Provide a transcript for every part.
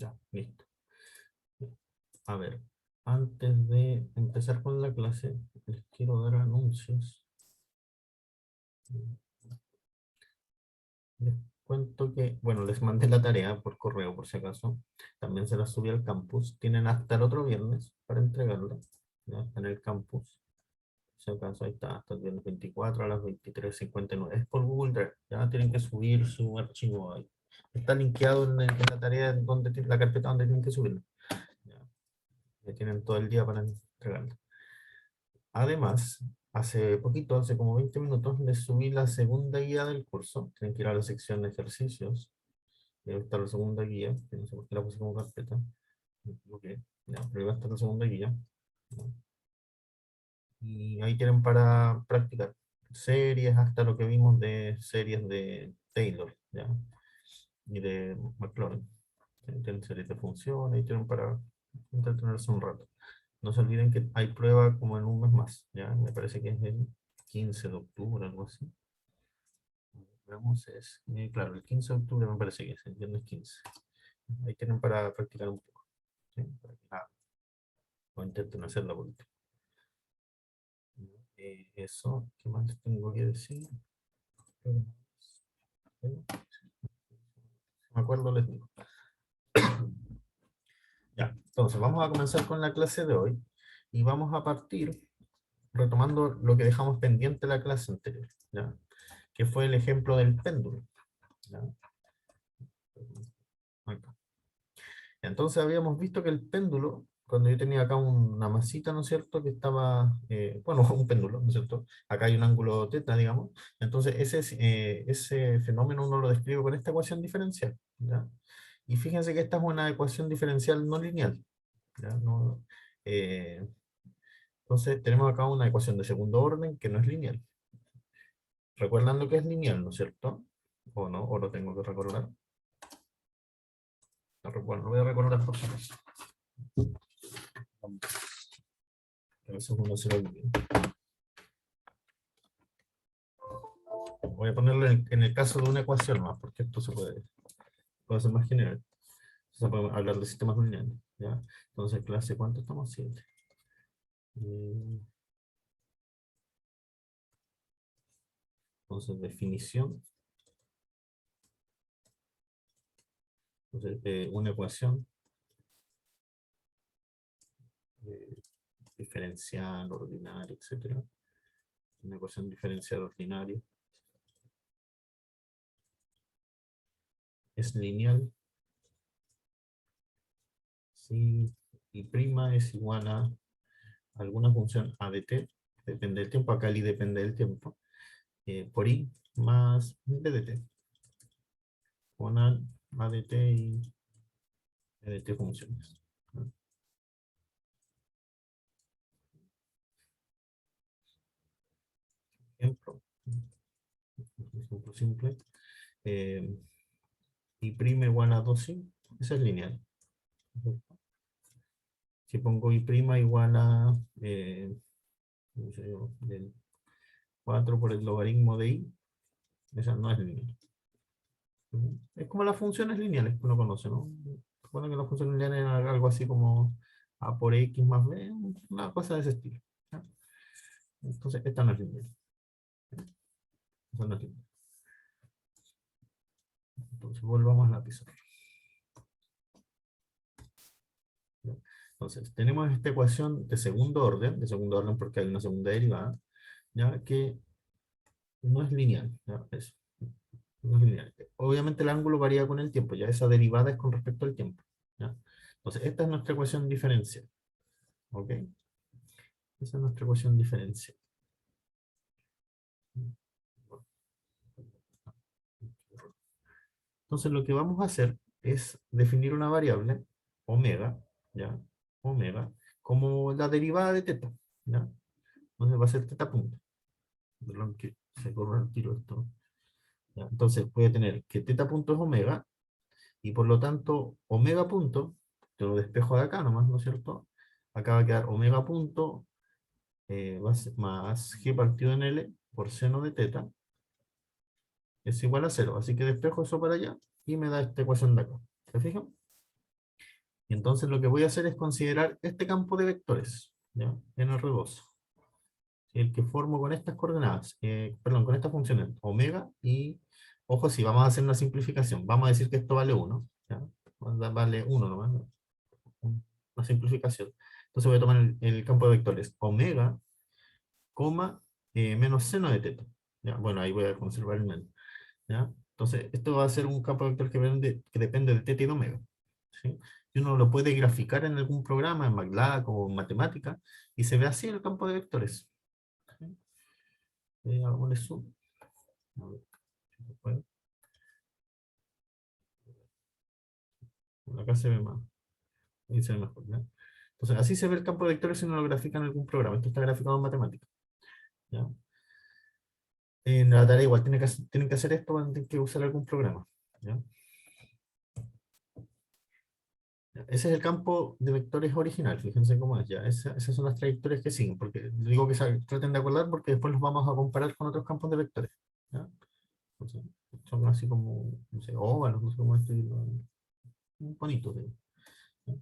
Ya, listo. A ver, antes de empezar con la clase, les quiero dar anuncios. Les cuento que, bueno, les mandé la tarea por correo, por si acaso. También se la subí al campus. Tienen hasta el otro viernes para entregarla. Ya está en el campus. Si acaso, ahí está, hasta el viernes 24 a las 23:59. Es por Google Drive. Ya tienen que subir su archivo ahí. Está linkeado en la tarea, la carpeta donde tienen que subirlo. Ya tienen todo el día para entregarlo. Además, hace poquito, hace como 20 minutos, les subí la segunda guía del curso. Tienen que ir a la sección de ejercicios. Debe estar la segunda guía, que no sé por qué la puse como carpeta. Ok, ya, pero va a estar la segunda guía. ¿No? Y ahí tienen para practicar series, hasta lo que vimos de series de Taylor, ¿ya? Y de McLaurin. Tienen series de funciones y tienen para entretenerse un rato. No se olviden que hay prueba como en un mes más, ¿ya? Me parece que es el 15 de octubre, algo así. Veamos, claro, el 15 de octubre me parece que es el viernes 15. Ahí tienen para practicar un poco, ¿sí? Para que o intenten hacerlo por último. Eso, ¿qué más les tengo que decir? Si me acuerdo, les digo. Ya, entonces vamos a comenzar con la clase de hoy y vamos a partir retomando lo que dejamos pendiente la clase anterior, ¿ya? Que fue el ejemplo del péndulo. ¿Ya? Acá. Entonces habíamos visto que el péndulo, cuando yo tenía acá una masita, ¿no es cierto? Que estaba, bueno, un péndulo, ¿no es cierto? Acá hay un ángulo teta, digamos. Entonces ese fenómeno uno lo describe con esta ecuación diferencial, ¿ya? Y fíjense que esta es una ecuación diferencial no lineal, ¿ya? No, eh, entonces tenemos acá una ecuación de segundo orden que no es lineal. ¿Recuerdan lo que es lineal, no es cierto? ¿O no? ¿O lo tengo que recordar? Bueno, lo voy a recordar por favor. A veces uno se lo olvida. Voy a ponerlo en el caso de una ecuación más, porque esto puede ser más general. Se puede hablar de sistemas lineales. ¿Ya? Entonces, clase, ¿cuánto estamos? 7. Entonces, definición. Entonces, una ecuación diferencial, ordinaria, etc. Una ecuación diferencial ordinaria. Es lineal. Si y prima es igual a alguna función a de t, depende del tiempo, acá el i depende del tiempo, por i más b de t. Con a de t y b de t funciones. ¿No? Ejemplo simple. I' igual a 2i, esa es lineal. Si pongo i' igual a del 4 por el logaritmo de i, esa no es lineal. Es como las funciones lineales que uno conoce, ¿no? Recuerden que las funciones lineales eran algo así como a por x más b, una cosa de ese estilo. ¿Ya? Entonces, esta no es lineal. Esta no es lineal. Entonces, volvamos a la pizarra. ¿Ya? Entonces, tenemos esta ecuación de segundo orden porque hay una segunda derivada, ¿ya? Que no es lineal. ¿Ya? Eso. No es lineal. Obviamente el ángulo varía con el tiempo, ya esa derivada es con respecto al tiempo. ¿Ya? Entonces, esta es nuestra ecuación diferencial. ¿Ok? Esa es nuestra ecuación diferencial. Entonces, lo que vamos a hacer es definir una variable, omega, ¿ya? Omega, como la derivada de teta, ¿ya? Entonces va a ser teta punto. Perdón, que se corre el tiro esto. ¿Ya? Entonces voy a tener que teta punto es omega, y por lo tanto, omega punto, te lo despejo de acá nomás, ¿no es cierto? Acá va a quedar omega punto más g partido en L por seno de teta es igual a 0. Así que despejo eso para allá y me da esta ecuación de acá. ¿Se fijan? Y entonces lo que voy a hacer es considerar este campo de vectores, ¿ya? En R2. El que formo con estas coordenadas, perdón, con estas funciones, omega y, ojo, si vamos a hacer una simplificación, vamos a decir que esto vale 1, ¿ya? Vale 1 nomás, ¿no? Una simplificación. Entonces voy a tomar el campo de vectores omega, coma, menos seno de teta. ¿Ya? Bueno, ahí voy a conservar el menos. ¿Ya? Entonces, esto va a ser un campo de vector que depende de teta y de omega. ¿Sí? Y uno lo puede graficar en algún programa, en MATLAB o en matemática, y se ve así el campo de vectores. ¿Sí? Hagámosle zoom. A ver, si se puede. Acá se ve más. Ahí se ve mejor. ¿Ya? Entonces, así se ve el campo de vectores si uno lo grafica en algún programa. Esto está graficado en matemática. ¿Ya? En la tarea igual tienen que hacer esto, van a tener que usar algún programa. ¿Ya? Ese es el campo de vectores original, fíjense cómo es ya. Esas son las trayectorias que siguen, porque digo que traten de acordar porque después los vamos a comparar con otros campos de vectores. ¿Ya? Entonces, son así como, no sé, óvalos, no sé cómo escribirlo. Bonitos, ¿ya?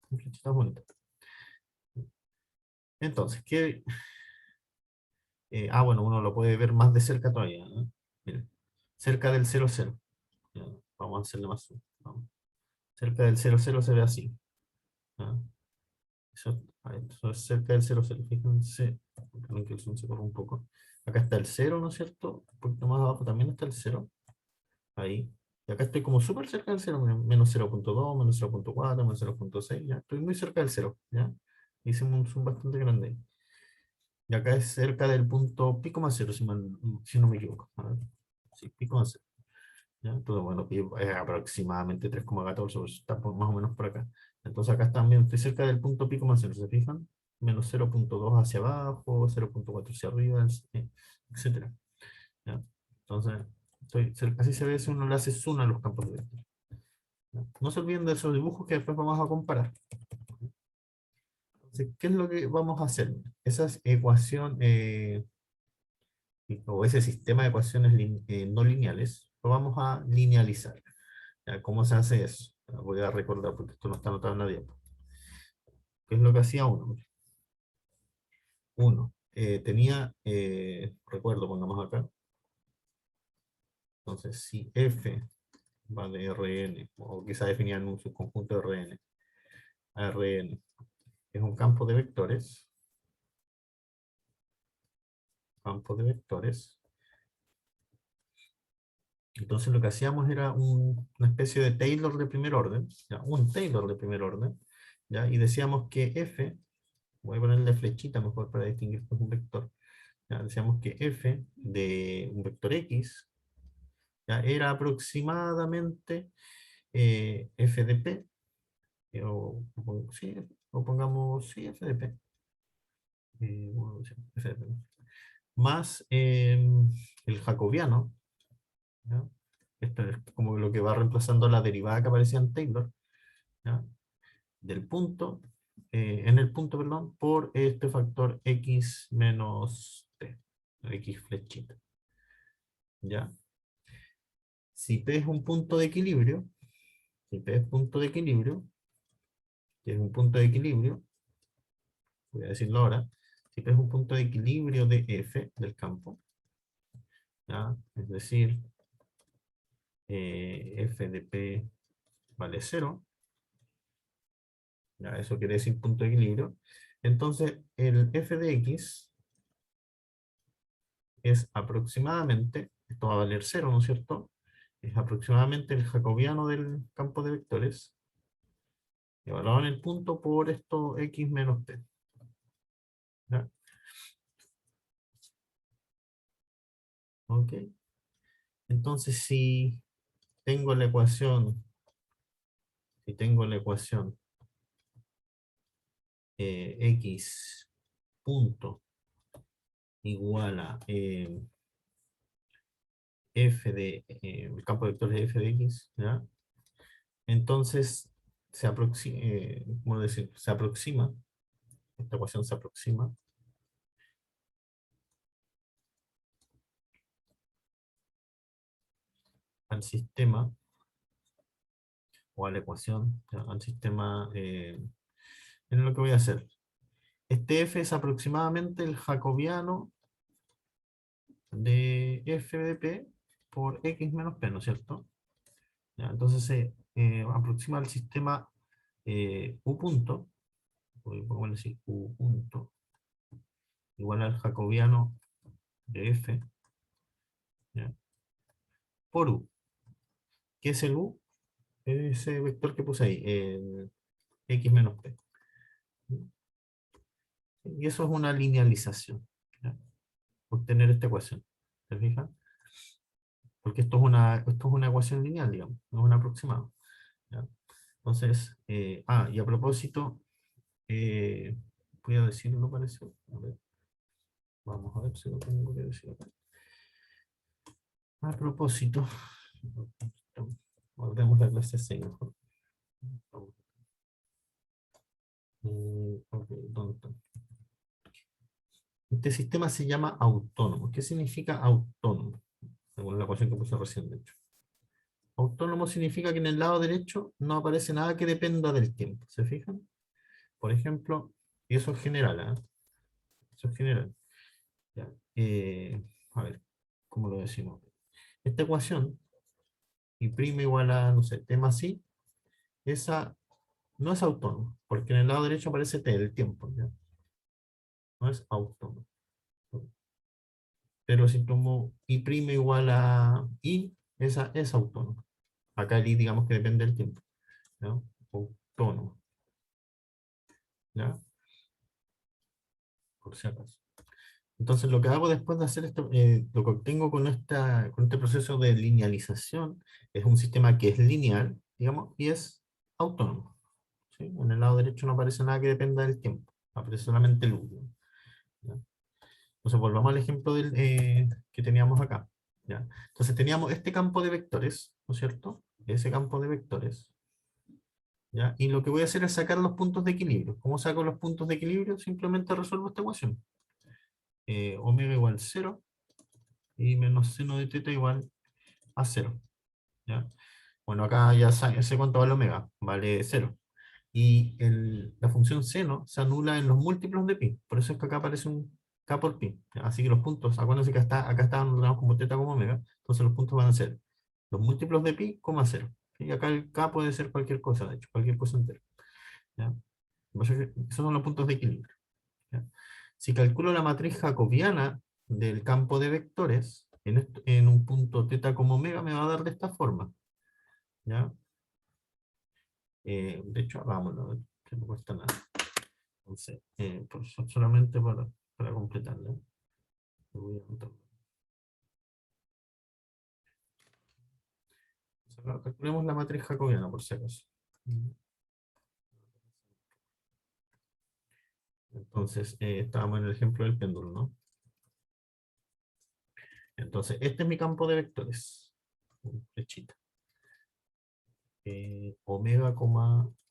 Flechitas bonitas. Entonces, bueno, uno lo puede ver más de cerca todavía, ¿no? Miren, cerca del 0, 0. ¿Ya? Vamos a hacerle más zoom. Vamos. Cerca del 0, 0 se ve así. ¿Ya? Eso es cerca del 0, 0. Fíjense, perdón que el zoom se corre un poco. Acá está el 0, ¿no es cierto? Un poquito más abajo también está el 0. Ahí. Y acá estoy como súper cerca del 0, menos 0,2, menos 0,4, menos 0,6. Ya estoy muy cerca del 0. ¿Ya? Hice un zoom bastante grande ahí. Y acá es cerca del punto pico más 0, si no me equivoco. A ver. Sí, pico más 0. ¿Ya? Entonces, bueno, es aproximadamente 3,14, pues está más o menos por acá. Entonces acá también estoy cerca del punto pico más cero, ¿se fijan? Menos 0,2 hacia abajo, 0,4 hacia arriba, etcétera. ¿Ya? Entonces, así se ve si uno le hace zoom a los campos de vector. ¿Ya? No se olviden de esos dibujos que después vamos a comparar. Entonces, ¿qué es lo que vamos a hacer? Esa ecuación, o ese sistema de ecuaciones no lineales, lo vamos a linealizar. ¿Ya? ¿Cómo se hace eso? Voy a recordar porque esto no está anotado en la diapositiva. ¿Qué es lo que hacía uno? Uno, recuerdo, pongamos acá, entonces si F va de Rn, o quizá definía en un subconjunto de Rn, Rn es un campo de vectores, entonces lo que hacíamos era una especie de Taylor de primer orden, ¿ya? Un Taylor de primer orden, ¿ya? Y decíamos que F, voy a ponerle flechita mejor para distinguir que es un vector, ¿ya? Decíamos que F de un vector X, ¿ya? Era aproximadamente f de p, sí, o pongamos, sí, f de p, bueno, sí, f de p, más el jacobiano, ¿ya? Esto es como lo que va reemplazando la derivada que aparecía en Taylor, ¿ya? Del punto, en el punto, perdón, por este factor x menos t, x flechita, ¿ya? Si p es un punto de equilibrio, si p es punto de equilibrio, que es un punto de equilibrio, voy a decirlo ahora, si P es un punto de equilibrio de F del campo, ¿ya? Es decir, F de P vale 0, ¿ya? Eso quiere decir punto de equilibrio, entonces el F de X es aproximadamente, esto va a valer 0, ¿no es cierto? Es aproximadamente el jacobiano del campo de vectores, evaluado en el punto por esto X menos T, ¿ya? ¿Ok? Entonces tengo la ecuación, si tengo la ecuación X punto igual a el campo de vectores de f de x, ¿ya? Entonces ¿cómo decir? Se aproxima, esta ecuación se aproxima al sistema o a la ecuación, ya, al sistema, en lo que voy a hacer. Este f es aproximadamente el jacobiano de f de p por x menos p, ¿no es cierto? Ya, entonces se aproxima al sistema u punto, podemos decir u punto, igual al jacobiano de f, ya, por u. ¿Qué es el u? Ese vector que puse ahí, el x menos p. Y eso es una linealización, ¿ya? Obtener esta ecuación. ¿Se fijan? Porque esto es una ecuación lineal, digamos, no es un aproximado. ¿Ya? Entonces, y a propósito, eh, voy a decirlo, parece. A ver, vamos a ver si lo tengo que decir acá. A propósito, volvemos a la clase 6 mejor. Ok, ¿dónde está? Este sistema se llama autónomo. ¿Qué significa autónomo? Según la ecuación que puse recién, de hecho. Autónomo significa que en el lado derecho no aparece nada que dependa del tiempo. ¿Se fijan? Por ejemplo, y eso es general, ¿ah? Eso es general. Ya. A ver, ¿cómo lo decimos? Esta ecuación, y prima igual a, no sé, t más i, esa no es autónoma, porque en el lado derecho aparece t, el tiempo, ¿ya? No es autónomo. Pero si tomo i prima igual a i, esa es autónoma. Acá el i digamos que depende del tiempo, ¿no? Autónomo, ¿ya? Por si acaso. Entonces lo que hago después de hacer esto, lo que obtengo con este proceso de linealización, es un sistema que es lineal, digamos, y es autónomo, ¿sí? En el lado derecho no aparece nada que dependa del tiempo, aparece solamente el 1. ¿Ya? Entonces volvamos al ejemplo que teníamos acá. ¿Ya? Entonces teníamos este campo de vectores, ¿no es cierto? Ese campo de vectores. ¿Ya? Y lo que voy a hacer es sacar los puntos de equilibrio. ¿Cómo saco los puntos de equilibrio? Simplemente resuelvo esta ecuación. Omega igual 0 y menos seno de teta igual a 0. ¿Ya? Bueno, acá ya sé cuánto vale omega, vale 0. Y la función seno se anula en los múltiplos de pi, por eso es que acá aparece un k por pi. ¿Ya? Así que los puntos, acuérdense que acá estaban ordenados como teta como omega, entonces los puntos van a ser los múltiplos de pi, coma 0. Y acá el k puede ser cualquier cosa, de hecho, cualquier cosa entera. ¿Ya? Esos son los puntos de equilibrio. ¿Ya? Si calculo la matriz jacobiana del campo de vectores, en un punto teta como omega, me va a dar de esta forma. ¿Ya? De hecho, hagámoslo, que no cuesta nada. Entonces, solamente para completarlo. Voy a anotarlo. Calculemos la matriz jacobiana, por si acaso. Entonces, estábamos en el ejemplo del péndulo, ¿no? Entonces, este es mi campo de vectores. Flechita. Omega,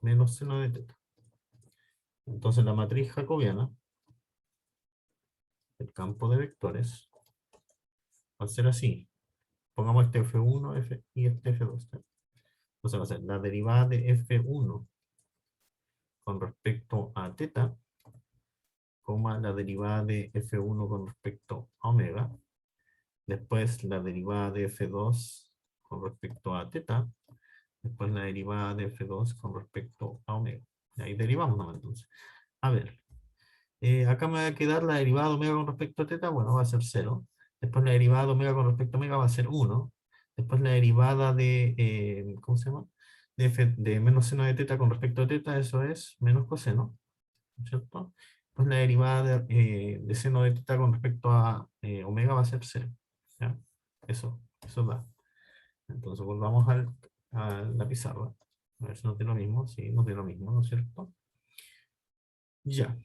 menos seno de teta. Entonces, la matriz jacobiana, el campo de vectores, va a ser así. Pongamos este F1 y este F2. Entonces va a ser la derivada de F1 con respecto a teta, coma la derivada de F1 con respecto a omega, después la derivada de F2 con respecto a teta, después la derivada de F2 con respecto a omega. Y ahí derivamos nomás entonces. A ver, acá me va a quedar la derivada de omega con respecto a teta, bueno, va a ser 0. Después la derivada de omega con respecto a omega va a ser 1. Después la derivada de, ¿cómo se llama? De menos seno de teta con respecto a teta, eso es menos coseno, ¿cierto? Pues la derivada de seno de teta con respecto a omega va a ser 0. ¿Ya? Eso da. Entonces volvamos a la pizarra. A ver si no tiene lo mismo. Sí, no tiene lo mismo, ¿no es cierto? Ya.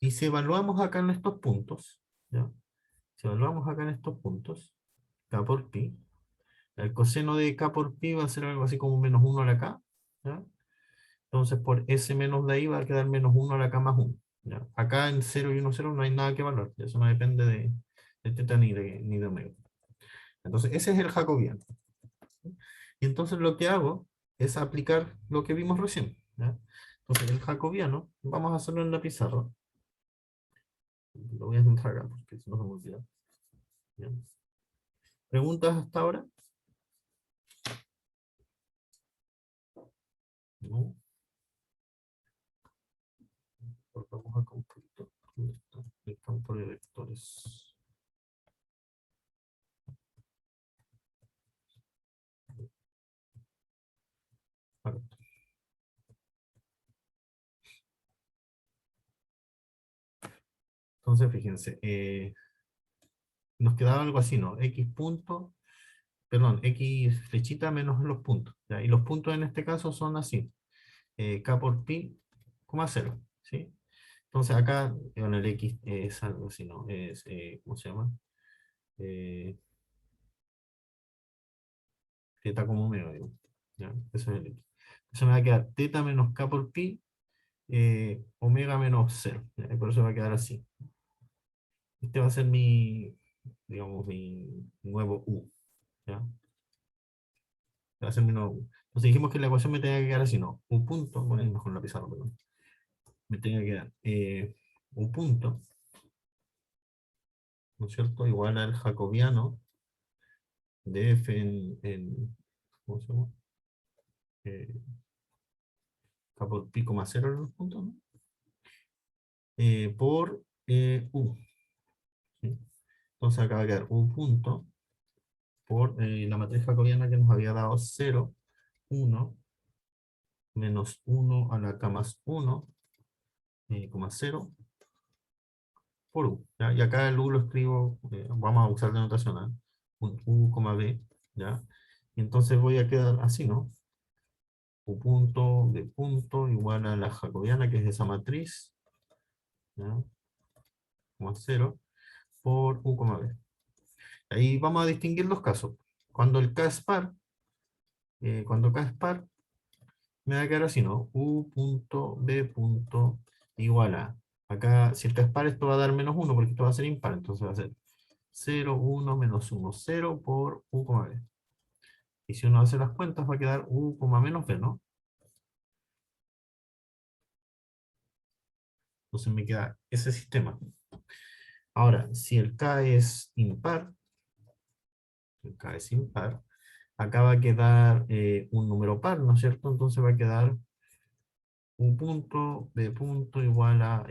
Y si evaluamos acá en estos puntos, ¿ya? Si evaluamos acá en estos puntos, k por pi, el coseno de k por pi va a ser algo así como menos 1 a la k, ¿ya? Entonces por S menos de I va a quedar menos 1 a la K más 1. ¿Ya? Acá en 0 y 1, 0 no hay nada que evaluar. Eso no depende de teta ni de omega. Entonces ese es el jacobiano. Y entonces lo que hago es aplicar lo que vimos recién, ¿ya? Entonces, el jacobiano, vamos a hacerlo en la pizarra. Lo voy a centrar acá, porque si no se me olvida. ¿Ya? ¿Preguntas hasta ahora? No. Volvamos a computar. ¿Dónde está? El campo de vectores. Acá. Entonces, fíjense, nos quedaba algo así, ¿no? X punto, perdón, X flechita menos los puntos, ¿ya? Y los puntos en este caso son así, K por pi, coma cero, ¿sí? Entonces acá, con el X es algo así, ¿no? Es, ¿cómo se llama? Eh, Teta como omega, digo, ¿ya? Eso es el X. Entonces me va a quedar teta menos K por pi, omega menos cero, ¿ya? Y por eso va a quedar así. Este va a ser mi, digamos, mi nuevo U, ¿ya? Va a ser mi nuevo U. Entonces dijimos que la ecuación me tenía que quedar así, ¿no? Un punto, bueno, es mejor la pizarra, perdón. Me tenía que quedar un punto, ¿no es cierto? Igual al jacobiano de f ¿cómo se llama? Eh, K por pi, coma cero en los puntos, ¿no? Por U, ¿sí? Entonces acá va a quedar U punto por la matriz jacobiana que nos había dado 0, 1, menos 1 a la K más 1, coma 0, por U, ¿ya? Y acá el U lo escribo, vamos a usar de notación, ¿eh? Un U, B, ¿ya? Y entonces voy a quedar así, ¿no? U punto, B punto, igual a la jacobiana, que es esa matriz, ¿ya? Como 0, por U, B. Ahí vamos a distinguir los casos. Cuando el K es par, cuando K es par, me va a quedar así, ¿no? U punto, B punto, igual a. Acá, si el K es par, esto va a dar menos 1, porque esto va a ser impar, entonces va a ser 0, 1, menos 1, 0 por U, B. Y si uno hace las cuentas, va a quedar U, menos B, ¿no? Entonces me queda ese sistema. Ahora, si el K es impar, acá va a quedar un número par, ¿no es cierto? Entonces va a quedar U punto, B punto igual a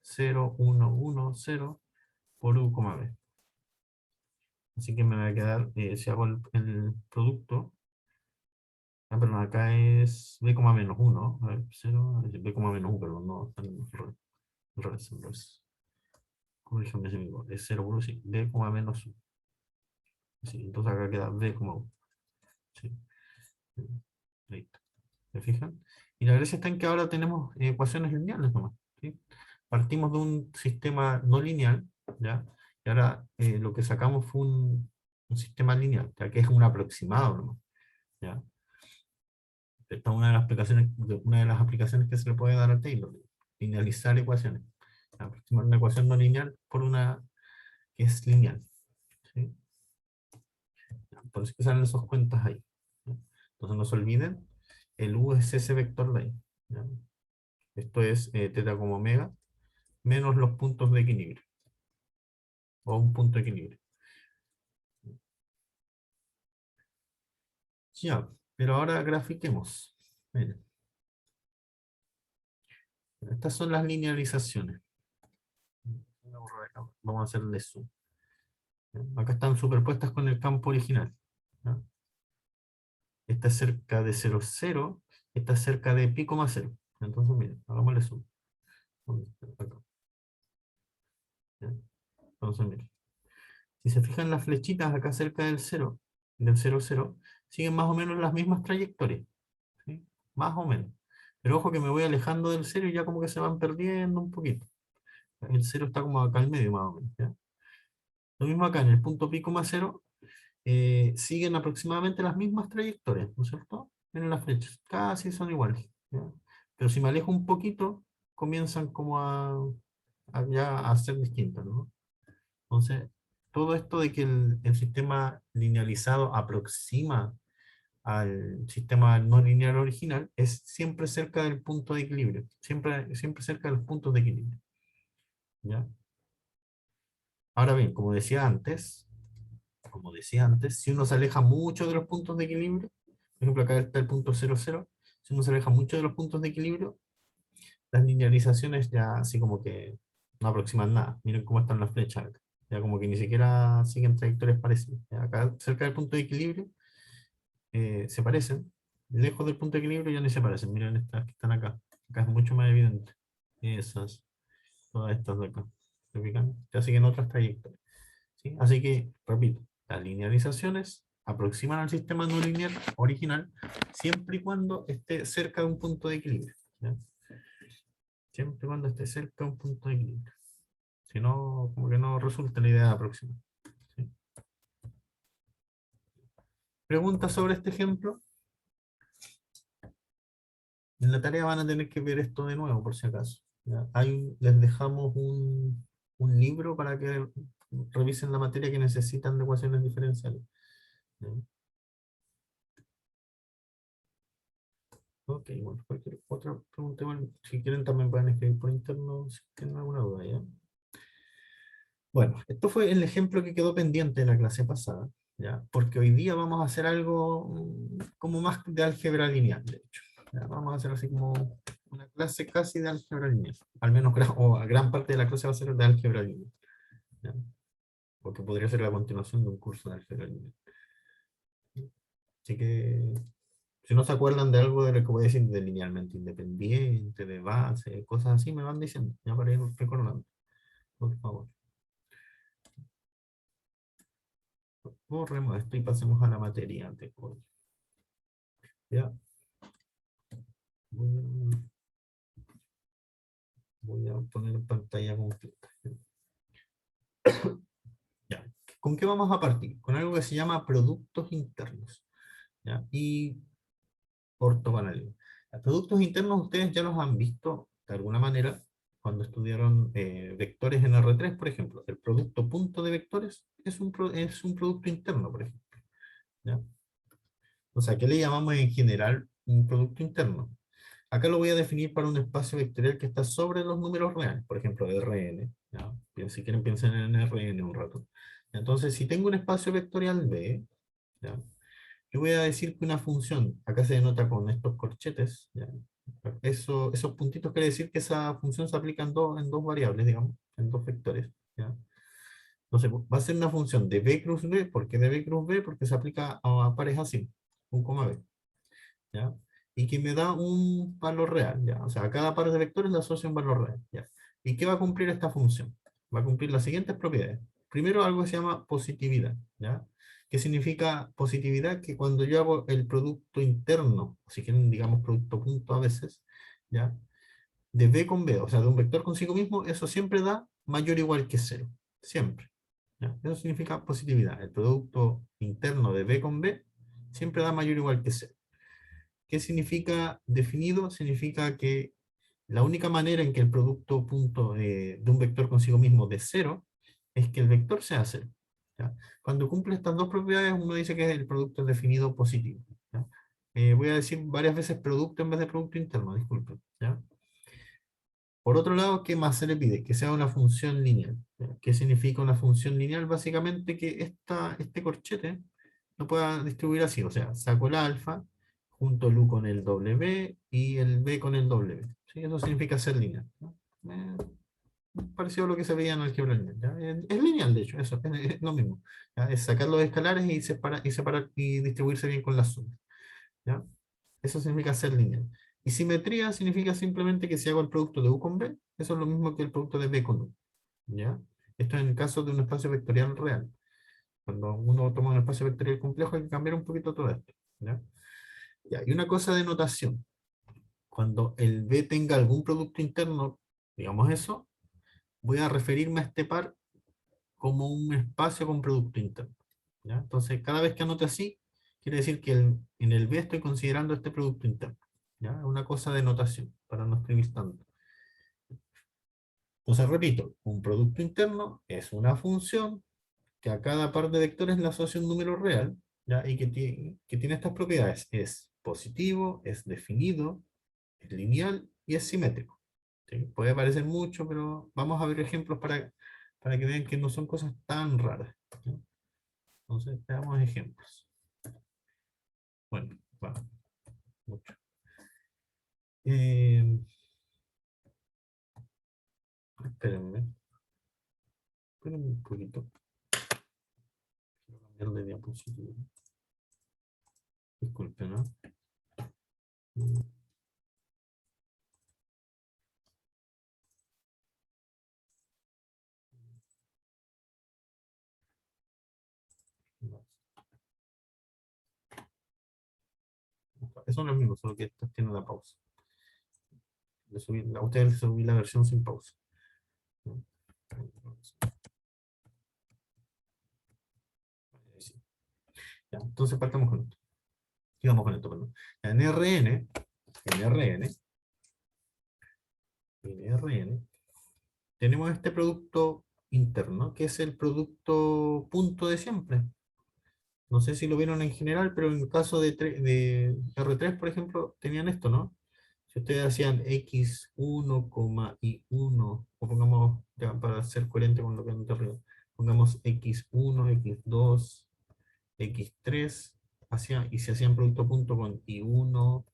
0, 1, 1, 0 por U, B. Así que me va a quedar, si hago el producto, perdón, acá es B, menos 1, a ver, 0, B, menos 1, perdón, no, están errores, errores. Corríjame si me equivoco, es 0, 1, sí, B, menos 1. Sí, entonces acá queda B, 1. Sí. Ahí está. ¿Se fijan? Y la gracia está en que ahora tenemos ecuaciones lineales nomás, ¿sí? Partimos de un sistema no lineal, ¿ya? Y ahora lo que sacamos fue un sistema lineal, ya que es un aproximado nomás, ¿ya? Esta es una de las aplicaciones que se le puede dar a Taylor, linealizar ecuaciones. Aproximar una ecuación no lineal por una que es lineal, ¿sí? Por eso que salen esas cuentas ahí, ¿ya? Entonces no se olviden, el U es ese vector de ahí, ¿ya? Esto es teta como omega, menos los puntos de equilibrio, o un punto de equilibrio. Ya, pero ahora grafiquemos. Miren, estas son las linealizaciones. Vamos a hacerle zoom. ¿Ya? Acá están superpuestas con el campo original, ¿ya? Esta es cerca de 0, 0, esta es cerca de pi, cero. Entonces, miren, hagámosle zoom. ¿Dónde está? Acá. ¿Ya? Entonces, miren. Si se fijan las flechitas acá cerca del 0, del 0, 0, siguen más o menos las mismas trayectorias, ¿sí? Más o menos. Pero ojo que me voy alejando del 0 y ya como que se van perdiendo un poquito. El 0 está como acá al medio más o menos, ¿ya? Lo mismo acá en el punto pi, cero, siguen aproximadamente las mismas trayectorias, ¿no es cierto? Miren las flechas, casi son iguales, ¿ya? Pero si me alejo un poquito, comienzan como ya a ser distintas, ¿no? Entonces, todo esto de que el sistema linealizado aproxima al sistema no lineal original, es siempre cerca del punto de equilibrio, siempre cerca de los puntos de equilibrio. ¿Ya? Ahora bien, como decía antes, si uno se aleja mucho de los puntos de equilibrio, por ejemplo, acá está el punto 0,0, si uno se aleja mucho de los puntos de equilibrio, las linealizaciones ya así como que no aproximan nada. Miren cómo están las flechas acá. Ya como que ni siquiera siguen trayectorias parecidas. Ya acá cerca del punto de equilibrio se parecen. Lejos del punto de equilibrio ya ni se parecen. Miren estas que están acá. Acá es mucho más evidente. Esas, todas estas de acá. ¿Se fijan? Ya siguen otras trayectorias. ¿Sí? Así que, repito, las linealizaciones aproximan al sistema no lineal original siempre y cuando esté cerca de un punto de equilibrio. ¿Ya? Siempre y cuando esté cerca de un punto de equilibrio. Si no, como que no resulta la idea próxima. ¿Sí? Preguntas sobre este ejemplo. En la tarea van a tener que ver esto de nuevo, por si acaso. ¿Ya? Les dejamos un libro para que revisen la materia que necesitan de ecuaciones diferenciales. ¿Ya? Ok, bueno, cualquier otra pregunta, bueno, si quieren también pueden escribir por interno si tienen alguna duda, ¿ya? Bueno, esto fue el ejemplo que quedó pendiente de la clase pasada, ¿ya? Porque hoy día vamos a hacer algo como más de álgebra lineal, de hecho. ¿Ya? Vamos a hacer así como una clase casi de álgebra lineal. Al menos o a gran parte de la clase va a ser de álgebra lineal. ¿Ya? Porque podría ser la continuación de un curso de álgebra lineal. Así que, si no se acuerdan de algo de lo que voy a decir de linealmente independiente, de base, cosas así, me van diciendo, ya para ir recordando, por favor. Borremos esto y pasemos a la materia de hoy. Ya. Voy a poner en pantalla completa. Ya. ¿Con qué vamos a partir? Con algo que se llama productos internos. ¿Ya? Y ortogonalidad. Los productos internos ustedes ya los han visto de alguna manera cuando estudiaron vectores en R3, por ejemplo. El producto punto de vectores es un producto interno, por ejemplo. ¿Ya? O sea, ¿qué le llamamos en general un producto interno? Acá lo voy a definir para un espacio vectorial que está sobre los números reales, por ejemplo, Rn. ¿Ya? Si quieren piensen en Rn un rato. Entonces, si tengo un espacio vectorial B, ¿ya? Yo voy a decir que una función, acá se denota con estos corchetes, ¿ya? Esos puntitos quiere decir que esa función se aplica en dos variables, digamos, en dos vectores. ¿Ya? Entonces, va a ser una función de B cruz B. ¿Por qué de B cruz B? Porque se aplica a pares así, un coma B. ¿Ya? Y que me da un valor real, ¿ya? O sea, a cada par de vectores le asocio un valor real, ¿ya? ¿Y qué va a cumplir esta función? Va a cumplir las siguientes propiedades. Primero, algo que se llama positividad, ¿ya? ¿Qué significa positividad? Que cuando yo hago el producto interno, si quieren, digamos, producto punto a veces, ¿ya? De B con B, o sea, de un vector consigo mismo, eso siempre da mayor o igual que cero, siempre. ¿Ya? Eso significa positividad. El producto interno de B con B siempre da mayor o igual que cero. ¿Qué significa definido? Significa que la única manera en que el producto punto de un vector consigo mismo de cero es que el vector sea cero. ¿Ya? Cuando cumple estas dos propiedades, uno dice que el producto es definido positivo. ¿Ya? Voy a decir varias veces producto en vez de producto interno, disculpen. ¿Ya? Por otro lado, ¿qué más se le pide? Que sea una función lineal. ¿Ya? ¿Qué significa una función lineal? Básicamente que este corchete lo pueda distribuir así, o sea, saco el alfa, junto el u con el w y el b con el w. ¿Sí? Eso significa ser lineal, ¿no? Parecido a lo que se veía en álgebra lineal. ¿Ya? Es lineal, de hecho, eso es lo mismo. ¿Ya? Es sacar los escalares y separar y distribuirse bien con las sumas. ¿Ya? Eso significa ser lineal. Y simetría significa simplemente que si hago el producto de u con b, eso es lo mismo que el producto de b con u. ¿Ya? Esto en el caso de un espacio vectorial real. Cuando uno toma un espacio vectorial complejo hay que cambiar un poquito todo esto. ¿Ya? Ya, y una cosa de notación. Cuando el B tenga algún producto interno, digamos eso, voy a referirme a este par como un espacio con producto interno. ¿Ya? Entonces, cada vez que anote así, quiere decir que en el B estoy considerando este producto interno. ¿Ya? Una cosa de notación, para no escribir tanto. Entonces, repito, un producto interno es una función que a cada par de vectores le asocia un número real, ¿ya? Y que tiene estas propiedades. Es positivo, es definido, es lineal y es simétrico. ¿Sí? Puede parecer mucho, pero vamos a ver ejemplos para que vean que no son cosas tan raras. ¿Sí? Entonces, veamos ejemplos. Bueno, bueno, mucho. Eh, espérenme, espérenme un poquito. Quiero cambiar de diapositiva. Disculpen, ¿no? Mm, no. Eso no es lo mismo, solo que esta tiene la pausa. A ustedes les subí la versión sin pausa. ¿No? Sí. Ya, entonces partamos con esto. Y vamos con esto, perdón. En RN, tenemos este producto interno, que es el producto punto de siempre. No sé si lo vieron en general, pero en el caso de R3, por ejemplo, tenían esto, ¿no? Si ustedes hacían x1, y1, o pongamos, ya para ser coherente con lo que han arriba, pongamos x1, x2, x3, y se hacían producto punto con i1,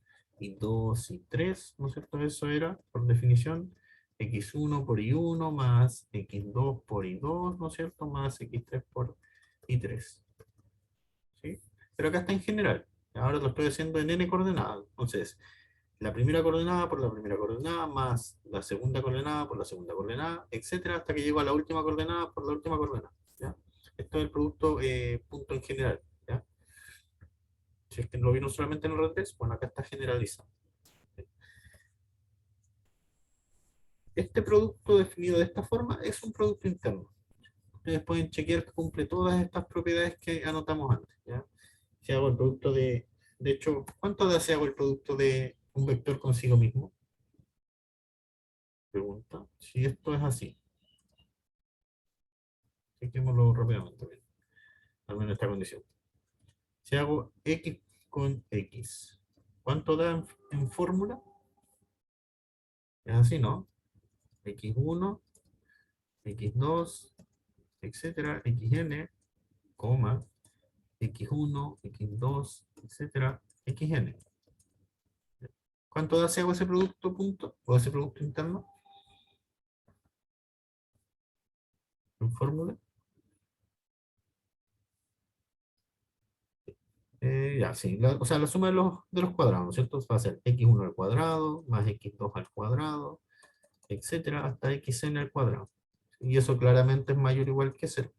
i2, i3, ¿no es cierto? Eso era, por definición, x1 por i1 más x2 por i2, ¿no es cierto? Más x3 por i3. ¿Sí? Pero acá está en general. Ahora lo estoy haciendo en n coordenadas. Entonces, la primera coordenada por la primera coordenada, más la segunda coordenada por la segunda coordenada, etcétera, hasta que llego a la última coordenada por la última coordenada. ¿Ya? Esto es el producto punto en general. ¿Ya? Si es que lo vino solamente en el R3, bueno, acá está generalizado. Este producto definido de esta forma es un producto interno. Ustedes pueden chequear que cumple todas estas propiedades que anotamos antes. ¿Ya? Si hago el producto de hecho, ¿cuánto hace hago el producto de un vector consigo mismo? Pregunta. Si esto es así, chequémoslo rápidamente, bien, al menos esta condición. Si hago x con x, ¿cuánto da en fórmula? Es así, ¿no? x1, x2, etcétera, xn, coma, x1, x2, etcétera, xn. ¿Cuánto da si hago ese producto punto o ese producto interno en fórmula? Ya, sí, o sea, la suma de los cuadrados, ¿no es cierto? Va a ser x1 al cuadrado, más x2 al cuadrado, etcétera, hasta xn al cuadrado. Y eso claramente es mayor o igual que cero.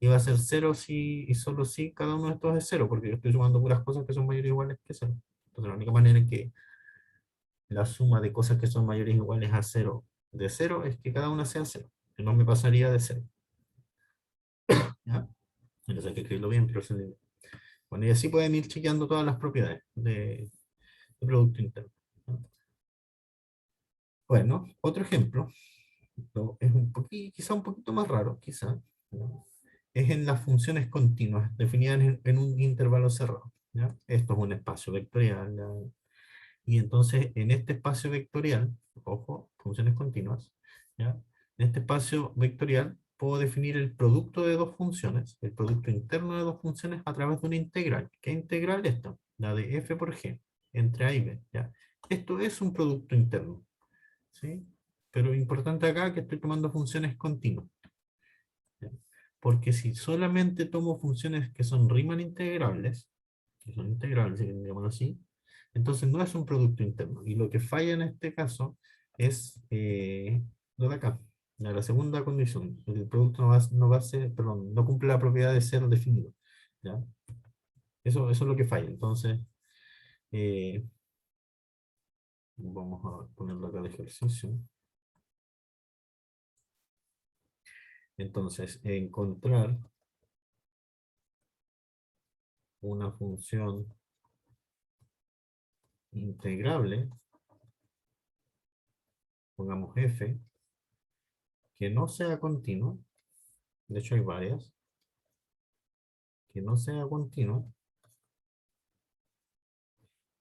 Y va a ser cero si y solo si cada uno de estos es cero, porque yo estoy sumando puras cosas que son mayores o iguales que cero. Entonces, la única manera en que la suma de cosas que son mayores o iguales a cero de cero es que cada una sea cero. Que no me pasaría de cero. ¿Ya? Entonces hay que escribirlo bien, pero bueno, y así pueden ir chequeando todas las propiedades de Producto Interno. Bueno, otro ejemplo, es quizá un poquito más raro, quizá, ¿no? Es en las funciones continuas, definidas en un intervalo cerrado. ¿Ya? Esto es un espacio vectorial, ¿ya? Y entonces en este espacio vectorial, ojo, funciones continuas, ¿ya? En este espacio vectorial puedo definir el producto de dos funciones, el producto interno de dos funciones a través de una integral. ¿Qué integral? Esta, la de f por g, entre a y b. ¿Ya? Esto es un producto interno, ¿sí? Pero importante acá que estoy tomando funciones continuas. ¿Ya? Porque si solamente tomo funciones que son Riemann integrables, digámoslo así, entonces no es un producto interno. Y lo que falla en este caso es lo de acá, la segunda condición. El producto no va a ser, perdón, no cumple la propiedad de ser definido. ¿Ya? Eso es lo que falla. Entonces, eh, vamos a ponerlo acá de ejercicio. Entonces, encontrar una función integrable, pongamos f, que no sea continua, de hecho hay varias, que no sea continua,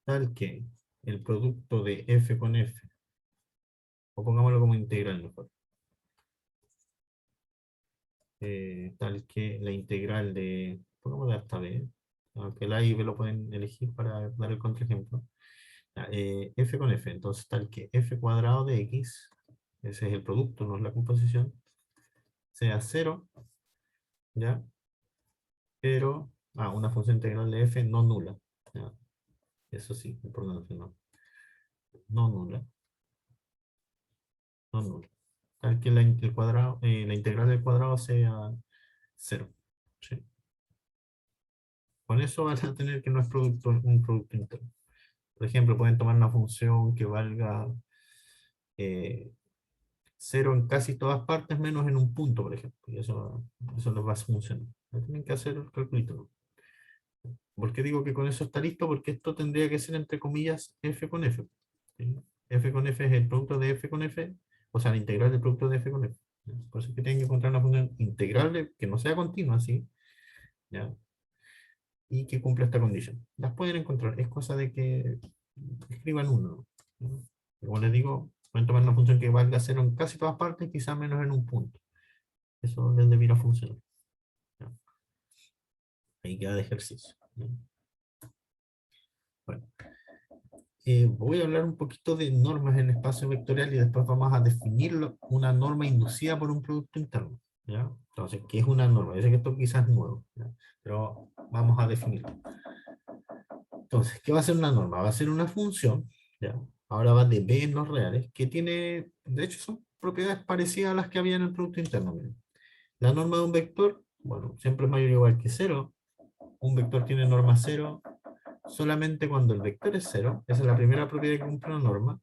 tal que el producto de f con f, o pongámoslo como integral mejor, tal que la integral de, pongámoslo hasta b, aunque el a y b lo pueden elegir para dar el contraejemplo, ya, f con f, entonces tal que f cuadrado de x, ese es el producto, no es la composición, sea 0, ¿ya? Pero, una función integral de f no nula, ¿ya? Eso sí, importante, no nula, no nula. Tal que el cuadrado, la integral del cuadrado sea 0. ¿Sí? Con eso van a tener que no es un producto interno. Por ejemplo, pueden tomar una función que valga 0 en casi todas partes, menos en un punto, por ejemplo. Y eso les va a funcionar. Tienen que hacer el calculito, ¿no? ¿Por qué digo que con eso está listo? Porque esto tendría que ser, entre comillas, f con f. ¿Sí? F con f es el producto de f con f, o sea, la integral del producto de f con f. ¿Sí? Por eso es que tienen que encontrar una función integral que no sea continua, ¿sí? ¿Ya? Y que cumpla esta condición. Las pueden encontrar, es cosa de que escriban uno, ¿no? Como les digo, pueden tomar una función que valga 0 en casi todas partes, quizás menos en un punto. Eso les debiera funcionar. ¿Ya? Ahí queda de ejercicio. ¿Ya? Bueno, voy a hablar un poquito de normas en espacio vectorial y después vamos a definir una norma inducida por un producto interno. ¿Ya? Entonces, ¿qué es una norma? Yo sé que esto quizás es nuevo, ¿ya? Pero vamos a definirlo. Entonces, ¿qué va a ser una norma? Va a ser una función, ¿ya? Ahora va de b en los reales, que tiene, de hecho, son propiedades parecidas a las que había en el producto interno. Miren. La norma de un vector, bueno, siempre es mayor o igual que 0. Un vector tiene norma 0 solamente cuando el vector es 0. Esa es la primera propiedad que cumple la norma.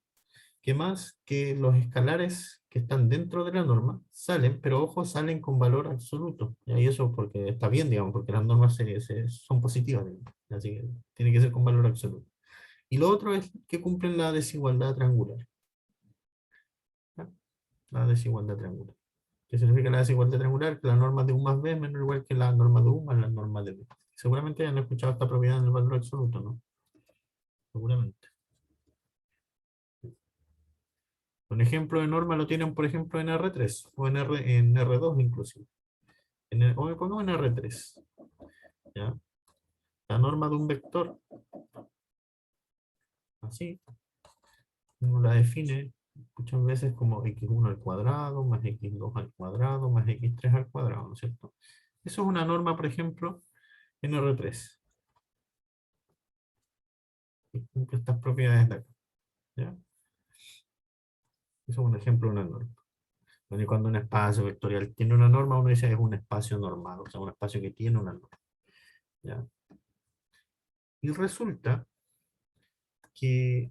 ¿Qué más? Que los escalares que están dentro de la norma salen, pero ojo, salen con valor absoluto. Y eso porque está bien, digamos, porque las normas son positivas, digamos. Así que tiene que ser con valor absoluto. Y lo otro es que cumplen la desigualdad triangular. ¿Ya? La desigualdad triangular. ¿Qué significa la desigualdad triangular? Que la norma de U más B es menor o igual que la norma de U más la norma de B. Seguramente han escuchado esta propiedad en el valor absoluto, ¿no? Seguramente. Un ejemplo de norma lo tienen, por ejemplo, en R3 o en R2 inclusive. O me pongo en R3. ¿Ya? La norma de un vector, así, uno la define muchas veces como x1 al cuadrado, más x2 al cuadrado, más x3 al cuadrado, ¿no es cierto? Eso es una norma, por ejemplo, en R3. Que cumple estas propiedades de acá. ¿Ya? Eso es un ejemplo de una norma. Bueno, y cuando un espacio vectorial tiene una norma, uno dice es un espacio normado, o sea, un espacio que tiene una norma. ¿Ya? Y resulta que,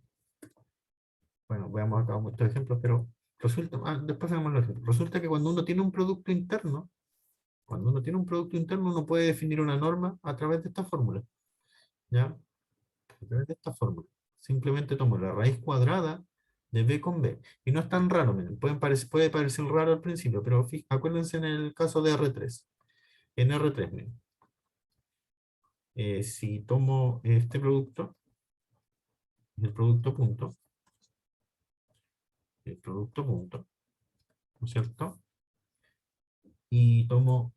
bueno, veamos acá muchos ejemplos, pero después veamos los ejemplos. Resulta que cuando uno tiene un producto interno, uno puede definir una norma a través de esta fórmula. ¿Ya? A través de esta fórmula. Simplemente tomo la raíz cuadrada de b con b. Y no es tan raro, miren. Puede parecer raro al principio, pero acuérdense en el caso de R3. En R3, miren. Si tomo este producto, el producto punto, ¿no es cierto? Y tomo,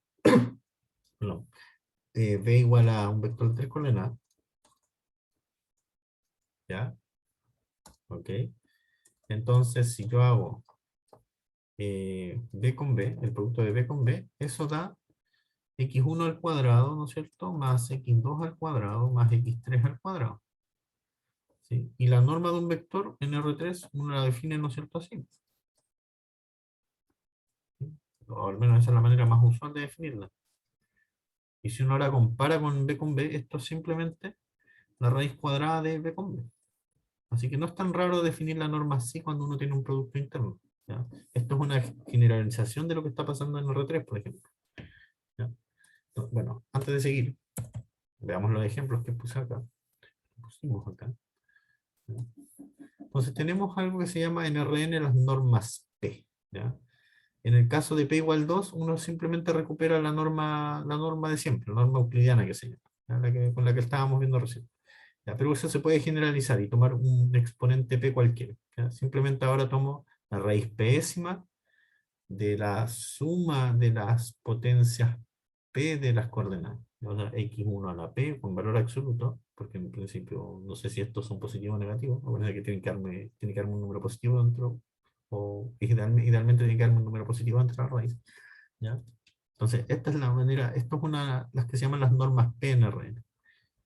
no, b igual a un vector de 3 coordenadas, ¿ya? Ok. Entonces, si yo hago b con b, el producto de b con b, eso da x1 al cuadrado, ¿no es cierto? Más x2 al cuadrado, más x3 al cuadrado. ¿Sí? Y la norma de un vector en R3 uno la define, ¿no es cierto? Así. ¿Sí? O al menos esa es la manera más usual de definirla. Y si uno ahora compara con b, esto es simplemente la raíz cuadrada de b con b. Así que no es tan raro definir la norma así cuando uno tiene un producto interno. ¿Ya? Esto es una generalización de lo que está pasando en R3, por ejemplo. ¿Ya? Entonces, bueno, antes de seguir, veamos los ejemplos que puse acá. Pusimos acá. ¿Ya? Entonces tenemos algo que se llama en RN las normas P. ¿Ya? En el caso de P igual 2, uno simplemente recupera la norma de siempre, la norma euclidiana que se llama, ¿ya? Con la que estábamos viendo recién. Ya, pero eso se puede generalizar y tomar un exponente p cualquiera. ¿Ya? Simplemente ahora tomo la raíz pésima de la suma de las potencias p de las coordenadas. O sea, x1 a la p con valor absoluto, porque en principio no sé si estos son positivos o negativos. Acuérdense que tiene que darme un número positivo dentro, o idealmente tiene que darme un número positivo dentro de la raíz. ¿Ya? Entonces, esta es la manera, esto es las que se llaman las normas PNRN.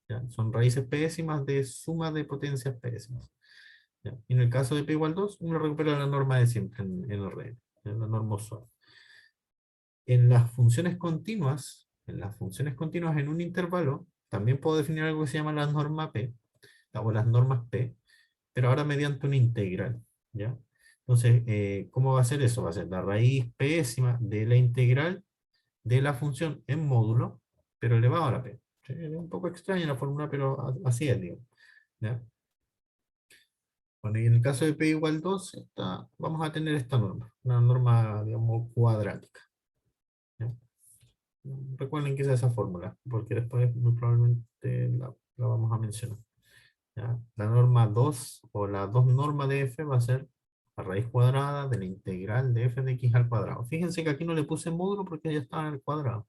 ¿Ya? Son raíces pésimas de suma de potencias pésimas. ¿Ya? Y en el caso de p igual 2 uno recupera la norma de siempre en RN, en la norma usual. En las funciones continuas en un intervalo, también puedo definir algo que se llama la norma P, o las normas P, pero ahora mediante una integral, ¿ya? Entonces, ¿cómo va a ser eso? Va a ser la raíz pésima de la integral de la función en módulo, pero elevado a la P. ¿Sí? Es un poco extraña la fórmula, pero así es, digo. ¿Ya? Bueno, y en el caso de P igual 2, vamos a tener esta norma, una norma, digamos, cuadrática. ¿Ya? Recuerden que es esa fórmula, porque después muy probablemente la vamos a mencionar. ¿Ya? La norma 2 o la 2 norma de f va a ser la raíz cuadrada de la integral de f de x al cuadrado. Fíjense que aquí no le puse módulo porque ya está en el cuadrado.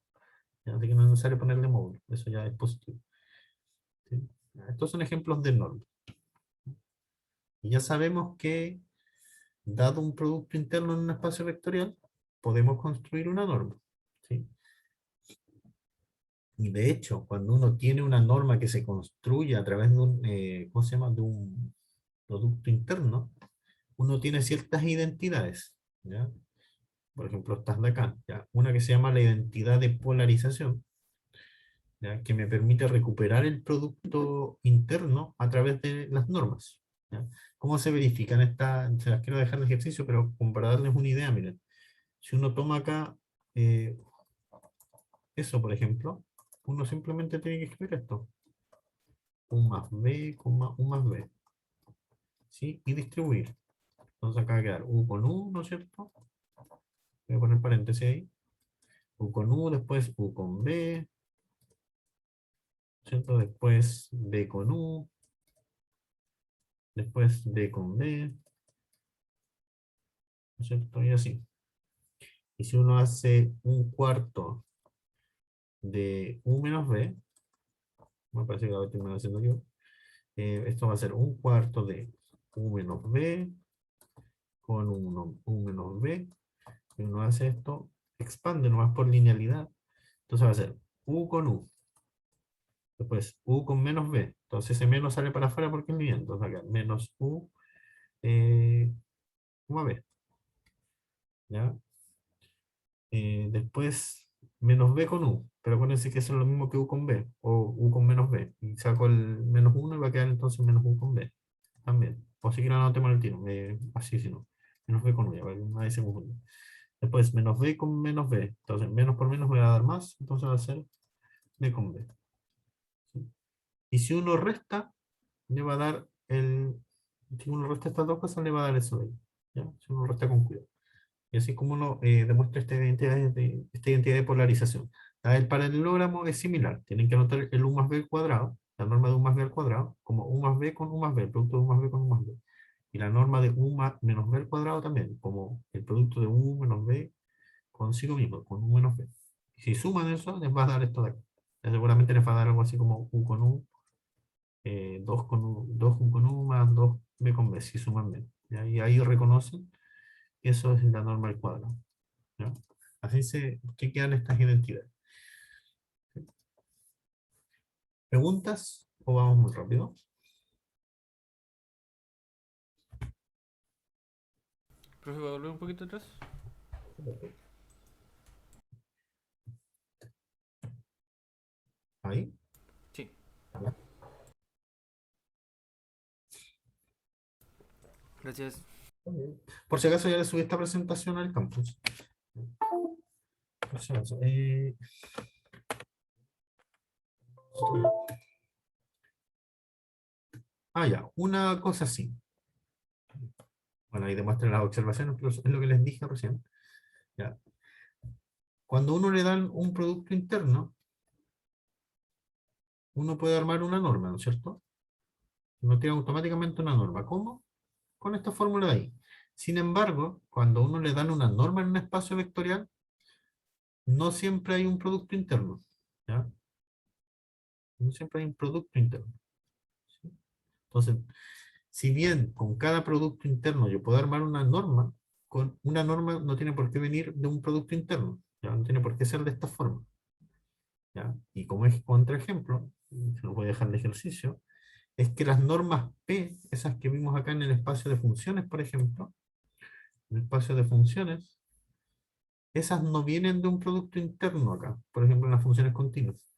¿Ya? Así que no es necesario ponerle módulo, eso ya es positivo. ¿Sí? Estos son ejemplos de normas. Y ya sabemos que, dado un producto interno en un espacio vectorial, podemos construir una norma. ¿Sí? Y de hecho, cuando uno tiene una norma que se construye a través de ¿cómo se llama? De un producto interno, uno tiene ciertas identidades, ¿ya? Por ejemplo, estas de acá, ¿ya? Una que se llama la identidad de polarización, ¿ya? Que me permite recuperar el producto interno a través de las normas, ¿ya? ¿Cómo se verifican estas? Se las quiero dejar de ejercicio, pero como para darles una idea, miren, si uno toma acá eh, eso, por ejemplo, uno simplemente tiene que escribir esto. U más B, U más B. ¿Sí? Y distribuir. Entonces acá va a quedar U con U, ¿no es cierto? Voy a poner paréntesis ahí. U con U, después U con B, ¿cierto? Después B con U, después B con B, ¿no es cierto? Y así. Y si uno hace un cuarto de U menos B, me parece que lo estoy haciendo yo, esto va a ser un cuarto de U menos B con U menos B. Si uno hace esto, expande nomás por linealidad. Entonces va a ser U con U. Después U con menos B. Entonces ese menos sale para afuera porque es lineal. Entonces acá menos U, U a B. ¿Ya? Después menos B con U. Pero acuérdense que eso es lo mismo que U con B. O U con menos B. Y saco el menos 1 y va a quedar entonces menos U con B. También. O si quieren anotemos el tiro. Así si no. Menos B con U. Ya, nadie se confunde. Después menos B con menos B. Entonces menos por menos me va a dar más. Entonces va a ser B con B. ¿Sí? Y si uno resta, le va a dar si uno resta estas dos cosas, le va a dar eso de ahí. ¿Ya? Si uno resta con cuidado. Y así como uno demuestra esta identidad de polarización. El paralelogramo es similar. Tienen que anotar el U más B al cuadrado, la norma de U más B al cuadrado, como U más B con U más B, el producto de U más B con U más B. Y la norma de menos B al cuadrado también, como el producto de U menos B consigo mismo, con U menos B. Y si suman eso, les va a dar esto de aquí. Seguramente les va a dar algo así como U con U, 2 con U, 2 U con U más 2 B con B, si suman B. ¿Ya? Y ahí reconocen que eso es la norma al cuadrado. ¿Ya? Así se chequean estas identidades. ¿Preguntas o vamos muy rápido? Profe, ¿va a volver un poquito atrás? Ahí. Sí. Gracias. Por si acaso ya le subí esta presentación al campus. Por si acaso. Ya, una cosa así. Bueno, ahí demuestran las observaciones, pero es lo que les dije recién. Ya. Cuando uno le dan un producto interno, uno puede armar una norma, ¿no es cierto? Nos tira automáticamente una norma. ¿Cómo? Con esta fórmula de ahí. Sin embargo, cuando a uno le dan una norma en un espacio vectorial, no siempre hay un producto interno. ¿Ya? No siempre hay un producto interno. ¿Sí? Entonces, si bien con cada producto interno yo puedo armar una norma, con una norma no tiene por qué venir de un producto interno. ¿Ya? No tiene por qué ser de esta forma. ¿Ya? Y como es contraejemplo, se lo voy a dejar de ejercicio, es que las normas P, esas que vimos acá en el espacio de funciones, por ejemplo, en el espacio de funciones, esas no vienen de un producto interno acá, por ejemplo en las funciones continuas,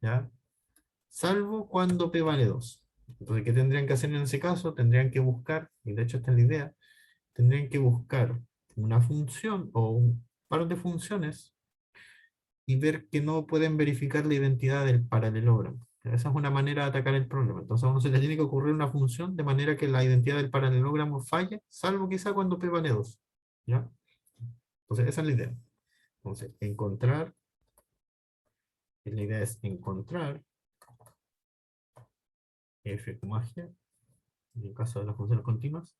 ¿ya? Salvo cuando P vale 2. Entonces, ¿qué tendrían que hacer en ese caso? Tendrían que buscar, y de hecho esta es la idea, tendrían que buscar una función o un par de funciones y ver que no pueden verificar la identidad del paralelogramo. Esa es una manera de atacar el problema. Entonces a uno se le tiene que ocurrir una función de manera que la identidad del paralelogramo falle, salvo quizá cuando P vale 2. ¿Ya? Entonces esa es la idea. Entonces, la idea es encontrar f como g, en el caso de las funciones continuas,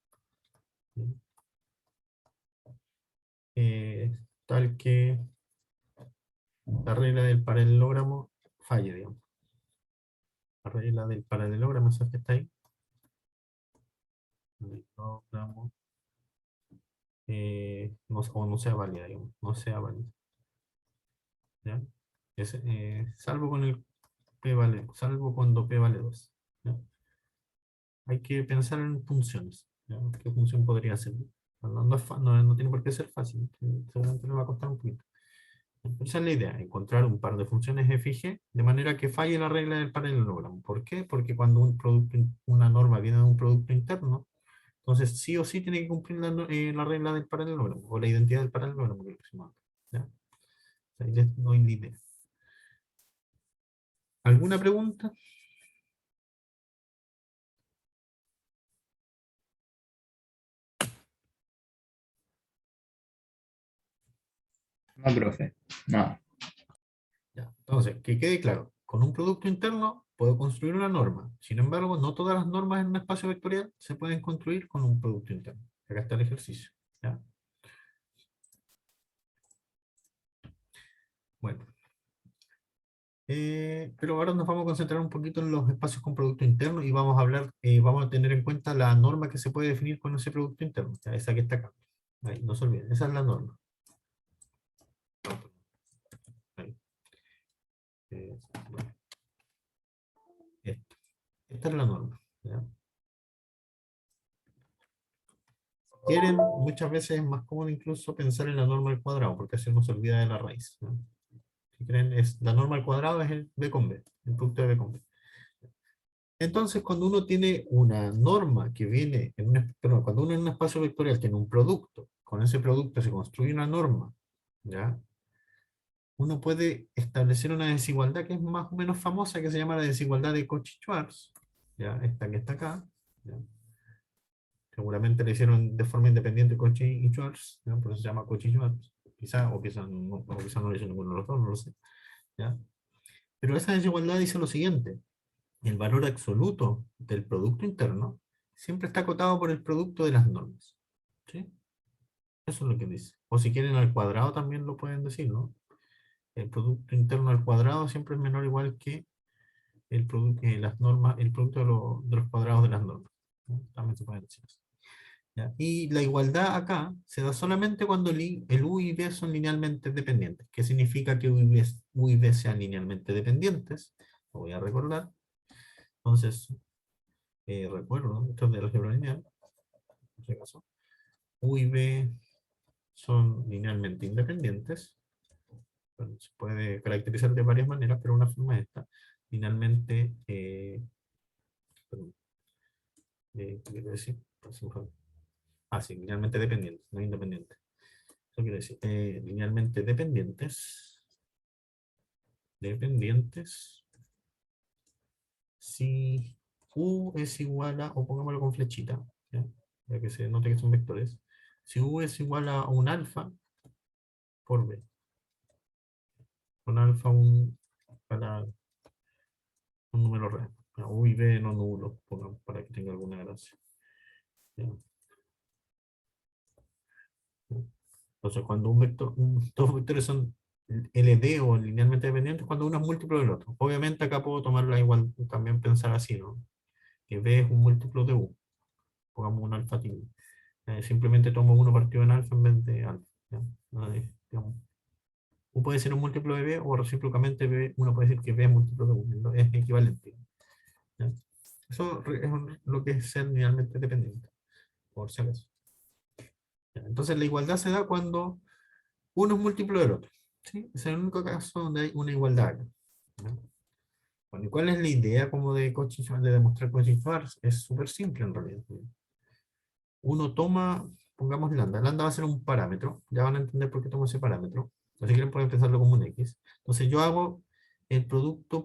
tal que la regla del paralelogramo falle, digamos. La regla del paralelogramo, esa que está ahí, paralelogramo, no, o no sea válida, digamos, no sea válida. ¿Ya? Salvo con el p vale, salvo cuando p vale 2. ¿Ya? Hay que pensar en funciones. ¿Ya? ¿Qué función podría ser? No tiene por qué ser fácil, seguramente le va a costar un poquito. Esa es la idea, encontrar un par de funciones f y g de manera que falle la regla del paralelogramo. ¿Por qué? Porque cuando una norma viene de un producto interno, entonces sí o sí tiene que cumplir la regla del paralelogramo o la identidad del paralelogramo que decimos acá. ¿Ya? Ahí les doy la idea. ¿Alguna pregunta? No, profe. No. Ya. Entonces, que quede claro, con un producto interno puedo construir una norma. Sin embargo, no todas las normas en un espacio vectorial se pueden construir con un producto interno. Acá está el ejercicio. ¿Ya? Bueno. Pero ahora nos vamos a concentrar un poquito en los espacios con producto interno y vamos a hablar, vamos a tener en cuenta la norma que se puede definir con ese producto interno. ¿Ya? Esa que está acá. Ahí, no se olviden, esa es la norma. Ahí. Bueno, esta es la norma. ¿Ya? Quieren, muchas veces es más cómodo incluso pensar en la norma al cuadrado, porque así no se olvida de la raíz. ¿No? Si quieren, la norma al cuadrado es el b con b, el producto de b con b. Entonces, cuando uno tiene una norma que viene, perdón, cuando uno en un espacio vectorial tiene un producto, con ese producto se construye una norma, ¿ya? Uno puede establecer una desigualdad que es más o menos famosa, que se llama la desigualdad de Cauchy-Schwarz, ¿ya? Esta que está acá, ¿ya? Seguramente la hicieron de forma independiente Cauchy y Schwarz, ¿no? Por eso se llama Cauchy-Schwarz, quizá, o quizá no lo hicieron ninguno de los dos, no lo sé, ¿ya? Pero esa desigualdad dice lo siguiente: el valor absoluto del producto interno siempre está acotado por el producto de las normas. ¿Sí? Eso es lo que dice. O si quieren al cuadrado también lo pueden decir, ¿no? El producto interno al cuadrado siempre es menor o igual que las normas, el producto de los cuadrados de las normas. ¿No? También se puede decir eso. ¿Ya? Y la igualdad acá se da solamente cuando el U y V son linealmente dependientes. ¿Qué significa que U y V sean linealmente dependientes? Lo voy a recordar. Entonces, recuerdo, esto es de álgebra lineal, en este caso, U y B son linealmente independientes. Bueno, se puede caracterizar de varias maneras, pero una forma es esta: linealmente, perdón, ¿qué quiere decir? Sí, linealmente dependientes, no independientes. Eso quiere decir, linealmente dependientes, si U es igual a, o pongámoslo con flechita, ¿ya? Para que se note que son vectores. Si U es igual a un alfa por B, con alfa para un número real. U y B no nulos, pongamos para que tenga alguna gracia. ¿Ya? Entonces, cuando un vector, dos vectores son LD o linealmente dependientes, cuando uno es múltiplo del otro. Obviamente acá puedo tomarla igual, también pensar así, ¿no? Que B es un múltiplo de U. Pongamos un alfa tímido. Simplemente tomo uno partido en alfa en vez de alfa. ¿Ya? Digamos, U puede ser un múltiplo de B o recíprocamente B, uno puede decir que B es múltiplo de U. ¿No? Es equivalente. ¿Ya? Eso es lo que es ser linealmente dependiente, por si acaso. ¿Ya? Entonces la igualdad se da cuando uno es múltiplo del otro. ¿Sí? Es el único caso donde hay una igualdad acá. ¿Ya? Bueno, ¿y cuál es la idea como de Cauchy-Schwarz, de demostrar Cauchy-Schwarz? Es súper simple en realidad. Uno toma, pongamos lambda. Lambda va a ser un parámetro. Ya van a entender por qué tomo ese parámetro. O si quieren pueden pensarlo como un X. Entonces yo hago el producto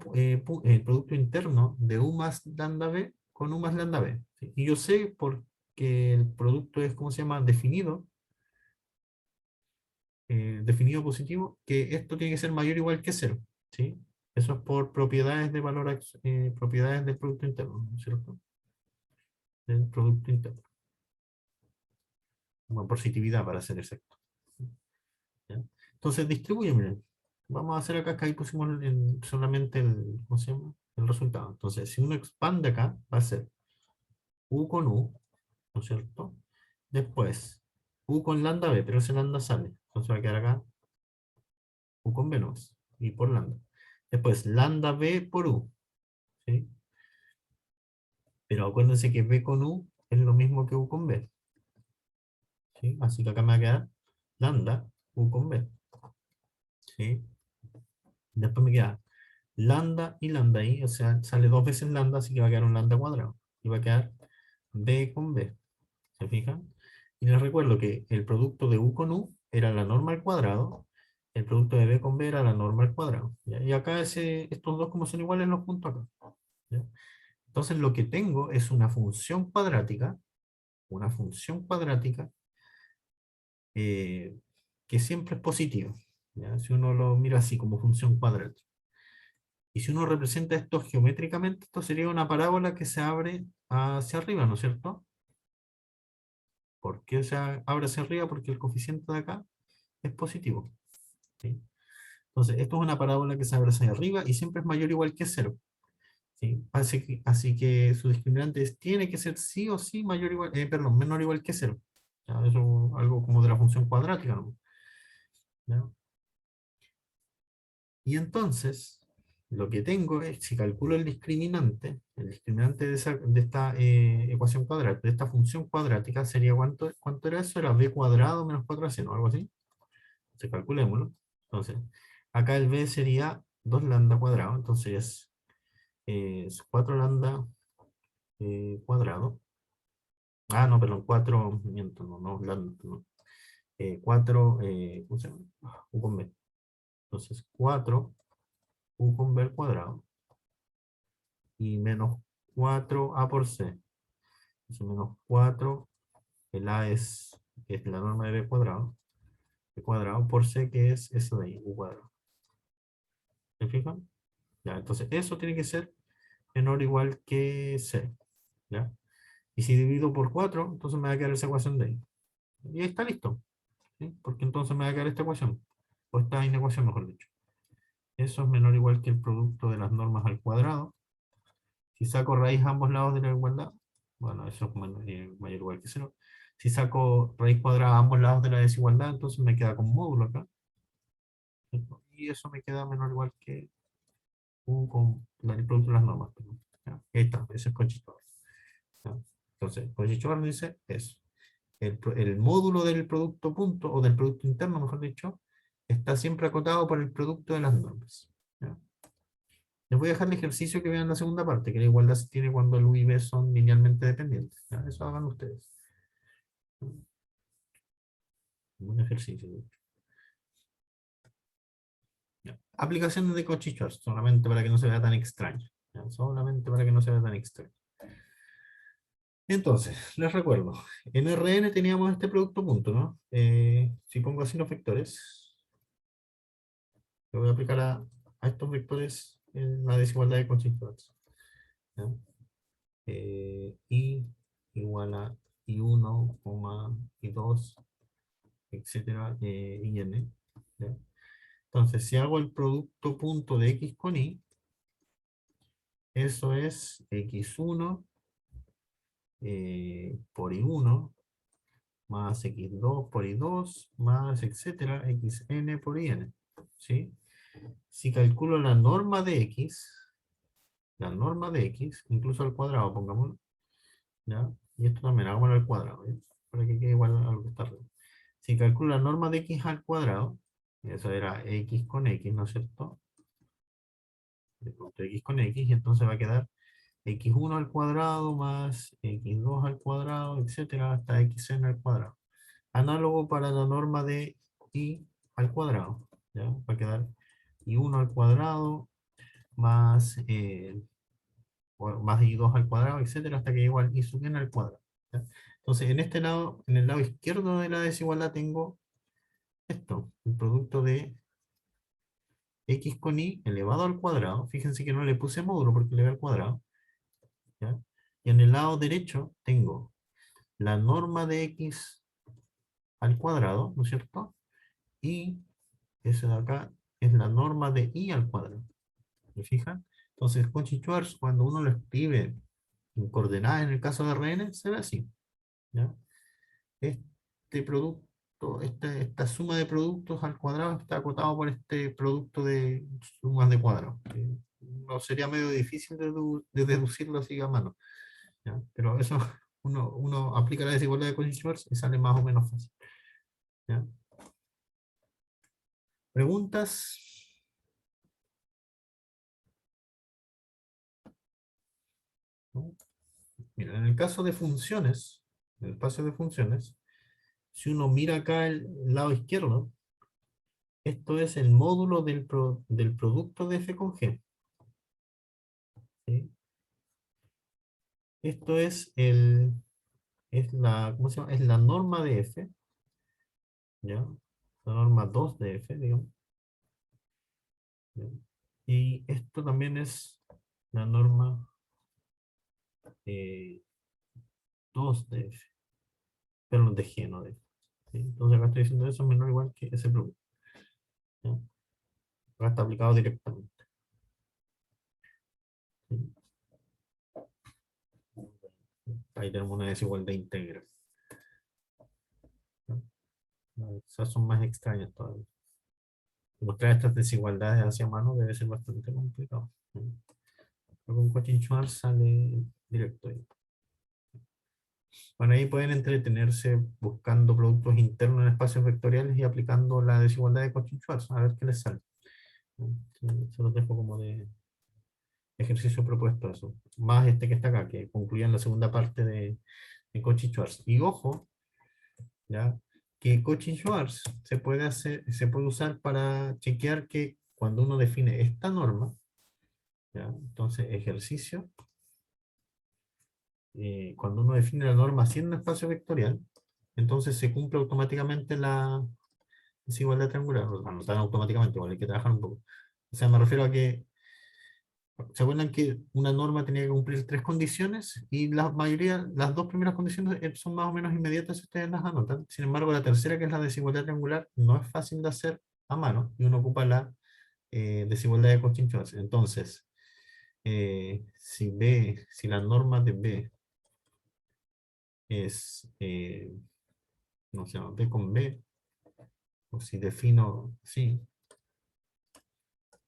interno de U más lambda B con U más lambda B. ¿Sí? Y yo sé porque el producto es, ¿cómo se llama? Definido positivo, que esto tiene que ser mayor o igual que cero. ¿Sí? Eso es por propiedades de valor, propiedades del producto interno, ¿no es cierto? Del producto interno. Bueno, positividad para ser exacto. ¿Ya? Entonces distribuye, miren. Vamos a hacer acá que ahí pusimos solamente ¿cómo se llama? El resultado. Entonces, si uno expande acá, va a ser U con U, ¿no es cierto? Después, U con lambda B, pero ese lambda sale. Entonces va a quedar acá U con B no es, y por lambda. Después, lambda B por U, ¿sí? Pero acuérdense que B con U es lo mismo que U con B, ¿sí? Así que acá me va a quedar lambda U con B, ¿sí? Después me queda lambda y lambda ahí, o sea, sale dos veces lambda, así que va a quedar un lambda cuadrado. Y va a quedar B con B, ¿se fijan? Y les recuerdo que el producto de U con U era la norma al cuadrado, el producto de B con B era la norma al cuadrado. ¿Ya? Y acá estos dos como son iguales los junto acá. ¿Ya? Entonces lo que tengo es una función cuadrática eh, que siempre es positiva. ¿Ya? Si uno lo mira así como función cuadrática. Y si uno representa esto geométricamente, esto sería una parábola que se abre hacia arriba, ¿no es cierto? ¿Por qué se abre hacia arriba? Porque el coeficiente de acá es positivo. ¿Sí? Entonces, esto es una parábola que se abre hacia arriba y siempre es mayor o igual que cero. ¿Sí? Así que su discriminante tiene que ser sí o sí mayor o igual, perdón, menor o igual que cero. ¿Ya? Eso es algo como de la función cuadrática, ¿no? ¿Ya? Y entonces, lo que tengo es, si calculo el discriminante de esta ecuación cuadrática, de esta función cuadrática, sería ¿cuánto era eso? Era b cuadrado menos 4ac, ¿no? Algo así. Entonces, calculémoslo. Entonces, acá el b sería 2 lambda cuadrado, entonces es 4 lambda cuadrado. Ah, no, perdón, 4, miento, no, lambda, no. 4, ¿cómo se llama? U con b. Entonces, 4 u con b al cuadrado y menos 4a por c. Entonces menos 4, el a es la norma de b cuadrado por c, que es eso de ahí, u cuadrado. ¿Se fijan? Ya, entonces eso tiene que ser menor o igual que c. ¿Ya? Y si divido por 4, entonces me va a quedar esa ecuación de ahí. Y ahí está listo. ¿Sí? Porque entonces me va a quedar esta ecuación. O esta inecuación, mejor dicho. Eso es menor o igual que el producto de las normas al cuadrado. Si saco raíz a ambos lados de la igualdad, bueno, eso es mayor o igual que cero. Si saco raíz cuadrada a ambos lados de la desigualdad, entonces me queda como módulo acá. Y eso me queda menor o igual que U con el producto de las normas. ¿Ya? Ahí está, ese es Cauchy-Schwarz. ¿Ya? Entonces, Cauchy-Schwarz dice eso. El módulo del producto punto, o del producto interno, mejor dicho, está siempre acotado por el producto de las normas. ¿Ya? Les voy a dejar el ejercicio que vean la segunda parte, que la igualdad se tiene cuando el U y B son linealmente dependientes. ¿Ya? Eso hagan ustedes. Un ejercicio. ¿Ya? Aplicaciones de Cauchy-Schwarz, solamente para que no se vea tan extraño. ¿Ya? Solamente para que no se vea tan extraño. Entonces, les recuerdo, en Rn teníamos este producto punto, ¿no? Si pongo así los vectores, le voy a aplicar a estos vectores en la desigualdad de Cauchy-Schwarz. ¿ya? Y igual a I1, I2, etcétera, y n. ¿Ya? Entonces, si hago el producto punto de x con y, eso es x1 por i1 más x2 por i2 más etcétera, xn por in. ¿Sí? Si calculo la norma de x, incluso al cuadrado, pongámoslo, ¿ya? Y esto también, hagámoslo al cuadrado, ¿ya? Para que quede igual a lo que está arriba. Si calculo la norma de x al cuadrado, eso era x con x, ¿no es cierto? De punto x con x, y entonces va a quedar x1 al cuadrado más x2 al cuadrado, etcétera, hasta xn al cuadrado. Análogo para la norma de y al cuadrado, ¿ya? Va a quedar y1 al cuadrado más, más y2 al cuadrado, etcétera, hasta que llegue igual y sub n al cuadrado, ¿ya? Entonces, en este lado, en el lado izquierdo de la desigualdad tengo esto, el producto de x con y elevado al cuadrado. Fíjense que no le puse módulo porque elevado al cuadrado, ¿ya? Y en el lado derecho tengo la norma de x al cuadrado, ¿no es cierto? Y eso de acá es la norma de y al cuadrado. ¿Me fijan? Entonces, Cauchy-Schwarz, cuando uno lo escribe en coordenadas en el caso de Rn, se ve así, ¿ya? Este producto, esta suma de productos al cuadrado está acotado por este producto de sumas de cuadrado. No sería medio difícil de deducirlo así a mano, ¿ya? Pero eso uno aplica la desigualdad de Cauchy-Schwarz y sale más o menos fácil, ¿ya? ¿Preguntas? ¿No? Mira, en el caso de funciones, en el espacio de funciones, si uno mira acá el lado izquierdo, esto es el módulo del producto de f con g, ¿sí? Esto ¿cómo se llama? Es la norma de f, ¿ya? La norma 2 de f, digamos, ¿ya? Y esto también es la norma 2 de f, pero no de g, no de f, ¿sí? Entonces acá estoy diciendo eso es menor o igual que ese producto, ¿ya? Acá está aplicado directamente, ¿sí? Ahí tenemos una desigualdad íntegra, ¿no? Esas son más extrañas todavía. Mostrar estas desigualdades hacia mano debe ser bastante complicado, ¿no? Pero con Cauchy-Schwarz sale directo ahí. Bueno, ahí pueden entretenerse buscando productos internos en espacios vectoriales y aplicando la desigualdad de Cauchy-Schwarz, a ver qué les sale. Se los dejo como de ejercicio propuesto eso. Más este que está acá, que concluía en la segunda parte de Cauchy-Schwarz. Y ojo, ¿ya? Que Cauchy-Schwarz se puede usar para chequear que cuando uno define esta norma, ¿ya? Entonces ejercicio, cuando uno define la norma haciendo un espacio vectorial, entonces se cumple automáticamente la desigualdad triangular. O sea, no tan automáticamente, igual hay que trabajar un poco. O sea, me refiero a que, ¿se acuerdan que una norma tenía que cumplir tres condiciones? Y la mayoría, las dos primeras condiciones son más o menos inmediatas si ustedes las anotan. Sin embargo, la tercera, que es la desigualdad triangular, no es fácil de hacer a mano y uno ocupa la desigualdad de Cauchy-Schwarz. Entonces, si la norma de B es, no sé, B con B, o si defino, sí,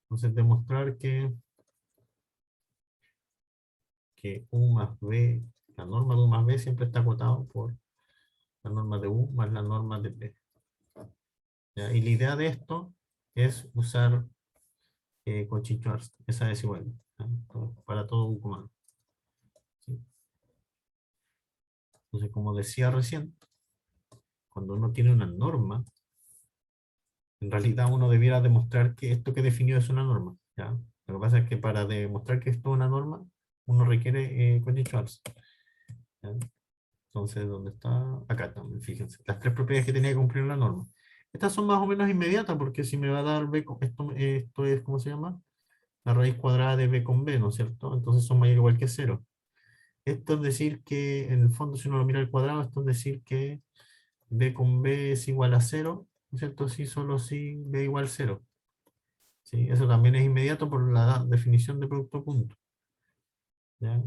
entonces demostrar que U más B, la norma de U más B siempre está acotado por la norma de U más la norma de B, ¿ya? Y la idea de esto es usar Cauchy-Schwarz, esa desigualdad, ¿ya? Para todo U comando, ¿sí? Entonces, como decía recién, cuando uno tiene una norma, en realidad uno debiera demostrar que esto que definió es una norma, ¿ya? Lo que pasa es que para demostrar que esto es una norma, uno requiere Cauchy-Schwarz, ¿ya? Entonces, ¿dónde está? Acá también, fíjense. Las tres propiedades que tenía que cumplir la norma. Estas son más o menos inmediatas, porque si me va a dar B, esto es, ¿cómo se llama? la raíz cuadrada de b con b, ¿no es cierto? Entonces son mayor o igual que 0. Esto es decir que, en el fondo, si uno lo mira al cuadrado, esto es decir que b con b es igual a 0, ¿no es cierto? Si solo si b igual a 0. ¿Sí? Eso también es inmediato por la definición de producto punto. ¿Ya?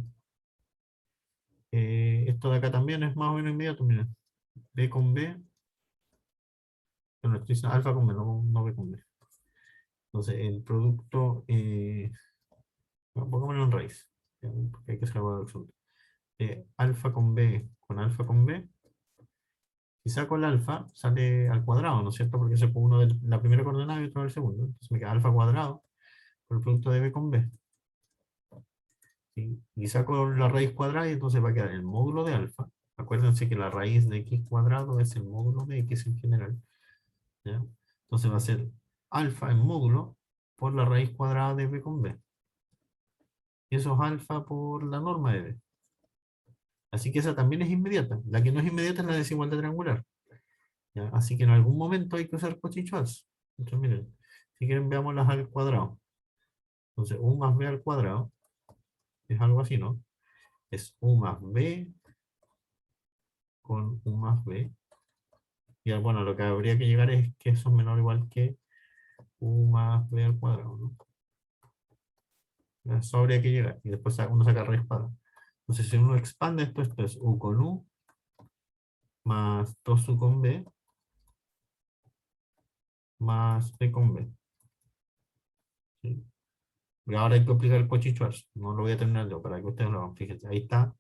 Esto de acá también es más o menos inmediato, miren. B con B, bueno, estoy diciendo alfa con B, no B con B. Entonces, el producto, pongámoslo en raíz, ¿ya? Porque hay que sacar el absoluto. Alfa con alfa con B, si saco el alfa, sale al cuadrado, ¿no es cierto? Porque saco uno de la primera coordenada y otro del segundo. Entonces me queda alfa cuadrado por el producto de B con B. ¿Sí? Y saco la raíz cuadrada y entonces va a quedar el módulo de alfa. Acuérdense que la raíz de x cuadrado es el módulo de x en general. ¿Ya? Entonces va a ser alfa en módulo por la raíz cuadrada de b con b. Y eso es alfa por la norma de b. Así que esa también es inmediata. La que no es inmediata es la desigualdad triangular. ¿Ya? Así que en algún momento hay que usar Cauchy-Schwarz. Entonces miren, si quieren veámoslas al cuadrado. Entonces u más b al cuadrado es algo así, ¿no? Es u más b con u más b. Y bueno, lo que habría que llegar es que eso es menor o igual que u más b al cuadrado, ¿no? Eso habría que llegar. Y después uno saca raíz cuadrada. Entonces, si uno expande esto es u con u más 2u con b más b con b. ¿Sí? Y ahora hay que aplicar el Cauchy-Schwarz. No lo voy a terminar yo para que ustedes lo hagan. Fíjense, ahí está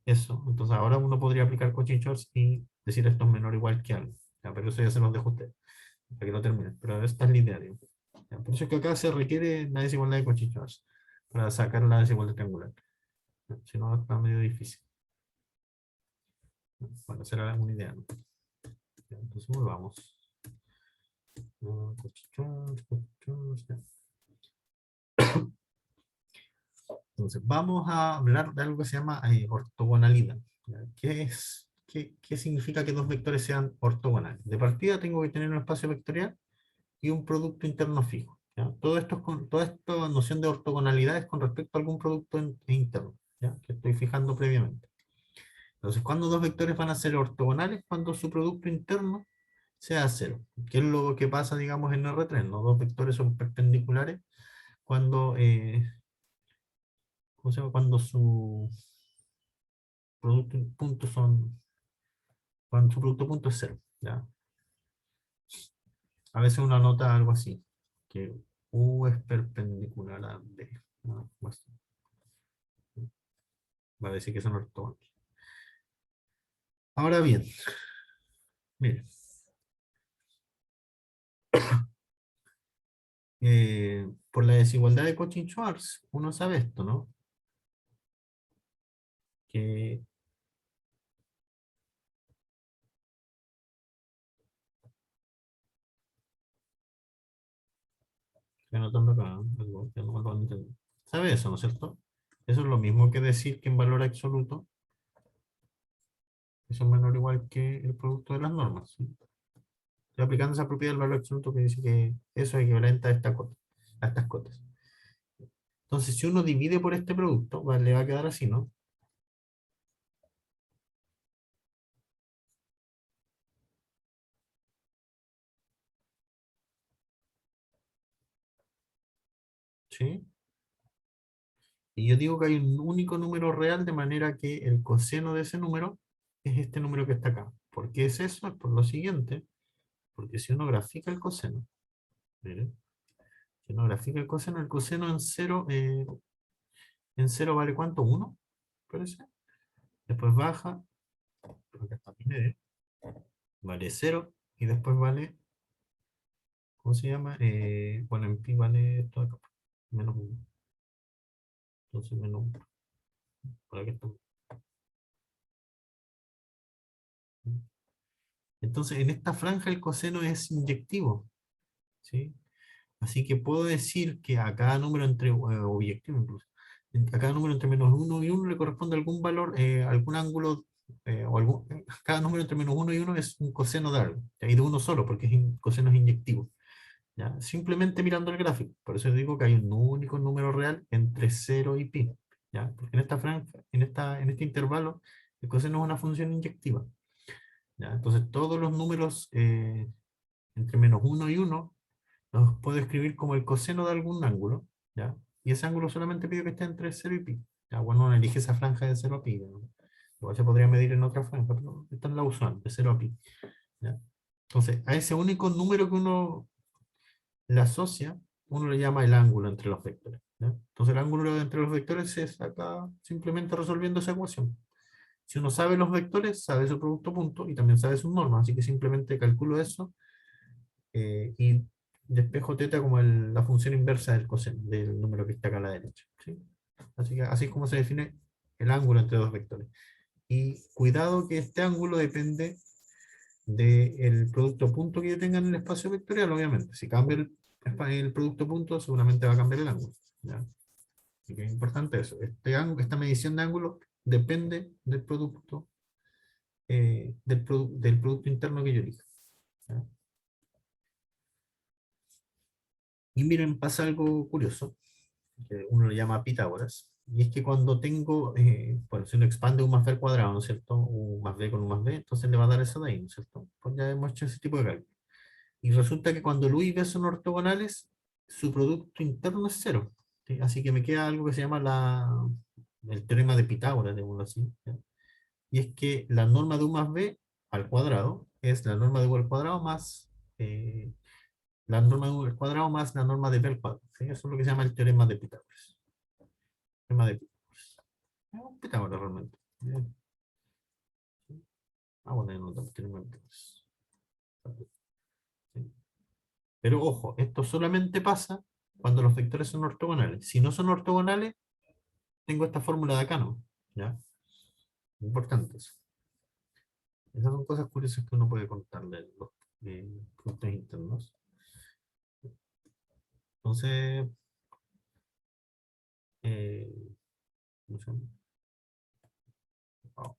eso. Entonces, ahora uno podría aplicar Cauchy-Schwarz y decir esto es menor o igual que algo. ¿Ya? Pero eso ya se los dejo a ustedes, para que lo terminen. Pero esta es la idea, digo. ¿Ya? Por eso es que acá se requiere la desigualdad de Cauchy-Schwarz para sacar la desigualdad triangular. ¿Ya? Si no, está medio difícil. Bueno, será una idea, ¿no? Ya, entonces volvamos. Entonces, vamos a hablar de algo que se llama ortogonalidad. ¿Ya? ¿Qué significa que dos vectores sean ortogonales? De partida tengo que tener un espacio vectorial y un producto interno fijo. ¿Ya? Toda esta noción de ortogonalidad es con respecto a algún producto interno, ¿ya? Que estoy fijando previamente. Entonces, ¿cuándo dos vectores van a ser ortogonales? Cuando su producto interno sea cero. ¿Qué es lo que pasa, digamos, en R3? ¿No? Dos vectores son perpendiculares cuando, ¿cómo se llama? Cuando su producto punto cuando su producto punto es cero. ¿Ya? A veces uno anota algo así, que U es perpendicular a D. ¿No? Va a decir que son ortogonales. Ahora bien, miren. Por la desigualdad de Cauchy-Schwarz, uno sabe esto, ¿no? Que estoy anotando acá, algo que no me lo han entendido. ¿Sabe eso, no es cierto? Eso es lo mismo que decir que en valor absoluto eso es menor o igual que el producto de las normas. ¿Sí? Estoy aplicando esa propiedad del valor absoluto que dice que eso es equivalente a esta cota, a estas cotas. Entonces, si uno divide por este producto, le va a quedar así, ¿no? ¿Sí? Y yo digo que hay un único número real, de manera que el coseno de ese número es este número que está acá. ¿Por qué es eso? Es por lo siguiente, porque si uno grafica el coseno, miren, si uno grafica el coseno en cero vale ¿cuánto? 1, parece. Después baja, creo que hasta medio, vale 0, y después vale, ¿cómo se llama? Bueno, en pi vale esto de acá, menos 1. Entonces menos 1. Por aquí está. Entonces, en esta franja el coseno es inyectivo, ¿sí? Así que puedo decir que a cada número objetivo incluso, a cada número entre menos 1 y 1 le corresponde algún valor, algún ángulo, cada número entre menos 1 y 1 es un coseno de algo, y de uno solo, porque coseno es inyectivo. ¿ya? Simplemente mirando el gráfico. Por eso digo que hay un único número real entre 0 y pi, ¿ya? Porque en esta franja, en este intervalo, el coseno es una función inyectiva, ¿ya? Entonces todos los números entre -1 y 1 los puedo escribir como el coseno de algún ángulo, ¿ya? Y ese ángulo solamente pido que esté entre 0 y pi. ¿Ya? Bueno, uno elige esa franja de 0 a pi, ¿no? Igual se podría medir en otra franja, pero esta es la usual, de 0 a pi, ¿ya? Entonces, a ese único número que uno le asocia, uno le llama el ángulo entre los vectores, ¿ya? Entonces, el ángulo entre los vectores se saca simplemente resolviendo esa ecuación. Si uno sabe los vectores, sabe su producto punto y también sabe sus normas, así que simplemente calculo eso y despejo teta como la función inversa del coseno, del número que está acá a la derecha, ¿sí? Así que así es como se define el ángulo entre dos vectores. Y cuidado que este ángulo depende del producto punto que yo tenga en el espacio vectorial, obviamente. Si cambia el producto punto, seguramente va a cambiar el ángulo, ¿ya? Así que es importante eso. Esta medición de ángulo depende del producto, del producto interno que yo elija, ¿ya? Y miren, pasa algo curioso, que uno lo llama Pitágoras, y es que cuando tengo, bueno, si uno expande u más b al cuadrado, ¿no es cierto? U más b con u más b, entonces le va a dar eso de ahí, ¿no es cierto? Pues ya hemos hecho ese tipo de cálculo. Y resulta que cuando el u y b son ortogonales, su producto interno es cero, ¿sí? Así que me queda algo que se llama el teorema de Pitágoras, digámoslo así, ¿ya? Y es que la norma de u más b al cuadrado es la norma de u al cuadrado más la norma de u al cuadrado más la norma de b al cuadrado, ¿sí? Eso es lo que se llama el teorema de Pitágoras. Teorema de Pitágoras. Es un Pitágoras realmente. Bien. Ah, bueno, ya no tengo teorema de Pitágoras. ¿Sí? Pero ojo, esto solamente pasa cuando los vectores son ortogonales. Si no son ortogonales, tengo esta fórmula de acá, ¿no? ¿Ya? Importante eso. Esas son cosas curiosas que uno puede contarle los productos internos. Entonces, ¿cómo se llama?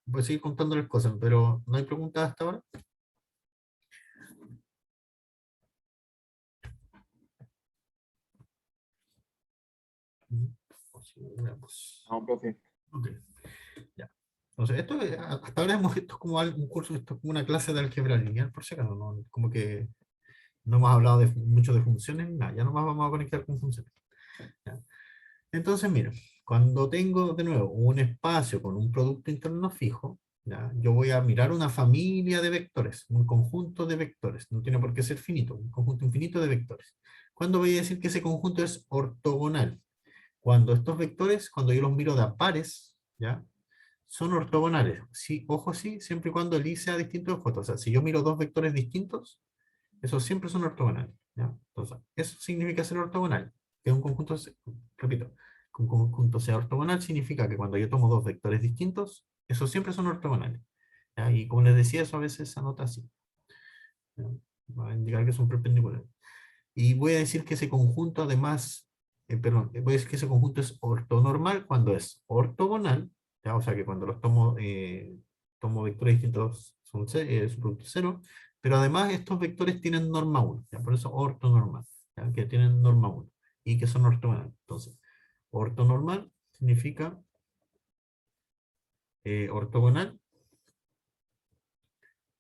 Voy a seguir contándoles cosas, pero ¿no hay preguntas hasta ahora? Veamos. No, profe. Ok, ya. Entonces, hasta ahora esto es como un curso, esto es como una clase de álgebra lineal, por si acaso, ¿no? Como que no hemos hablado mucho de funciones, nada, ya nomás vamos a conectar con funciones. ¿Ya? Entonces, mira, cuando tengo de nuevo un espacio con un producto interno fijo, ¿ya? Yo voy a mirar una familia de vectores, un conjunto de vectores, no tiene por qué ser finito, un conjunto infinito de vectores. ¿Cuándo voy a decir que ese conjunto es ortogonal? Cuando estos vectores, cuando yo los miro de a pares, ¿ya? Son ortogonales. Sí, ojo, sí, siempre y cuando el i sea distinto de j. O sea, si yo miro dos vectores distintos, esos siempre son ortogonales, ¿ya? Entonces, eso significa ser ortogonal. Que un conjunto, repito, que un conjunto sea ortogonal significa que cuando yo tomo dos vectores distintos, esos siempre son ortogonales, ¿ya? Y como les decía, eso a veces se anota así, ¿ya? Va a indicar que son perpendiculares. Y voy a decir que ese conjunto además, perdón, voy a decir que ese conjunto es ortonormal cuando es ortogonal, ¿ya? O sea que cuando los tomo vectores distintos son su producto es cero, pero además estos vectores tienen norma 1, ¿ya? Por eso ortonormal, ¿ya? Que tienen norma 1 y que son ortogonales. Entonces, ortonormal significa ortogonal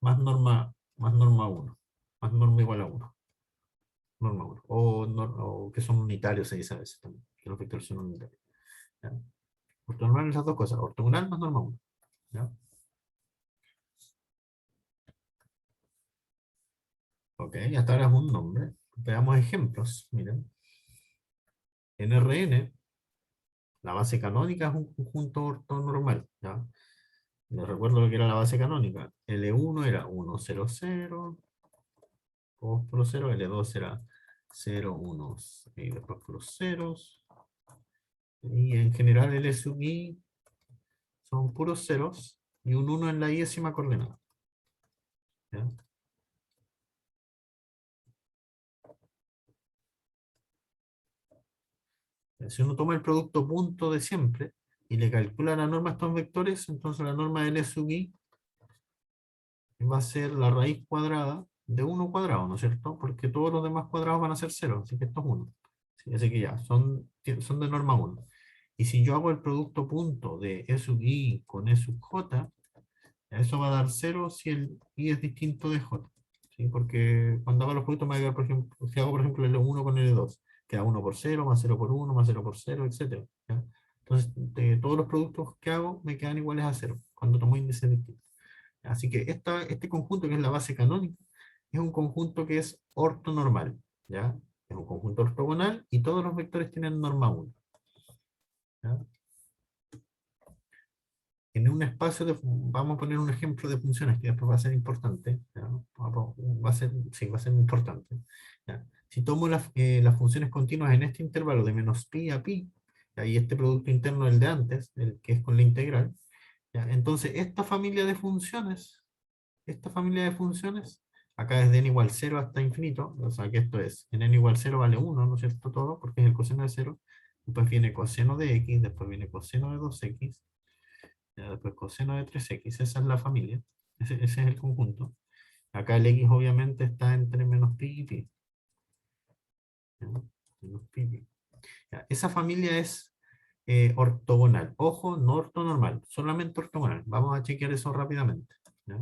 más norma 1, más norma igual a 1. Norma 1. O que son unitarios, se dice a veces también, que los vectores son unitarios, ¿ya? Ortogonal es las dos cosas, ortogonal más norma 1. ¿Ya? Ok, hasta ahora es un nombre. Veamos ejemplos. Miren. En Rn, la base canónica es un conjunto ortonormal. ¿Ya? Les recuerdo lo que era la base canónica. L1 era 1, 0, 0. 2 por 0. L2 era 0, 1 y después por los ceros. Y en general L sub i son puros ceros y un 1 en la i-ésima coordenada. ¿Ya? Si uno toma el producto punto de siempre y le calcula la norma a estos vectores, entonces la norma de L sub i va a ser la raíz cuadrada de 1 cuadrado, ¿no es cierto? Porque todos los demás cuadrados van a ser 0, así que esto es 1. Sí, así que ya, son de norma 1. Y si yo hago el producto punto de E sub I con E sub J, eso va a dar 0 si el I es distinto de J. ¿Sí? Porque cuando hago los productos me va a quedar, por ejemplo, si hago por ejemplo L1 con L2, queda 1 por 0, más 0 por 1, más 0 por 0, etc. ¿Ya? Entonces, todos los productos que hago me quedan iguales a 0, cuando tomo índices distintos. Así que este conjunto, que es la base canónica, es un conjunto que es ortonormal, ¿ya? Es un conjunto ortogonal y todos los vectores tienen norma 1. ¿Ya? En un espacio vamos a poner un ejemplo de funciones que después va a ser importante, ¿ya? Sí, va a ser importante. ¿Ya? Si tomo las funciones continuas en este intervalo de menos pi a pi, ¿ya? Y este producto interno, el de antes, el que es con la integral, ¿ya? Entonces esta familia de funciones, acá es de n igual 0 hasta infinito, o sea que esto es, en n igual 0 vale 1, ¿no es cierto? Todo, porque es el coseno de 0, después viene coseno de x, después viene coseno de 2x, ya después coseno de 3x, esa es la familia, ese es el conjunto. Acá el x obviamente está entre menos pi y pi. ¿Ya? Menos pi y pi. Ya, esa familia es ortogonal. Ojo, no ortonormal, solamente ortogonal. Vamos a chequear eso rápidamente. ¿Ya?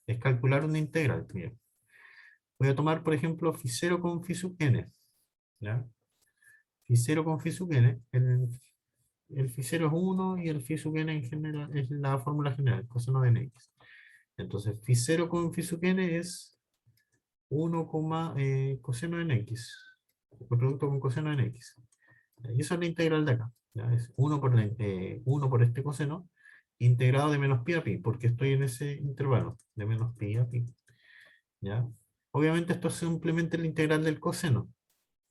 Es calcular una integral. Mira. Voy a tomar, por ejemplo, φ0 con φ sub n. ¿Ya? φ0 con φ sub n. El φ0 es 1 y el φ sub n en general es la fórmula general, coseno de nx. Entonces, φ0 con φ sub n es 1, coseno de nx. El producto con coseno de nx. Y eso es la integral de acá. ¿Ya? Es 1 por este coseno integrado de menos pi a pi, porque estoy en ese intervalo de menos pi a pi. ¿Ya? Obviamente esto es simplemente la integral del coseno.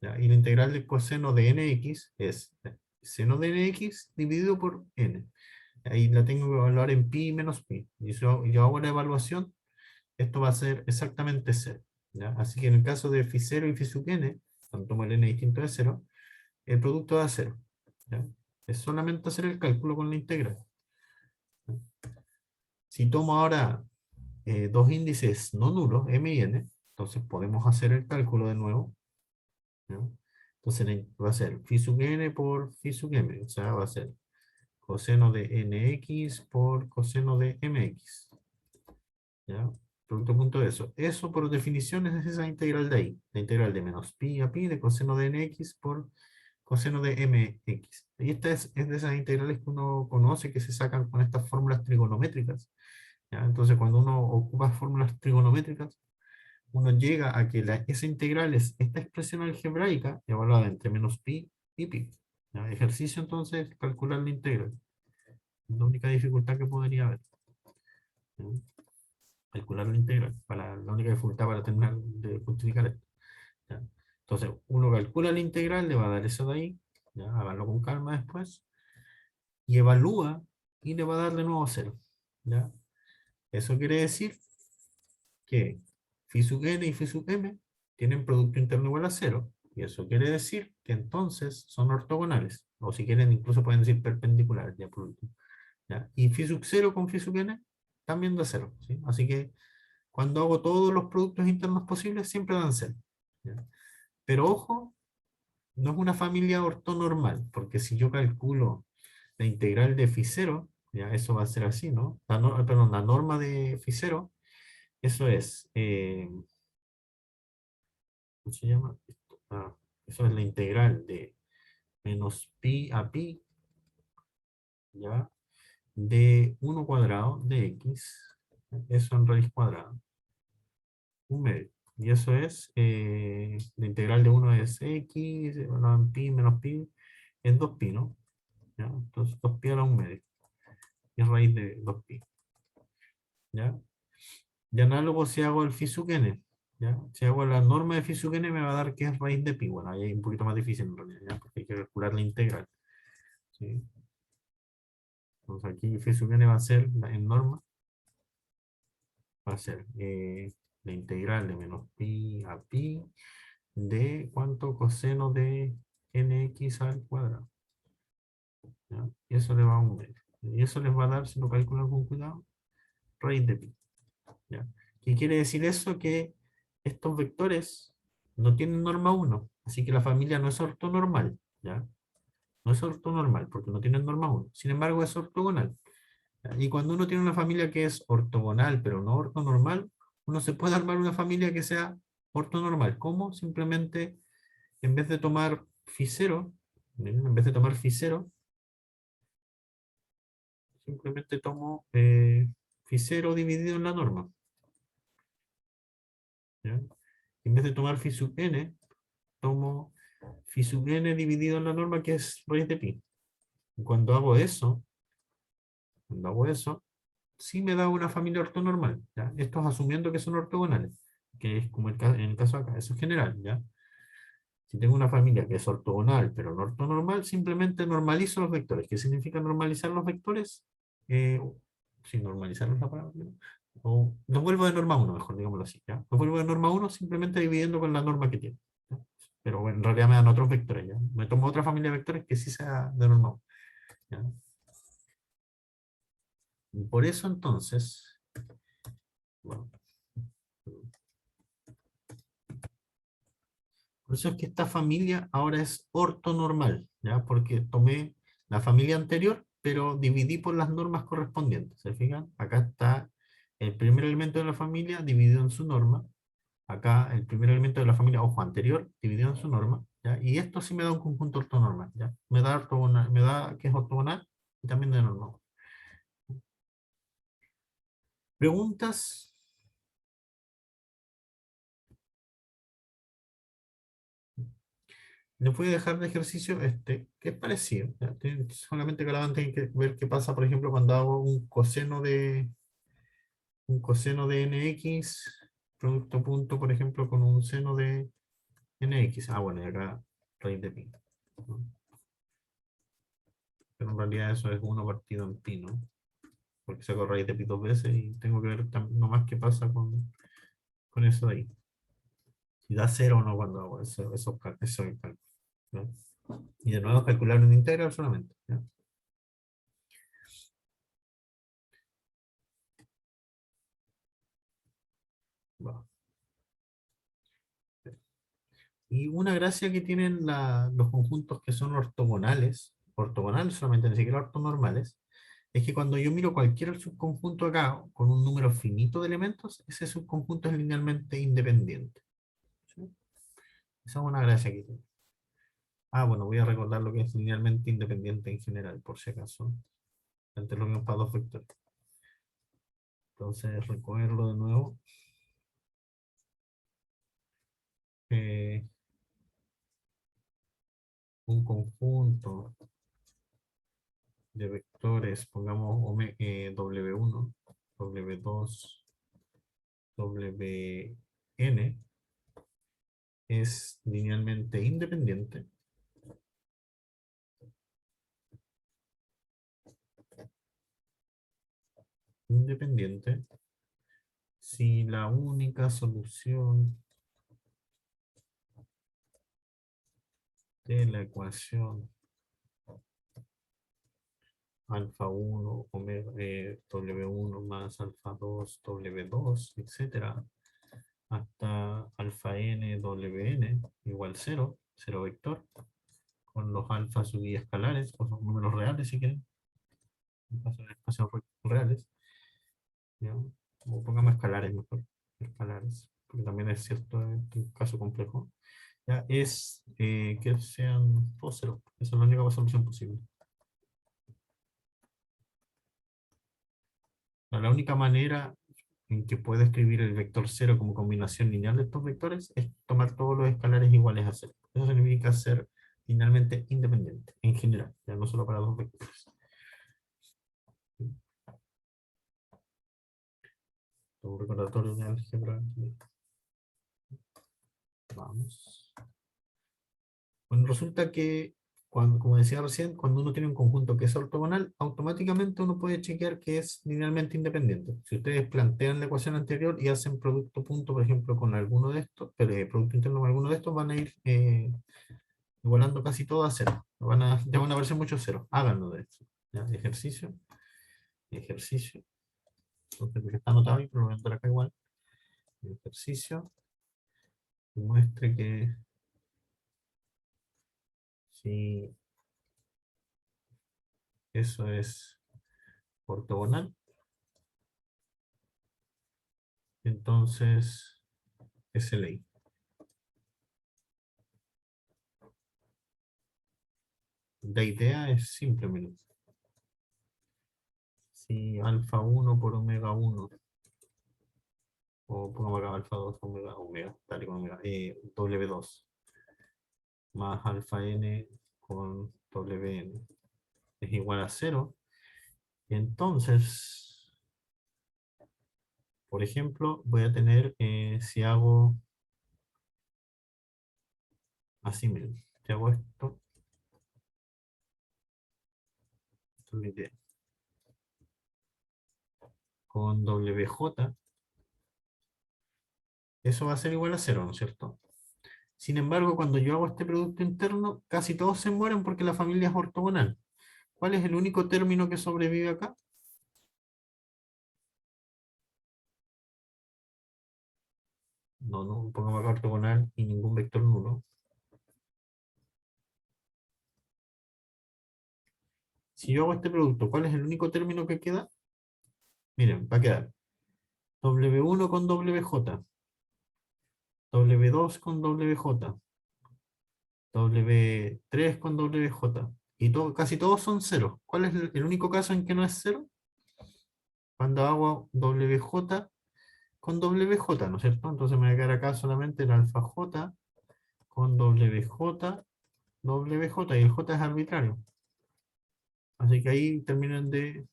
¿Ya? Y la integral del coseno de nx es seno de nx dividido por n. Ahí la tengo que evaluar en pi menos pi. Y si yo hago la evaluación, esto va a ser exactamente 0. ¿Ya? Así que en el caso de φ0 y φ sub n, cuando tomo el n distinto de 0, el producto da 0. ¿Ya? Es solamente hacer el cálculo con la integral. ¿Ya? Si tomo ahora dos índices no nulos, m y n, entonces podemos hacer el cálculo de nuevo. ¿Ya? Entonces va a ser phi sub n por phi sub m, o sea, va a ser coseno de nx por coseno de mx. ¿Ya? Producto punto de eso. Eso por definición es esa integral de ahí, la integral de menos pi a pi de coseno de nx por coseno de mx. Y esta es de esas integrales que uno conoce que se sacan con estas fórmulas trigonométricas. ¿Ya? Entonces cuando uno ocupa fórmulas trigonométricas, uno llega a que esa integral es esta expresión algebraica evaluada entre menos pi y pi. ¿Ya? Ejercicio entonces, calcular la integral. Es la única dificultad que podría haber. ¿Ya? Calcular la integral, la única dificultad para terminar de justificar esto. ¿Ya? Entonces, uno calcula la integral, le va a dar eso de ahí, ¿ya? Háganlo con calma después, y evalúa, y le va a dar de nuevo 0. ¿Ya? Eso quiere decir que phi sub n y phi sub m tienen producto interno igual a 0, y eso quiere decir que entonces son ortogonales, o si quieren incluso pueden decir perpendiculares, ya por último. ¿Ya? Y phi sub 0 con phi sub n también da 0, ¿sí? Así que cuando hago todos los productos internos posibles siempre dan 0. ¿Ya? Pero ojo, no es una familia ortonormal, porque si yo calculo la integral de φ0, ya eso va a ser así, ¿no? Perdón, la norma de φ0, eso es, ¿cómo se llama? Eso es la integral de menos pi a pi, ¿ya? De 1 cuadrado de x, eso en raíz cuadrada, un medio. Y eso es, la integral de 1 es x, bueno, pi menos pi, es 2pi, ¿no? ¿Ya? Entonces 2pi a la 1 medio, y es raíz de 2pi. ¿Ya? Y análogo si hago el phi sub n, ¿ya? Si hago la norma de phi sub n me va a dar que es raíz de pi. Bueno, ahí es un poquito más difícil en realidad, ¿ya? Porque hay que calcular la integral. ¿Sí? Entonces aquí phi sub n va a ser, en norma, va a ser la integral de menos pi a pi de ¿cuánto? Coseno de nx al cuadrado. ¿Ya? Y eso le va a un medio. Y eso les va a dar, si lo calculan con cuidado, raíz de pi. ¿Ya? ¿Qué quiere decir eso? Que estos vectores no tienen norma 1, así que la familia no es ortonormal, ¿ya? No es ortonormal porque no tienen norma 1. Sin embargo, es ortogonal. ¿Ya? Y cuando uno tiene una familia que es ortogonal, pero no ortonormal, uno se puede armar una familia que sea ortonormal. ¿Cómo? Simplemente, en vez de tomar phi0, ¿bien? En vez de tomar phi0, simplemente tomo phi0 dividido en la norma. ¿Ya? En vez de tomar phi sub n, tomo phi sub n dividido en la norma, que es raíz de pi. Y cuando hago eso, sí me da una familia ortonormal, ¿ya? Esto es asumiendo que son ortogonales, que es como en el caso acá, eso es general, ¿ya? Si tengo una familia que es ortogonal, pero no ortonormal, simplemente normalizo los vectores. ¿Qué significa normalizar los vectores? Eh, sí, normalizar es la palabra, ¿no? O los vuelvo de norma 1, mejor digámoslo así, ¿ya? Los vuelvo de norma 1 simplemente dividiendo con la norma que tiene, ¿ya? Pero bueno, en realidad me dan otros vectores, ¿ya? Me tomo otra familia de vectores que sí sea de norma 1, ¿ya? Y por eso entonces, bueno, por eso es que esta familia ahora es ortonormal, ¿ya? Porque tomé la familia anterior, pero dividí por las normas correspondientes. ¿Se fijan? Acá está el primer elemento de la familia dividido en su norma. Acá el primer elemento de la familia, ojo, anterior, dividido en su norma. ¿Ya? Y esto sí me da un conjunto ortonormal, ¿ya? Me da que es ortogonal y también de norma. ¿Preguntas? Les voy a dejar de ejercicio este, que es parecido. ¿Ya? Solamente que ahora van a tener que ver qué pasa, por ejemplo, cuando hago un coseno de nx, producto punto, por ejemplo, con un seno de nx. Ah, bueno, y acá raíz de pi, ¿no? Pero en realidad eso es 1 partido en pi, ¿no? Porque saco raíz de pi 2 veces y tengo que ver nomás qué pasa con eso de ahí. Si da 0 o no cuando hago eso cálculo, ¿no? Y de nuevo calcular un integral solamente, ¿ya? Va. Y una gracia que tienen los conjuntos que son ortogonales solamente, ni siquiera ortonormales, es que cuando yo miro cualquier subconjunto acá con un número finito de elementos, ese subconjunto es linealmente independiente, ¿sí? Esa es una gracia que tiene. Ah, bueno, voy a recordar lo que es linealmente independiente en general, por si acaso. Antes lo vimos para dos vectores. Entonces, recogerlo de nuevo. Eh, un conjunto de vectores, pongamos W1, W2, Wn, es linealmente independiente si la única solución de la ecuación alfa 1, W1 más alfa 2, W2, etcétera, hasta alfa n, Wn igual 0, 0 vector, con los alfa sub i escalares, o los números reales si quieren, en caso de espacios reales, ¿ya? O pongamos escalares mejor, escalares, porque también es cierto en un caso complejo, ya, es que sean todos cero, esa es la única solución posible. La única manera en que puedo escribir el vector 0 como combinación lineal de estos vectores es tomar todos los escalares iguales a 0. Eso significa ser linealmente independiente, en general, ya no solo para dos vectores. Un recordatorio de álgebra. Vamos. Bueno, resulta que, como decía recién, cuando uno tiene un conjunto que es ortogonal, automáticamente uno puede chequear que es linealmente independiente. Si ustedes plantean la ecuación anterior y hacen producto punto, por ejemplo, con alguno de estos, pero producto interno con alguno de estos, van a ir igualando casi todo a cero. Ya van a verse muchos ceros. Háganlo de esto. ¿Ya? Ejercicio. Ejercicio. Entonces, porque está anotado ahí, pero lo voy a entrar acá igual. Ejercicio. muestre que si eso es ortogonal, entonces es ley. La idea es simple, miren. Si alfa 1 por omega 1, o pongamos acá alfa 2 omega, tal y como omega, W2, más alfa n con Wn es igual a 0, entonces, por ejemplo, voy a tener, si hago así, miren, si hago esto, esto es la idea, con WJ, eso va a ser igual a 0, ¿no es cierto? Sin embargo, cuando yo hago este producto interno, casi todos se mueren porque la familia es ortogonal. ¿Cuál es el único término que sobrevive acá? No pongamos acá ortogonal y ningún vector nulo. Si yo hago este producto, ¿cuál es el único término que queda? Miren, va a quedar W1 con WJ, W2 con WJ, W3 con WJ. Y casi todos son ceros. ¿Cuál es el único caso en que no es cero? Cuando hago WJ con WJ, ¿no es cierto? Entonces me va a quedar acá solamente el alfa J con WJ, WJ, y el J es arbitrario. Así que ahí terminan de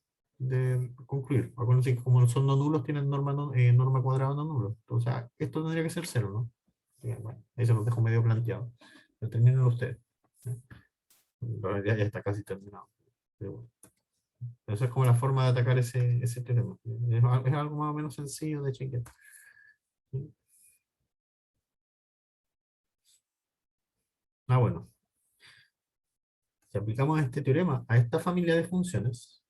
concluir. Acuérdense que como son no nulos, tienen norma cuadrada no nulo. O sea, esto tendría que ser cero, ¿no? Bien, bueno, ahí se los dejo medio planteado. Lo terminen ustedes. ¿Eh? En realidad ya está casi terminado. Pero bueno. Esa es como la forma de atacar ese teorema. Es algo más o menos sencillo de chequear. ¿Sí? Ah, bueno. Si aplicamos este teorema a esta familia de funciones,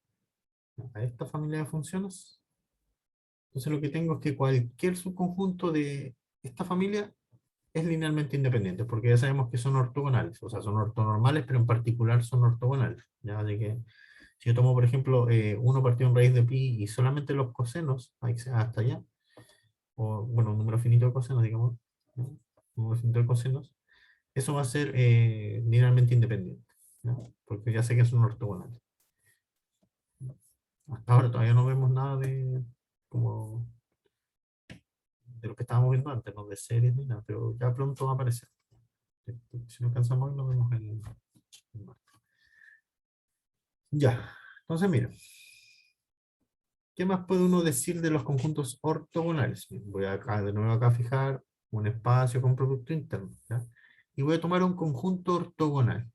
entonces lo que tengo es que cualquier subconjunto de esta familia es linealmente independiente, porque ya sabemos que son ortogonales, o sea, son ortonormales, pero en particular son ortogonales. ¿Ya? Así que si yo tomo, por ejemplo, 1 partido en raíz de pi y solamente los cosenos, hasta allá, o bueno, un número finito de cosenos, digamos, ¿no? Un número finito de cosenos, eso va a ser linealmente independiente, ¿no? Porque ya sé que son ortogonales. Hasta ahora todavía no vemos nada como, de lo que estábamos viendo antes, no de series ni nada, pero ya pronto va a aparecer. Si no alcanzamos hoy, lo vemos en marzo. Ya, entonces mira, ¿qué más puede uno decir de los conjuntos ortogonales? Voy acá de nuevo acá a fijar un espacio con producto interno, ¿ya? Y voy a tomar un conjunto ortogonal.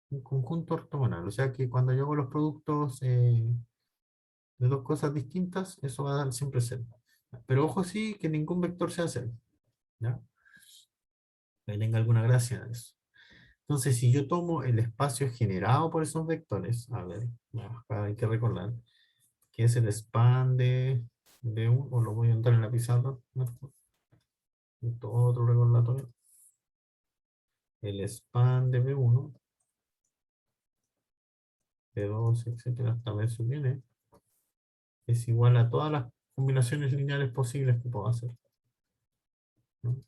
Un conjunto ortogonal, o sea que cuando yo hago los productos de dos cosas distintas, eso va a dar siempre cero. Pero ojo sí, que ningún vector sea cero, ¿ya? Que tenga alguna gracia en eso. Entonces, si yo tomo el espacio generado por esos vectores, a ver, acá hay que recordar, que es el span de B1, o lo voy a entrar en la pizarra, ¿no? Esto otro recordatorio. El span de B1, B2, etcétera, hasta B sub n, es igual a todas las combinaciones lineales posibles que puedo hacer, ¿no?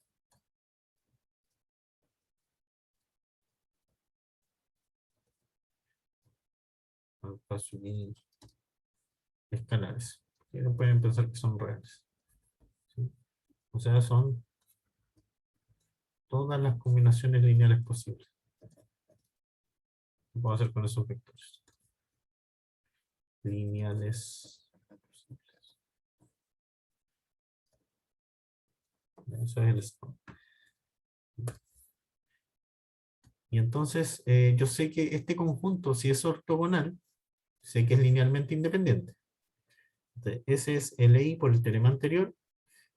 Alfa sub n escalares. Y no pueden pensar que son reales, ¿sí? O sea, son todas las combinaciones lineales posibles que puedo hacer con esos vectores. Lineales posibles. Eso es el span. Y entonces yo sé que este conjunto, si es ortogonal, sé que es linealmente independiente. Entonces, ese es LI por el teorema anterior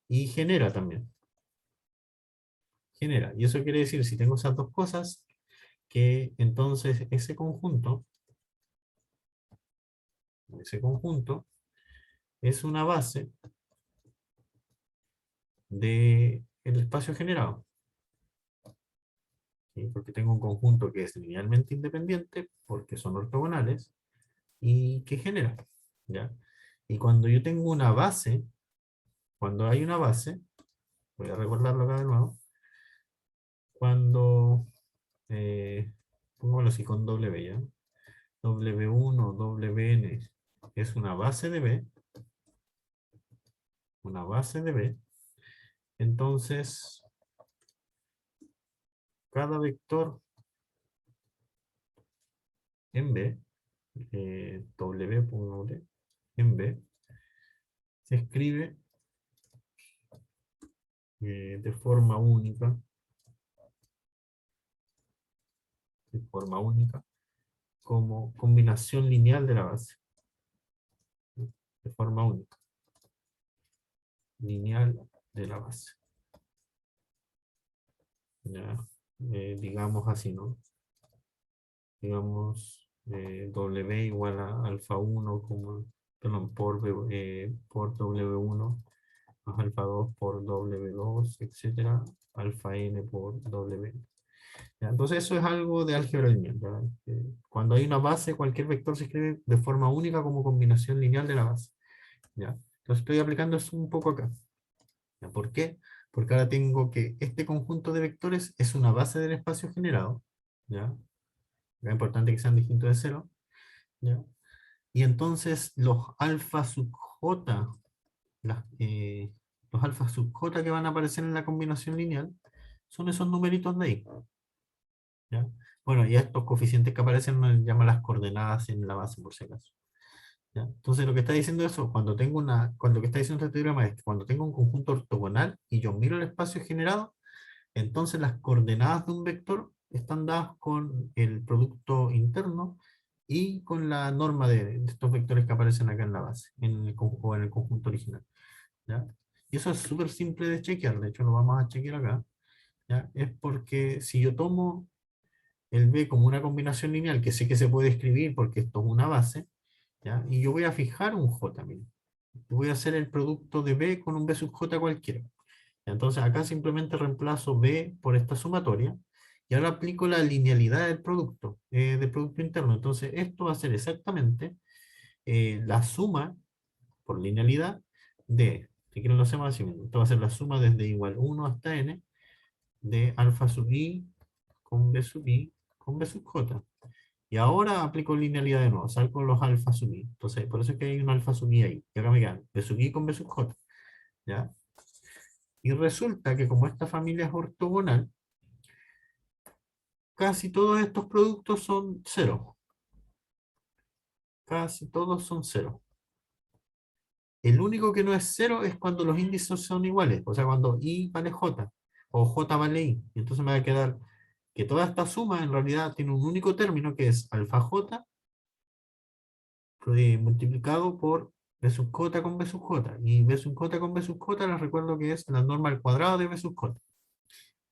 y genera también. Genera. Y eso quiere decir, si tengo esas dos cosas, que entonces ese conjunto es una base de el espacio generado. ¿Sí? Porque tengo un conjunto que es linealmente independiente, porque son ortogonales, y que genera. ¿Ya? Y cuando yo tengo una base, cuando hay una base, voy a recordarlo acá de nuevo, cuando, pongámoslo así con W, ¿ya? W1, Wn es una base de B, entonces cada vector en B, W, pongámosle, en B, se escribe de forma única, como combinación lineal de la base. De forma única. Lineal de la base. Ya, digamos así, ¿no? Digamos W igual a alfa 1 como, perdón, por W1 más alfa 2 por W2, etcétera, alfa n por W. ¿Ya? Entonces eso es algo de álgebra lineal. ¿Ya? Cuando hay una base, cualquier vector se escribe de forma única como combinación lineal de la base. ¿Ya? Entonces estoy aplicando eso un poco acá. ¿Ya? ¿Por qué? Porque ahora tengo que este conjunto de vectores es una base del espacio generado. ¿Ya? Es importante que sean distintos de cero. ¿Ya? Y entonces los alfa sub j, los alfa sub j que van a aparecer en la combinación lineal, son esos numeritos de ahí. ¿Ya? Bueno, y a estos coeficientes que aparecen nos llaman las coordenadas en la base, por si acaso. ¿Ya? Entonces lo que está diciendo eso, cuando lo que está diciendo este teorema es que cuando tengo un conjunto ortogonal y yo miro el espacio generado, entonces las coordenadas de un vector están dadas con el producto interno y con la norma de estos vectores que aparecen acá en la base, o en el conjunto original. ¿Ya? Y eso es súper simple de chequear, de hecho lo vamos a chequear acá. ¿Ya? Es porque si yo tomo el B como una combinación lineal, que sé que se puede escribir porque esto es una base, ¿ya? Y yo voy a fijar un J, miren. Voy a hacer el producto de B con un B sub J cualquiera. Entonces acá simplemente reemplazo B por esta sumatoria y ahora aplico la linealidad del producto interno. Entonces esto va a ser exactamente la suma por linealidad si quieren lo hacemos así, esto va a ser la suma desde igual 1 hasta n de alfa sub i con b sub i con b sub j. Y ahora aplico linealidad de nuevo, salgo los alfa sub i. Entonces, por eso es que hay un alfa sub i ahí. Y acá me quedan b sub i con b sub j. ¿Ya? Y resulta que como esta familia es ortogonal, casi todos estos productos son cero. Casi todos son cero. El único que no es cero es cuando los índices son iguales. O sea, cuando i vale j o j vale i. Y entonces me va a quedar que toda esta suma en realidad tiene un único término que es alfa j multiplicado por b sub j con b sub j. Y b sub j con b sub j les recuerdo que es la norma al cuadrado de b sub j.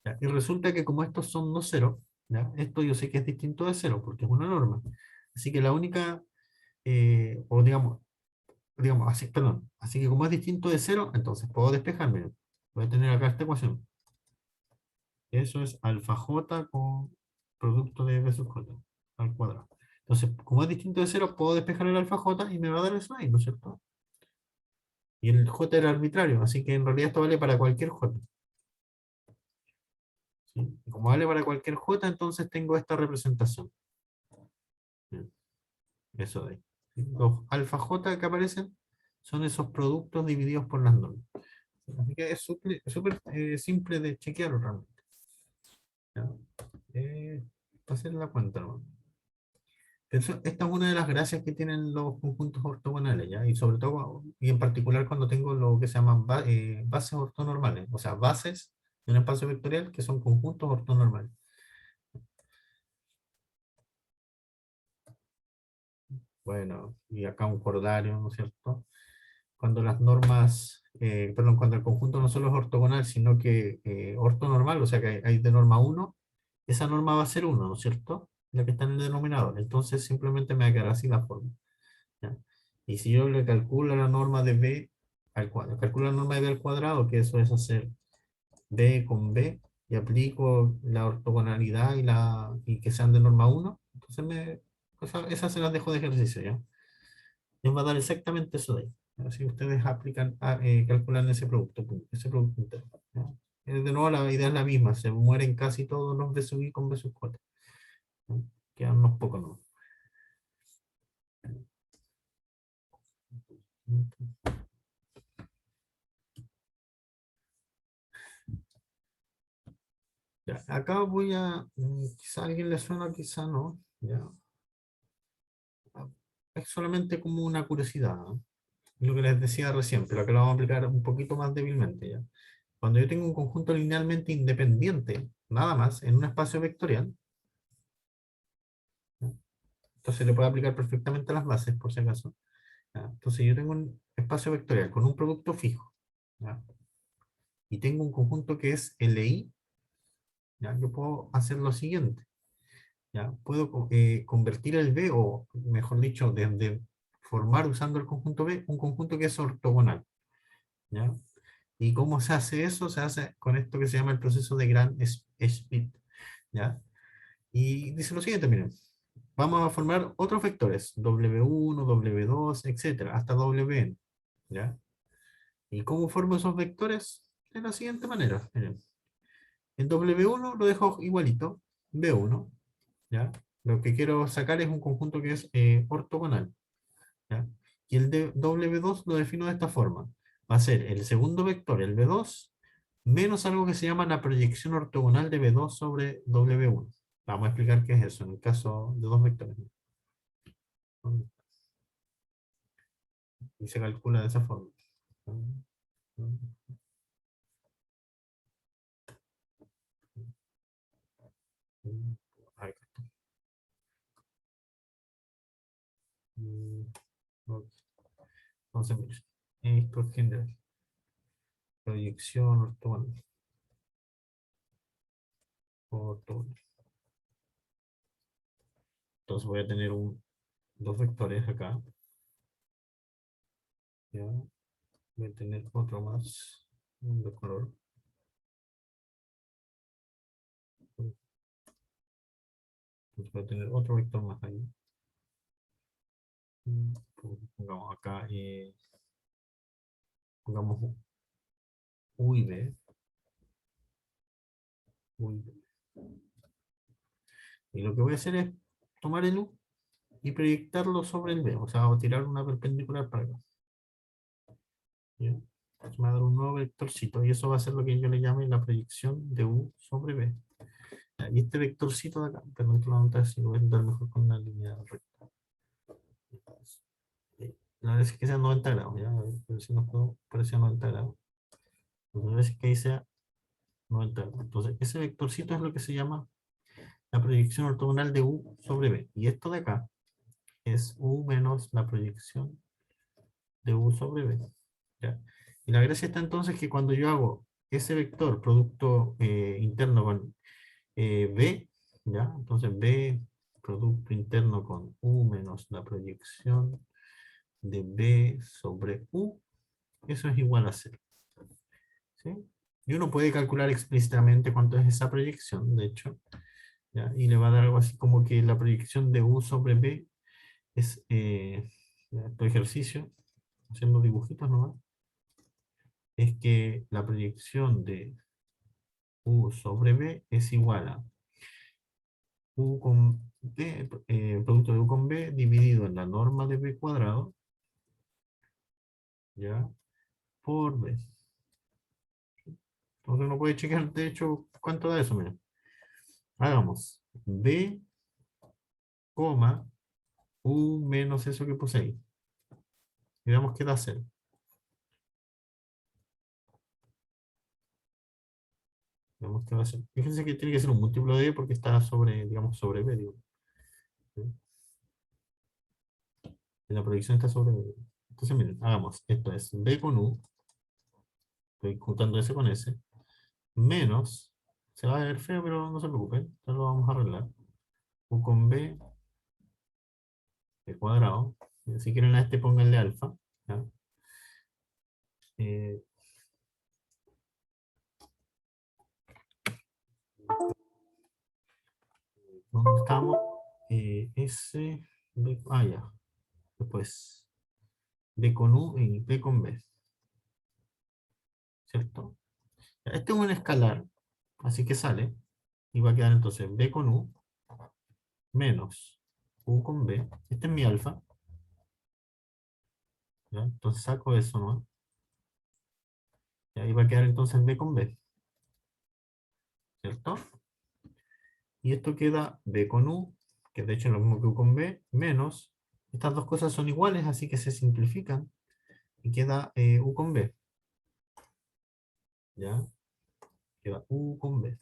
¿Ya? Y resulta que como estos son no cero, ¿ya? Esto yo sé que es distinto de cero porque es una norma. Así que la única, o digamos así, perdón, así que como es distinto de cero, entonces puedo despejarme. Voy a tener acá esta ecuación. Eso es alfa j con producto de b sub j al cuadrado. Entonces, como es distinto de cero, puedo despejar el alfa j y me va a dar eso ahí, ¿no es cierto? Y el j era arbitrario, así que en realidad esto vale para cualquier j. ¿Sí? Y como vale para cualquier j, entonces tengo esta representación. Bien, eso de ahí. ¿Sí? Los alfa j que aparecen son esos productos divididos por las normas. Así que es súper simple de chequear realmente. ¿Ya? Para hacer la cuenta, ¿no? Esta es una de las gracias que tienen los conjuntos ortogonales, ¿ya? Y sobre todo, y en particular cuando tengo lo que se llaman bases ortonormales, o sea, bases de un espacio vectorial que son conjuntos ortonormales. Bueno, y acá un corolario, ¿no es cierto? Cuando las normas, perdón, cuando el conjunto no solo es ortogonal, sino que ortonormal, o sea que hay de norma 1, esa norma va a ser 1, ¿no es cierto? La que está en el denominador. Entonces simplemente me va a quedar así la forma. ¿Ya? Y si yo le calculo la norma de b al cuadrado, calculo la norma de b al cuadrado, que eso es hacer B con B y aplico la ortogonalidad y que sean de norma uno, entonces esas se las dejo de ejercicio, ¿ya? Les va a dar exactamente eso de ahí. Así ustedes aplican, calculan ese producto, ese producto interno, ¿ya? De nuevo, la idea es la misma, se mueren casi todos los B sub I con B sub 4. Quedan unos pocos, ¿no? Ya, acá voy a, quizá a alguien le suena, quizá no, ya. Es solamente como una curiosidad, ¿no? Lo que les decía recién, pero acá lo vamos a aplicar un poquito más débilmente, ¿ya? Cuando yo tengo un conjunto linealmente independiente, nada más, en un espacio vectorial, ¿ya? Entonces le puedo aplicar perfectamente las bases, por si acaso, ¿ya? Entonces yo tengo un espacio vectorial con un producto fijo, ¿ya? Y tengo un conjunto que es LI, ¿ya? Yo puedo hacer lo siguiente, ¿ya? Puedo convertir el B, o mejor dicho, de formar usando el conjunto B, un conjunto que es ortogonal, ¿ya? ¿Y cómo se hace eso? Se hace con esto que se llama el proceso de Gram-Schmidt, ¿ya? Y dice lo siguiente, miren, vamos a formar otros vectores, W1, W2, etcétera, hasta Wn, ¿ya? ¿Y cómo formo esos vectores? De la siguiente manera, miren. En W1 lo dejo igualito, B1, ¿ya? Lo que quiero sacar es un conjunto que es ortogonal, ¿ya? Y el de W2 lo defino de esta forma. Va a ser el segundo vector, el B2, menos algo que se llama la proyección ortogonal de B2 sobre W1. Vamos a explicar qué es eso en el caso de dos vectores. Y se calcula de esa forma. Ahí está. Ok. Entonces, mire, esto es general. Proyección ortogonal. Ortogonal. Entonces voy a tener dos vectores acá. ¿Ya? Voy a tener otro más, un de color. Entonces voy a tener otro vector más ahí. Pongamos acá, pongamos U y B. U y B. Y lo que voy a hacer es tomar el U y proyectarlo sobre el B. O sea, o tirar una perpendicular para acá. ¿Ya? Entonces me va a dar un nuevo vectorcito. Y eso va a ser lo que yo le llame la proyección de U sobre B. ¿Ya? Y este vectorcito de acá, perdón que lo voy a anotar, si lo voy a anotar mejor con una línea recta. La verdad es que sea 90 grados, ¿ya? A ver, pero si no puedo, parecía 90 grados. La verdad es que ahí sea 90 grados. Entonces, ese vectorcito es lo que se llama la proyección ortogonal de U sobre B. Y esto de acá es U menos la proyección de U sobre B. ¿Ya? Y la gracia está entonces que cuando yo hago ese vector producto interno con B, ¿ya? Entonces B producto interno con U menos la proyección de B sobre U, eso es igual a 0. ¿Sí? Y uno puede calcular explícitamente cuánto es esa proyección, de hecho, ¿ya? Y le va a dar algo así como que la proyección de U sobre B es, este ejercicio, haciendo dibujitos nomás, es que la proyección de U sobre B es igual a U con B, producto de U con B dividido en la norma de B cuadrado, ¿ya? Por B. Entonces uno puede checar, de hecho, cuánto da eso, miren. Hagamos B, coma, U menos eso que puse ahí. Y veamos qué da 0. Veamos qué da 0. Fíjense que tiene que ser un múltiplo de B porque está sobre, digamos, sobre B, digo. ¿Sí? Y la proyección está sobre B. Entonces, miren, hagamos. Esto es B con U. Estoy juntando S con S. Menos, se va a ver feo, pero no se preocupen. Esto lo vamos a arreglar. U con B, B cuadrado. Si quieren a este, pónganle alfa. ¿Ya? Eh, ¿Dónde estamos? S, B, ya. Después, B con U y B con B. ¿Cierto? Este es un escalar, así que sale. Y va a quedar entonces B con U menos U con B. Este es mi alfa. ¿Ya? Entonces saco eso, ¿no? Y ahí va a quedar entonces B con B. ¿Cierto? Y esto queda B con U, que de hecho es lo mismo que U con B, menos. Estas dos cosas son iguales, así que se simplifican. Y queda U con B. ¿Ya? Queda U con B.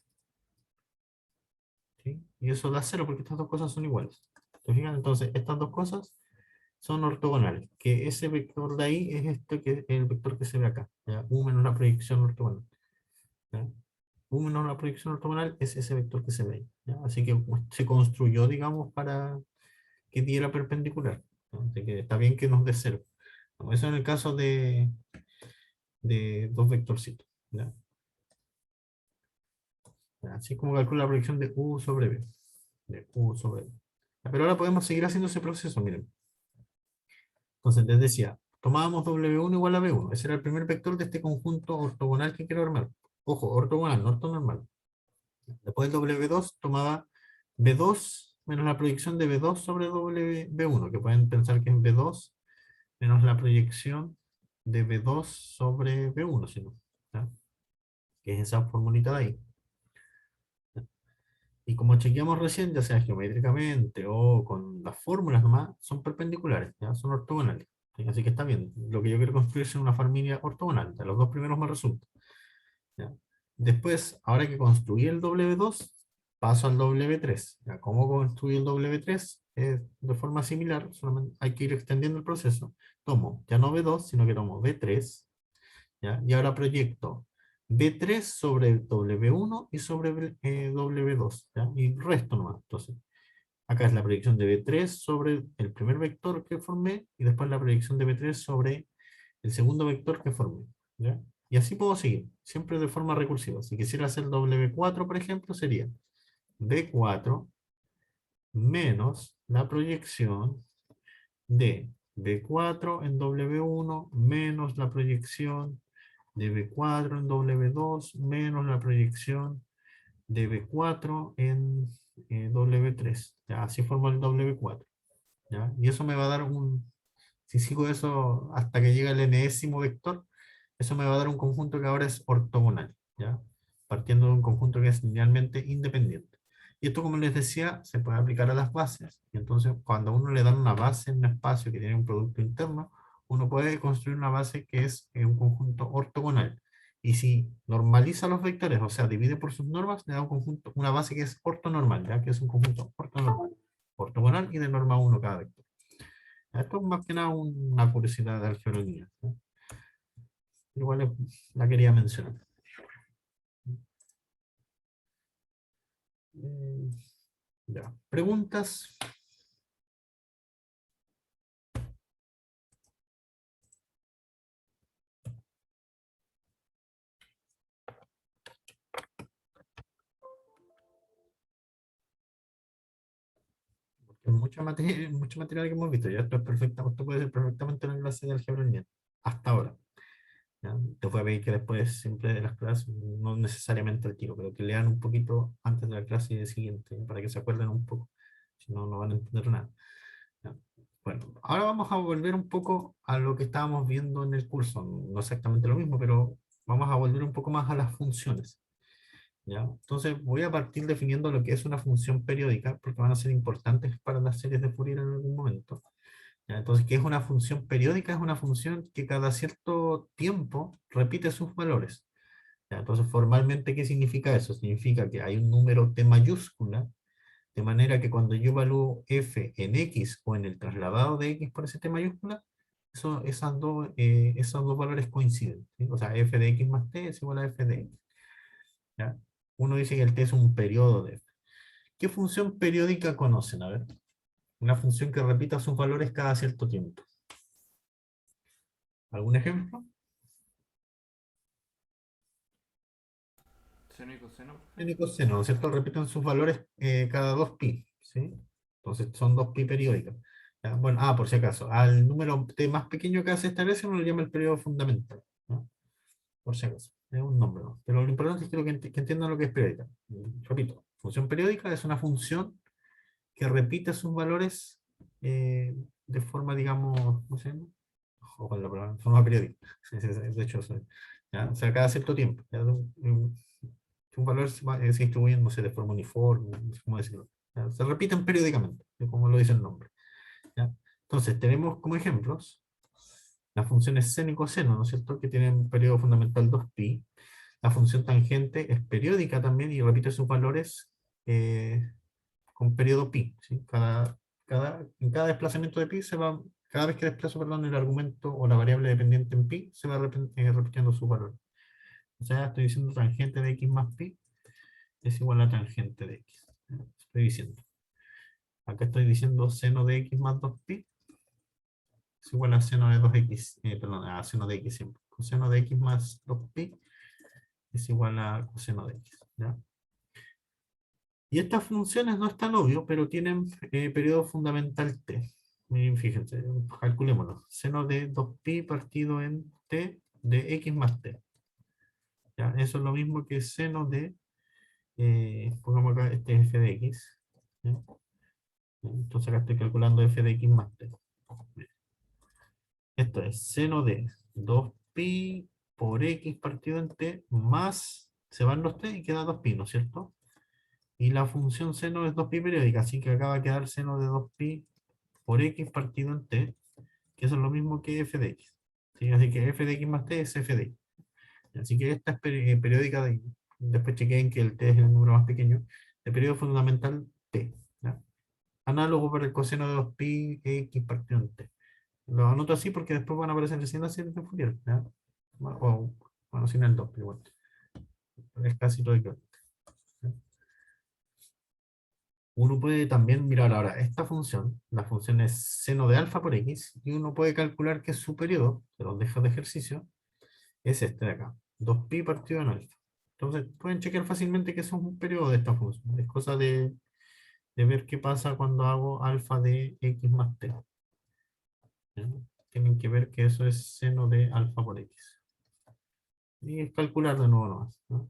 ¿Sí? Y eso da 0 porque estas dos cosas son iguales. ¿Se fijan? Entonces, estas dos cosas son ortogonales. Que ese vector de ahí es este que es el vector que se ve acá. ¿Ya? U menos la proyección ortogonal. ¿Ya? U menos la proyección ortogonal es ese vector que se ve ahí. ¿Ya? Así que pues, se construyó, digamos, para que diera perpendicular. ¿No? Así que está bien que nos dé 0. ¿No? Eso en el caso de dos vectorcitos. ¿Ya? Así como calcula la proyección de U sobre B. De U sobre B. Pero ahora podemos seguir haciendo ese proceso, miren. Entonces les decía, tomábamos W1 igual a B1. Ese era el primer vector de este conjunto ortogonal que quiero armar. Ojo, ortogonal, no ortonormal. Después el W2 tomaba B2 menos la proyección de B2 sobre B1, que pueden pensar que es B2 menos la proyección de B2 sobre B1, si no, ¿ya? Que es esa formulita de ahí. Y como chequeamos recién, ya sea geométricamente o con las fórmulas nomás, son perpendiculares, ¿ya? Son ortogonales. ¿Sí? Así que está bien. Lo que yo quiero construir es una familia ortogonal. De los dos primeros me resulta. ¿Ya? Después, ahora que construí el W2, paso al W3. ¿Ya? ¿Cómo construí el W3? De forma similar, solamente hay que ir extendiendo el proceso. Tomo ya no B2, sino que tomo B3. ¿Ya? Y ahora proyecto B3 sobre W1 y sobre W2, ¿ya? Y resto nomás. Entonces, acá es la proyección de B3 sobre el primer vector que formé y después la proyección de B3 sobre el segundo vector que formé, ¿ya? Y así puedo seguir, siempre de forma recursiva. Si quisiera hacer W4, por ejemplo, sería B4 menos la proyección de B4 en W1 menos la proyección de B4 en W2 menos la proyección de B4 en W3. ¿Ya? Así formo el W4. ¿Ya? Y eso me va a dar si sigo eso hasta que llegue el enésimo vector, eso me va a dar un conjunto que ahora es ortogonal. ¿Ya? Partiendo de un conjunto que es linealmente independiente. Y esto, como les decía, se puede aplicar a las bases. Y entonces, cuando a uno le dan una base en un espacio que tiene un producto interno, uno puede construir una base que es un conjunto ortogonal. Y si normaliza los vectores, o sea, divide por sus normas, le da un conjunto, una base que es ortonormal, ¿ya? Que es un conjunto ortonormal. Ortogonal y de norma 1 cada vector. Esto es más que nada una curiosidad de álgebra lineal, ¿no? Igual la quería mencionar. Eh, ya. ¿Preguntas? Mucha materia que hemos visto. Ya esto es perfecta, esto puede ser perfectamente una clase de álgebra lineal. Hasta ahora. ¿Ya? Te voy a pedir que después, siempre de las clases, no necesariamente el tiro, pero que lean un poquito antes de la clase y de siguiente, para que se acuerden un poco. Si no, no van a entender nada. ¿Ya? Bueno, ahora vamos a volver un poco a lo que estábamos viendo en el curso. No exactamente lo mismo, pero vamos a volver un poco más a las funciones. ¿Ya? Entonces voy a partir definiendo lo que es una función periódica, porque van a ser importantes para las series de Fourier en algún momento. ¿Ya? Entonces, ¿qué es una función periódica? Es una función que cada cierto tiempo repite sus valores. ¿Ya? Entonces, formalmente, ¿qué significa eso? Significa que hay un número T mayúscula, de manera que cuando yo evalúo f en x o en el trasladado de x por ese T mayúscula, esos dos valores coinciden, ¿sí? O sea, f de x más t es igual a f de x. ¿Ya? Uno dice que el t es un periodo de f. ¿Qué función periódica conocen? A ver, una función que repita sus valores cada cierto tiempo. ¿Algún ejemplo? Seno y coseno. Seno y coseno, ¿no es cierto? Repiten sus valores cada 2pi, ¿sí? Entonces son 2pi periódicas. ¿Ya? Bueno, por si acaso, al número t más pequeño que se establece uno lo llama el periodo fundamental, ¿no? Por si acaso, es un nombre, ¿no? Pero lo importante es que entiendan lo que es periódica. Repito, función periódica es una función que repite sus valores de forma, digamos, ¿cómo se llama? O con la palabra, de forma periódica. De hecho, ¿ya? O sea, cada cierto tiempo. ¿Ya? Un valor se distribuye, no sé, de forma uniforme, no sé cómo decirlo. ¿Ya? Se repiten periódicamente, como lo dice el nombre. ¿Ya? Entonces, tenemos como ejemplos las funciones seno y coseno, ¿no es cierto?, que tienen un periodo fundamental 2pi. La función tangente es periódica también y repite sus valores con periodo pi. ¿Sí? En cada desplazamiento de pi se va, cada vez que desplazo, perdón, el argumento o la variable dependiente en pi, se va repitiendo su valor. O sea, estoy diciendo tangente de x más pi es igual a tangente de x. Estoy diciendo. Acá estoy diciendo seno de x más 2pi es igual a seno de 2x, perdón, a seno de x siempre. Coseno de x más 2pi es igual a coseno de x. ¿Ya? Y estas funciones no es tan obvio, pero tienen periodo fundamental t. Miren, fíjense, calculémoslo. Seno de 2pi partido en t de x más t. ¿Ya? Eso es lo mismo que seno de, pongamos acá, este es f de x. ¿Ya? Entonces acá estoy calculando f de x más t. Esto es seno de 2pi por x partido en t más, se van los t y queda 2pi, ¿no es cierto? Y la función seno es 2pi periódica, así que acá va a quedar seno de 2pi por x partido en t, que eso es lo mismo que f de x. ¿Sí? Así que f de x más t es f de x. Así que esta es periódica, después chequeen que el t es el número más pequeño, de periodo fundamental t. ¿Ya? Análogo para el coseno de 2pi x partido en t. Lo anoto así porque después van a aparecer recién las series de Fourier. ¿Ya? O, bueno, sin el 2, pero igual. Es casi todo igual. Uno puede también mirar ahora esta función, la función es seno de alfa por x, y uno puede calcular que su periodo, se los dejo de ejercicio, es este de acá, 2pi partido en alfa. Entonces pueden chequear fácilmente que eso es un periodo de esta función. Es cosa de ver qué pasa cuando hago alfa de x más t. ¿Ya? Tienen que ver que eso es seno de alfa por x. Y es calcular de nuevo nomás, ¿no?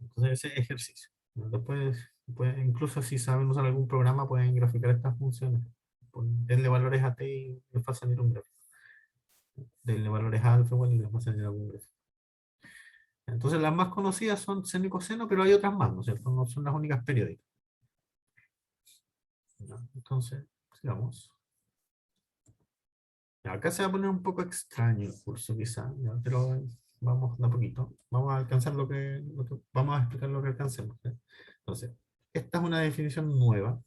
Entonces ese ejercicio. Después, incluso si saben usar algún programa, pueden graficar estas funciones. Denle valores a t y les va a salir un gráfico. Denle valores a alfa igual y les va a salir algún gráfico. Entonces las más conocidas son seno y coseno, pero hay otras más, ¿no es cierto? No son las únicas periódicas. ¿Ya? Entonces, sigamos. Ya, acá se va a poner un poco extraño el curso quizá, ¿ya? Pero vamos de a poquito. Vamos a alcanzar vamos a explicar lo que alcancemos. ¿Ya? Entonces, esta es una definición nueva,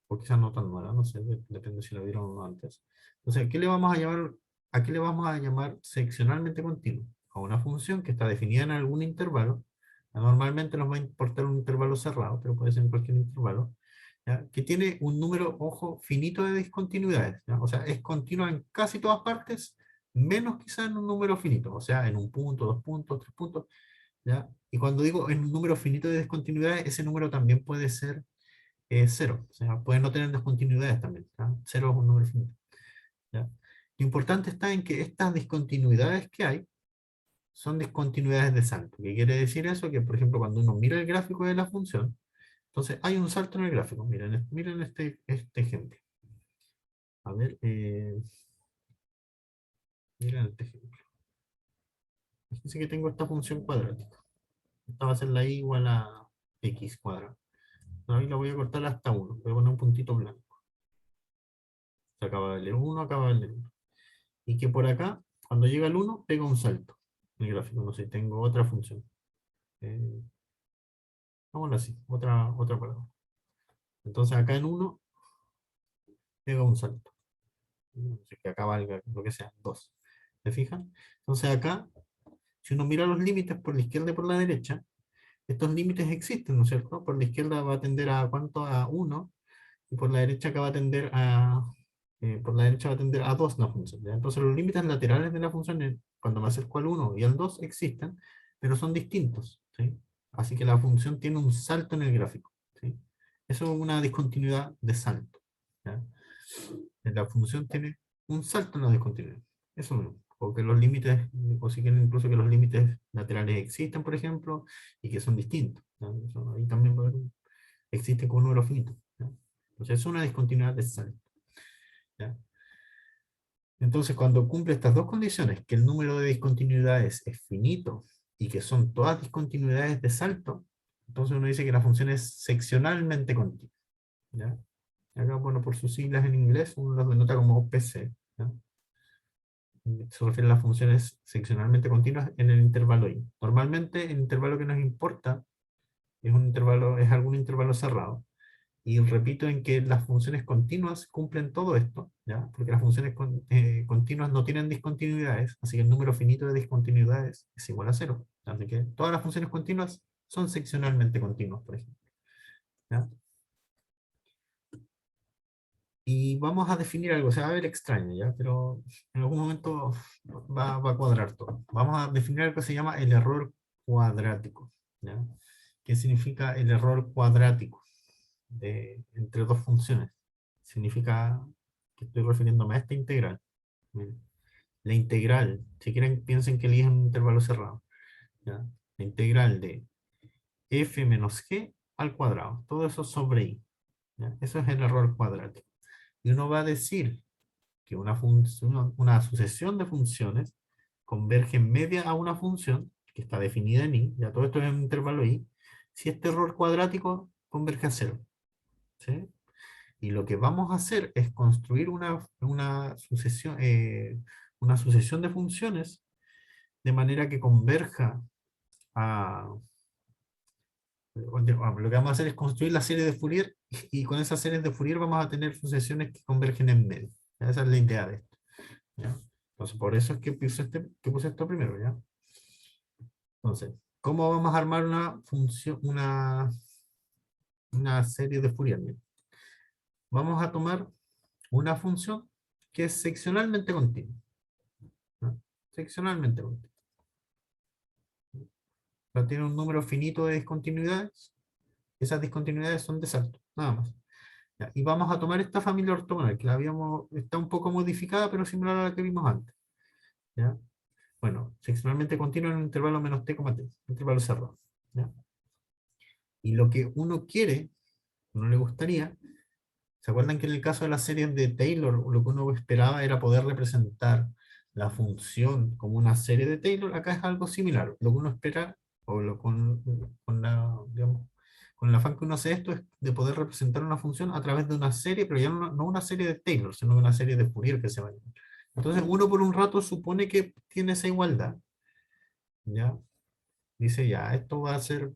o quizás no tan nueva, no sé, depende si la vieron o no antes. Entonces, ¿a qué le vamos a llamar seccionalmente continuo? A una función que está definida en algún intervalo. Normalmente nos va a importar un intervalo cerrado, pero puede ser en cualquier intervalo. ¿Ya? Que tiene un número, ojo, finito de discontinuidades. ¿Ya? O sea, es continua en casi todas partes, menos quizás en un número finito, o sea, en un punto, 2 puntos, 3 puntos. ¿Ya? Y cuando digo en un número finito de discontinuidades, ese número también puede ser cero. O sea, puede no tener discontinuidades también. ¿Ya? Cero es un número finito. ¿Ya? Lo importante está en que estas discontinuidades que hay son discontinuidades de salto. ¿Qué quiere decir eso? Que, por ejemplo, cuando uno mira el gráfico de la función, entonces hay un salto en el gráfico. Miren este ejemplo. A ver, miren este ejemplo. Fíjense que tengo esta función cuadrática. Esta va a ser la y igual a x cuadrado. Ahí la voy a cortar hasta 1. Voy a poner un puntito blanco. Se acaba el 1, acaba el 1. Y que por acá, cuando llega al 1, pega un salto en el gráfico. No sé, tengo otra función. Eh, Vámonos así, otra palabra. Entonces acá en 1 pega un salto. No sé, que acá valga lo que sea, 2. ¿Se fijan? Entonces acá, si uno mira los límites por la izquierda y por la derecha, estos límites existen, ¿no es cierto? Por la izquierda va a tender a ¿cuánto? A 1, y por la derecha acá va a tender a por la derecha va a tender a 2 la función, ¿ya? Entonces los límites laterales de la función, cuando me acerco al 1 y al 2, existen, pero son distintos, ¿sí? Así que la función tiene un salto en el gráfico, ¿sí? Eso es una discontinuidad de salto, ¿ya? La función tiene un salto en la discontinuidad. Eso mismo. O que los límites, o si quieren incluso que los límites laterales existen, por ejemplo, y que son distintos, ¿ya? Eso ahí también va a haber existe con un número finito, ¿ya? Entonces es una discontinuidad de salto, ¿ya? Entonces cuando cumple estas dos condiciones, que el número de discontinuidades es finito y que son todas discontinuidades de salto, entonces uno dice que la función es seccionalmente continua, ¿ya? Acá, bueno, por sus siglas en inglés, uno las denota como PC, ¿ya? Se refiere a las funciones seccionalmente continuas en el intervalo i. Normalmente el intervalo que nos importa es algún intervalo cerrado. Y repito en que las funciones continuas cumplen todo esto, ¿ya? Porque las funciones continuas no tienen discontinuidades, así que el número finito de discontinuidades es igual a 0. Así que todas las funciones continuas son seccionalmente continuas, por ejemplo, ¿ya? Y vamos a definir algo, se va a ver extraño, ¿ya? Pero en algún momento va a cuadrar todo. Vamos a definir algo que se llama el error cuadrático, ¿ya? ¿Qué significa el error cuadrático entre dos funciones? Significa que estoy refiriéndome a esta integral. Miren, la integral, si quieren piensen que el i es un intervalo cerrado, ¿ya? La integral de f menos g al cuadrado, todo eso sobre i, ¿ya? Eso es el error cuadrático. Y uno va a decir que una sucesión de funciones converge en media a una función que está definida en i, ya todo esto es en un intervalo i, si este error cuadrático converge a 0. ¿Sí? Y lo que vamos a hacer es construir una sucesión de funciones de manera que converja a... Lo que vamos a hacer es construir la serie de Fourier y con esas series de Fourier vamos a tener sucesiones que convergen en medio. Esa es la idea de esto, ¿ya? Entonces, por eso es que puse esto primero, ¿ya? Entonces, ¿cómo vamos a armar una función, una serie de Fourier? Mira, vamos a tomar una función que es seccionalmente continua, ¿no? Seccionalmente continua. No tiene un número finito de discontinuidades. Esas discontinuidades son de salto, nada más. Ya, y vamos a tomar esta familia ortogonal, que está un poco modificada, pero similar a la que vimos antes, ¿ya? Bueno, seccionalmente continua en un intervalo menos t, t, intervalo cerrado, ¿ya? Y lo que uno quiere, uno le gustaría, ¿se acuerdan que en el caso de las series de Taylor, lo que uno esperaba era poder representar la función como una serie de Taylor? Acá es algo similar. Lo que uno espera, digamos, con el afán que uno hace esto, es de poder representar una función a través de una serie, pero ya no una serie de Taylor, sino una serie de Fourier que se va a llamar. Entonces uno por un rato supone que tiene esa igualdad, ¿ya? Dice ya, esto va a ser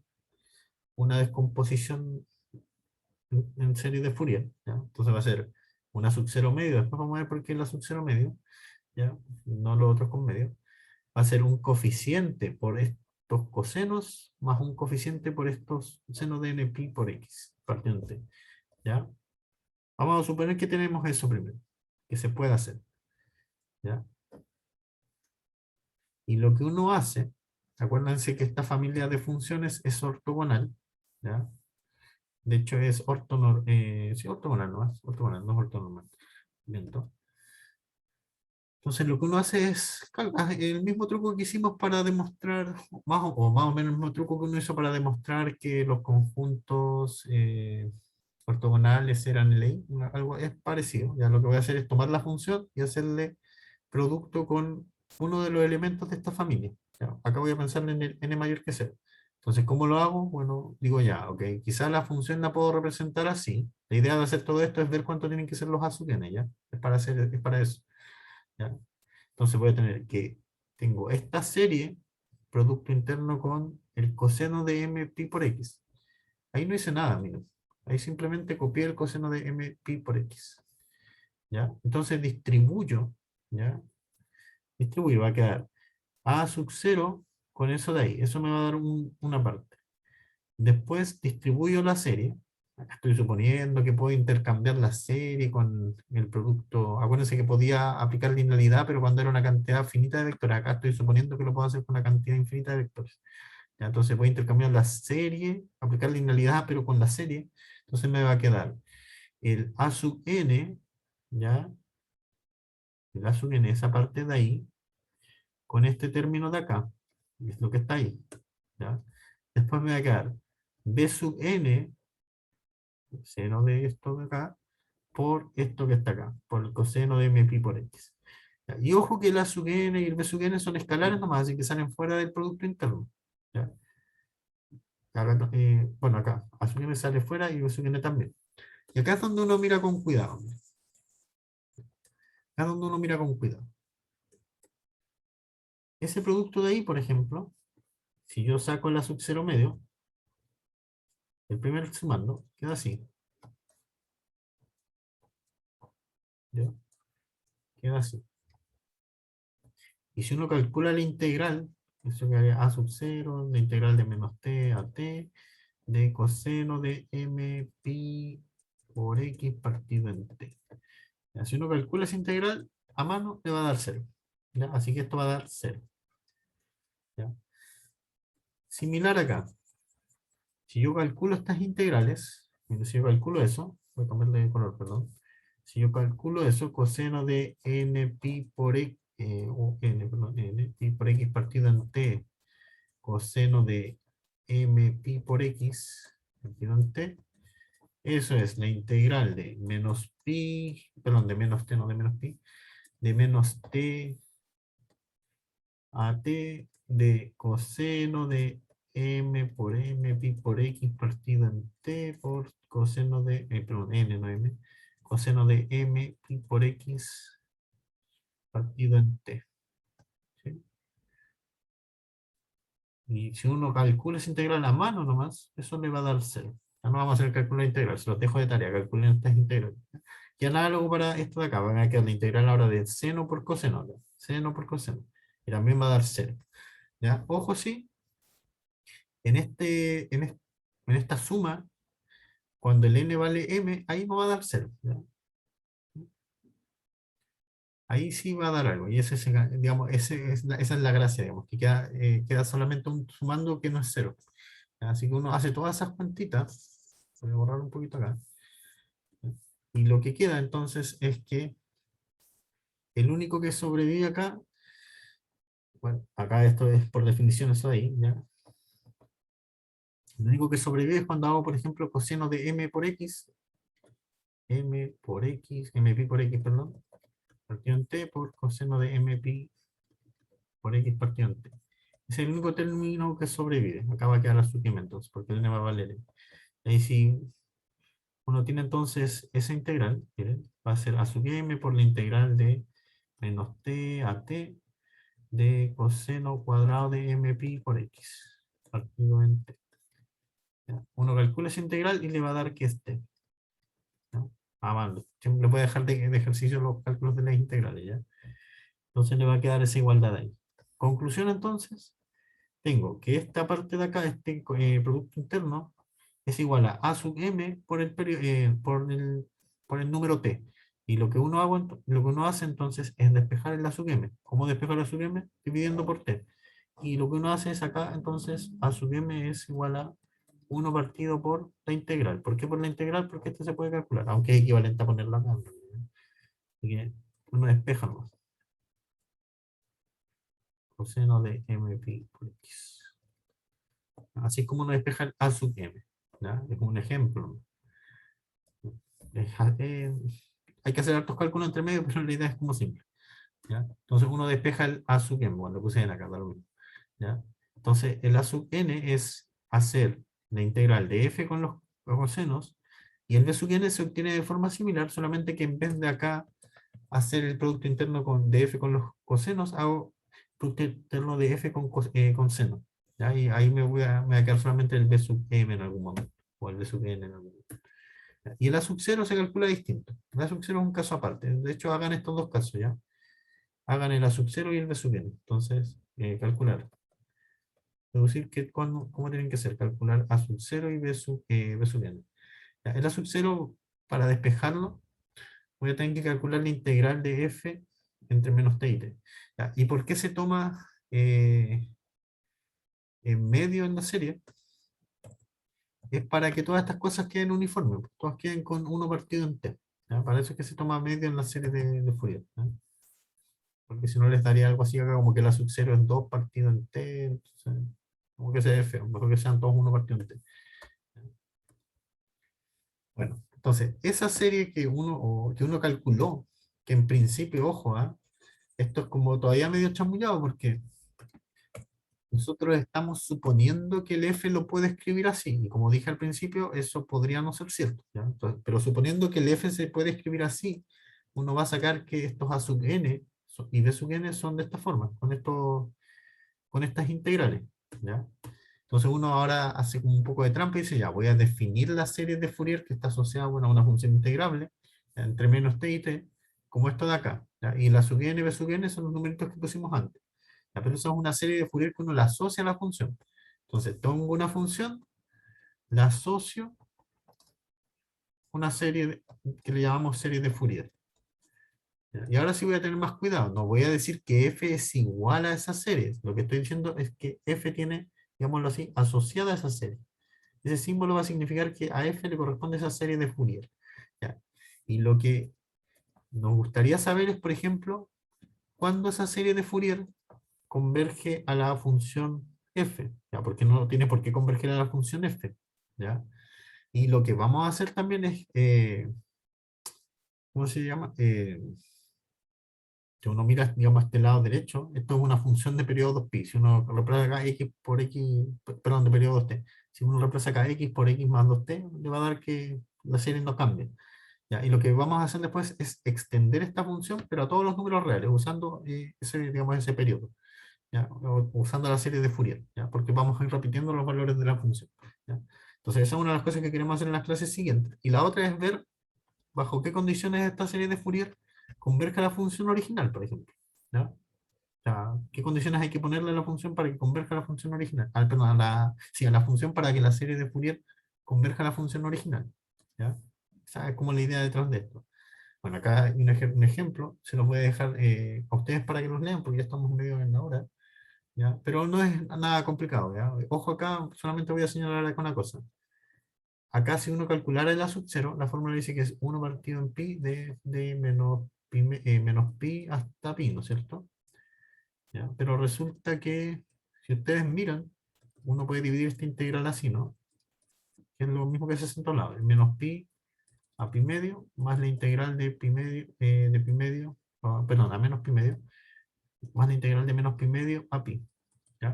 una descomposición en serie de Fourier, ¿ya? Entonces va a ser una sub 0 medio, después vamos a ver por qué es la sub 0 medio, ¿ya? No los otros con medio. Va a ser un coeficiente por estos cosenos más un coeficiente por estos senos de npi por x, partiente, ¿ya? Vamos a suponer que tenemos eso primero, que se puede hacer, ¿ya? Y lo que uno hace, acuérdense que esta familia de funciones es ortogonal, ¿ya? De hecho es sí, ortogonal, no es ortogonal, no es ortonormal. Miento. Entonces lo que uno hace es el mismo truco que hicimos para demostrar, más o menos el mismo truco que uno hizo para demostrar que los conjuntos ortogonales eran ley, algo es parecido. Ya lo que voy a hacer es tomar la función y hacerle producto con uno de los elementos de esta familia. Ya, acá voy a pensar en el n mayor que 0. Entonces, ¿cómo lo hago? Bueno, digo ya, ok, quizás la función la puedo representar así. La idea de hacer todo esto es ver cuánto tienen que ser los azuquenes, ¿ya? Es para eso, ¿ya? Entonces voy a tener que, tengo esta serie, producto interno con el coseno de m pi por x. Ahí no hice nada, mira. Ahí simplemente copié el coseno de m pi por x. ¿Ya? Entonces distribuyo, ¿ya? Distribuyo, va a quedar a sub 0 con eso de ahí. Eso me va a dar una parte. Después distribuyo la serie, Acá estoy suponiendo que puedo intercambiar la serie con el producto. Acuérdense que podía aplicar linealidad, pero cuando era una cantidad finita de vectores. Acá estoy suponiendo que lo puedo hacer con una cantidad infinita de vectores. ¿Ya? Entonces voy a intercambiar la serie, aplicar linealidad, pero con la serie. Entonces me va a quedar el A sub n, ¿ya? El A sub n, esa parte de ahí, con este término de acá, que es lo que está ahí, ¿ya? Después me va a quedar B sub n, seno de esto de acá, por esto que está acá, por el coseno de mpi por x. ¿Ya? Y ojo que el A sub n y el B sub n son escalares nomás, así que salen fuera del producto interno. ¿Ya? Acá, bueno, acá, A sub n sale fuera y B sub n también. Y acá es donde uno mira con cuidado. Acá es donde uno mira con cuidado. Ese producto de ahí, por ejemplo, si yo saco el A sub 0 medio, el primer sumando, queda así. ¿Ya? Queda así. Y si uno calcula la integral, eso quedaría A sub 0, la integral de menos t a t, de coseno de m pi por x partido en t. Ya, si uno calcula esa integral, a mano le va a dar 0. ¿Ya? Así que esto va a dar 0. ¿Ya? Similar acá. Si yo calculo estas integrales, si yo calculo eso, voy a cambiarle de color, perdón. Si yo calculo eso, coseno de n pi por x, o n, perdón, n pi por x partido en t, coseno de m pi por x partido en t, eso es la integral de menos pi, perdón, de menos t, no de menos pi, de menos t a t de coseno de m por m pi por x partido en t por coseno de, perdón, n, no m, coseno de m pi por x partido en t. ¿Sí? Y si uno calcula esa integral a mano nomás, eso le va a dar 0. Ya no vamos a hacer el cálculo de integral, se los dejo de tarea, calculen estas integrales. Y análogo para esto de acá, van a quedar la integral ahora de seno por coseno, ¿no? Seno por coseno. Y también va a dar 0. ¿Ya? Ojo, sí, en esta suma, cuando el n vale m, ahí no va a dar 0. ¿Ya? Ahí sí va a dar algo. Y ese, digamos, esa es la gracia, digamos, que queda solamente un sumando que no es 0. Así que uno hace todas esas cuentitas. Voy a borrar un poquito acá. Y lo que queda entonces es que el único que sobrevive acá, bueno, acá esto es por definición eso ahí, ¿ya? Lo único que sobrevive es cuando hago, por ejemplo, coseno de m por x, m por x, m pi por x, perdón, partido en t por coseno de m pi por x partido en t. Es el único término que sobrevive. Acá va a quedar azúcar entonces, porque el n va a valer m. Ahí sí, uno tiene entonces esa integral, miren, va a ser a sub m por la integral de menos t a t de coseno cuadrado de m pi por x, partido en t. ¿Ya? Uno calcula esa integral y le va a dar que esté. Siempre puede dejar de ejercicio los cálculos de las integrales, ¿ya? Entonces le va a quedar esa igualdad ahí. Conclusión entonces, tengo que esta parte de acá, este producto interno, es igual a sub m por el número t. Y lo que uno hace entonces es despejar el a sub m. ¿Cómo despejo el a sub m? Dividiendo por t. Y lo que uno hace es acá, entonces, a sub m es igual a 1 partido por la integral. ¿Por qué por la integral? Porque esto se puede calcular, aunque es equivalente a ponerlo acá. Así que uno despeja más. Coseno de m pi por x. Así es como uno despeja el a sub m. ¿Ya? Es un ejemplo. Hay que hacer hartos cálculos entre medio, pero la idea es como simple. ¿Ya? Entonces uno despeja el a sub m, cuando puse en acá, ¿ya? Entonces el a sub n es hacer la integral de f con los cosenos, y el b sub n se obtiene de forma similar, solamente que en vez de acá hacer el producto interno de f con los cosenos, hago producto interno de f con seno. ¿Ya? Y ahí me voy a quedar solamente el b sub m en algún momento, o el b sub n en algún momento. Y el A sub 0 se calcula distinto. El A sub 0 es un caso aparte. De hecho, hagan estos dos casos, ¿ya? Hagan el A sub 0 y el B sub n. Entonces, calcular. Deducir cómo tienen que ser. Calcular A sub 0 y B sub n. Ya, el A sub 0, para despejarlo, voy a tener que calcular la integral de f entre menos t y t. Ya, ¿y por qué se toma en medio en la serie? Es para que todas estas cosas queden uniformes, pues, todas queden con 1 partido en t. ¿Ya? Para eso es que se toma medio en la serie de Fourier. ¿Ya? Porque si no les daría algo así acá como que la sub 0 es 2 partido en t, entonces, como que se ve feo, mejor que sean todos 1 partido en t. Bueno, entonces, esa serie que uno calculó, que en principio, ojo, esto es como todavía medio chamullado, porque nosotros estamos suponiendo que el f lo puede escribir así, y como dije al principio, eso podría no ser cierto, ¿ya? Entonces, pero suponiendo que el f se puede escribir así, uno va a sacar que estos a sub n y b sub n son de esta forma, con estas integrales, ¿ya? Entonces uno ahora hace como un poco de trampa y dice, ya, voy a definir la serie de Fourier que está asociada, bueno, a una función integrable entre menos t y t, como esto de acá, ¿ya? Y la sub n y b sub n son los numeritos que pusimos antes. ¿Ya? Pero eso es una serie de Fourier que uno la asocia a la función. Entonces tengo una función, la asocio una serie que le llamamos serie de Fourier. ¿Ya? Y ahora sí voy a tener más cuidado, no voy a decir que f es igual a esa serie, lo que estoy diciendo es que f tiene, digámoslo así, asociada a esa serie. Ese símbolo va a significar que a f le corresponde esa serie de Fourier. ¿Ya? Y lo que nos gustaría saber es, por ejemplo, cuándo esa serie de Fourier converge a la función f, ¿ya? Porque no tiene por qué converger a la función f. ¿Ya? Y lo que vamos a hacer también es, ¿cómo se llama? Si uno mira, digamos, a este lado derecho, esto es una función de periodo 2pi. Si uno reemplaza acá x por x, perdón, de periodo 2t. Si uno reemplaza acá x por x más 2t, le va a dar que la serie no cambie. ¿Ya? Y lo que vamos a hacer después es extender esta función, pero a todos los números reales, usando ese, digamos, ese periodo. ¿Ya? Usando la serie de Fourier, ¿ya? Porque vamos a ir repitiendo los valores de la función. ¿Ya? Entonces esa es una de las cosas que queremos hacer en las clases siguientes. Y la otra es ver bajo qué condiciones esta serie de Fourier converge a la función original, por ejemplo. ¿Ya? O sea, qué condiciones hay que ponerle a la función para que converja a la función original. Perdón, sí, a la función para que la serie de Fourier converja a la función original. ¿Ya? Esa es como la idea detrás de esto. Bueno, acá hay un ejemplo, se los voy a dejar a ustedes para que los lean, porque ya estamos medio en la hora. ¿Ya? Pero no es nada complicado, ¿ya? Ojo acá, solamente voy a señalar acá una cosa. Acá si uno calculara el A sub 0, la fórmula dice que es 1 partido en pi de menos pi hasta pi, ¿no es cierto? ¿Ya? Pero resulta que, si ustedes miran, uno puede dividir esta integral así, ¿no? Que es lo mismo que se hace en todos lados, es menos pi a pi medio, más la integral de pi medio, perdón, a menos pi medio, más la integral de menos pi medio a pi, ¿ya?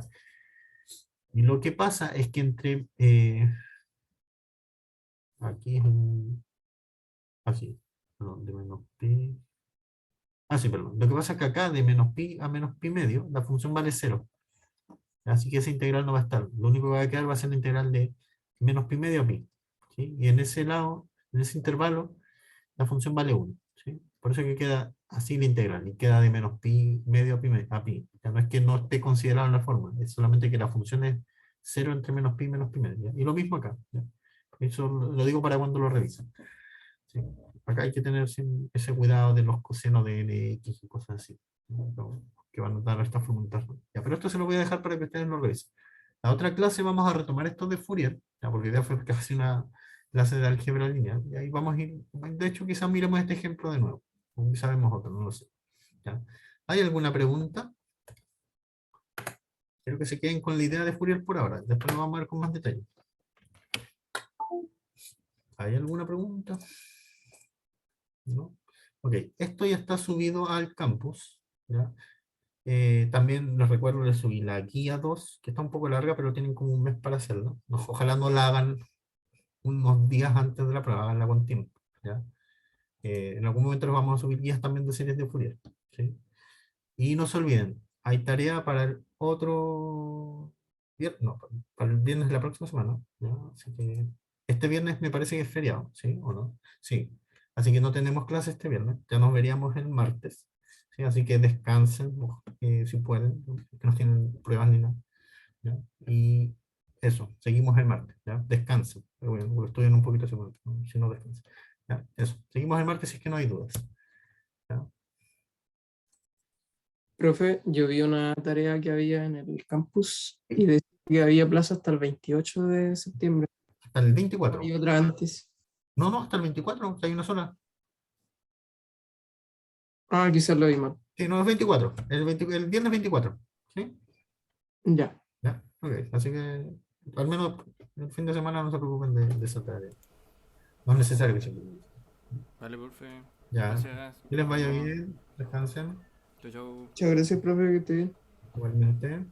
Y lo que pasa es que entre, aquí es un, así, perdón, de menos pi, sí, perdón, lo que pasa es que acá de menos pi a menos pi medio, la función vale 0, así que esa integral no va a estar, lo único que va a quedar va a ser la integral de menos pi medio a pi, ¿sí? Y en ese lado, en ese intervalo, la función vale 1, ¿sí? Por eso que queda así la integral, y queda de menos pi medio a pi. Ya no es que no esté considerado en la forma, es solamente que la función es 0 entre menos pi medio. ¿Ya? Y lo mismo acá. ¿Ya? Eso lo digo para cuando lo revisen. ¿Sí? Acá hay que tener ese cuidado de los cosenos de nx y cosas así, ¿no? Que van a dar esta formulación. Ya, pero esto se lo voy a dejar para que ustedes lo revisen. La otra clase vamos a retomar esto de Fourier, ¿ya? Porque ya fue casi una clase de álgebra lineal, y ahí vamos a ir, de hecho quizás miremos este ejemplo de nuevo, o quizás vemos otro, no lo sé. ¿Ya? ¿Hay alguna pregunta? Quiero que se queden con la idea de Fourier por ahora, después lo vamos a ver con más detalle. ¿Hay alguna pregunta? ¿No? Ok, esto ya está subido al campus, ¿ya? También les recuerdo, les subí la guía 2 que está un poco larga, pero tienen como un mes para hacerlo. Ojalá no la hagan unos días antes de la prueba, háganla con tiempo, ¿ya? En algún momento les vamos a subir guías también de series de Fourier, ¿sí? Y no se olviden, hay tarea para el otro viernes, no, para el viernes de la próxima semana, ¿ya? Así que este viernes me parece que es feriado, ¿sí o no? Sí. Así que no tenemos clase este viernes, ya nos veríamos el martes, ¿sí? Así que descansen, si pueden, que no tienen pruebas ni nada, ¿ya? Y eso, seguimos el martes, ¿ya? Descansen. Pero bueno, porque estoy en un poquito seguro, ¿no? Si no descansen. ¿Ya? Eso, seguimos el martes si es que no hay dudas. ¿Ya? Profe, yo vi una tarea que había en el campus y decía que había plaza hasta el 28 de septiembre. Hasta el 24. Hay otra antes. No, no, hasta el 24, que hay una sola. Ah, quizás lo vi mal. Sí, no, es 24. El viernes 24. ¿Sí? Ya. ¿Ya? Ok, así que al menos el fin de semana no se preocupen de esa tarea. No es necesario que se preocupen. Vale, profe. Ya. Gracias. Que les vaya Nos vemos. bien, descansen. Chau, chau. Muchas gracias, profe, que esté bien. Igualmente.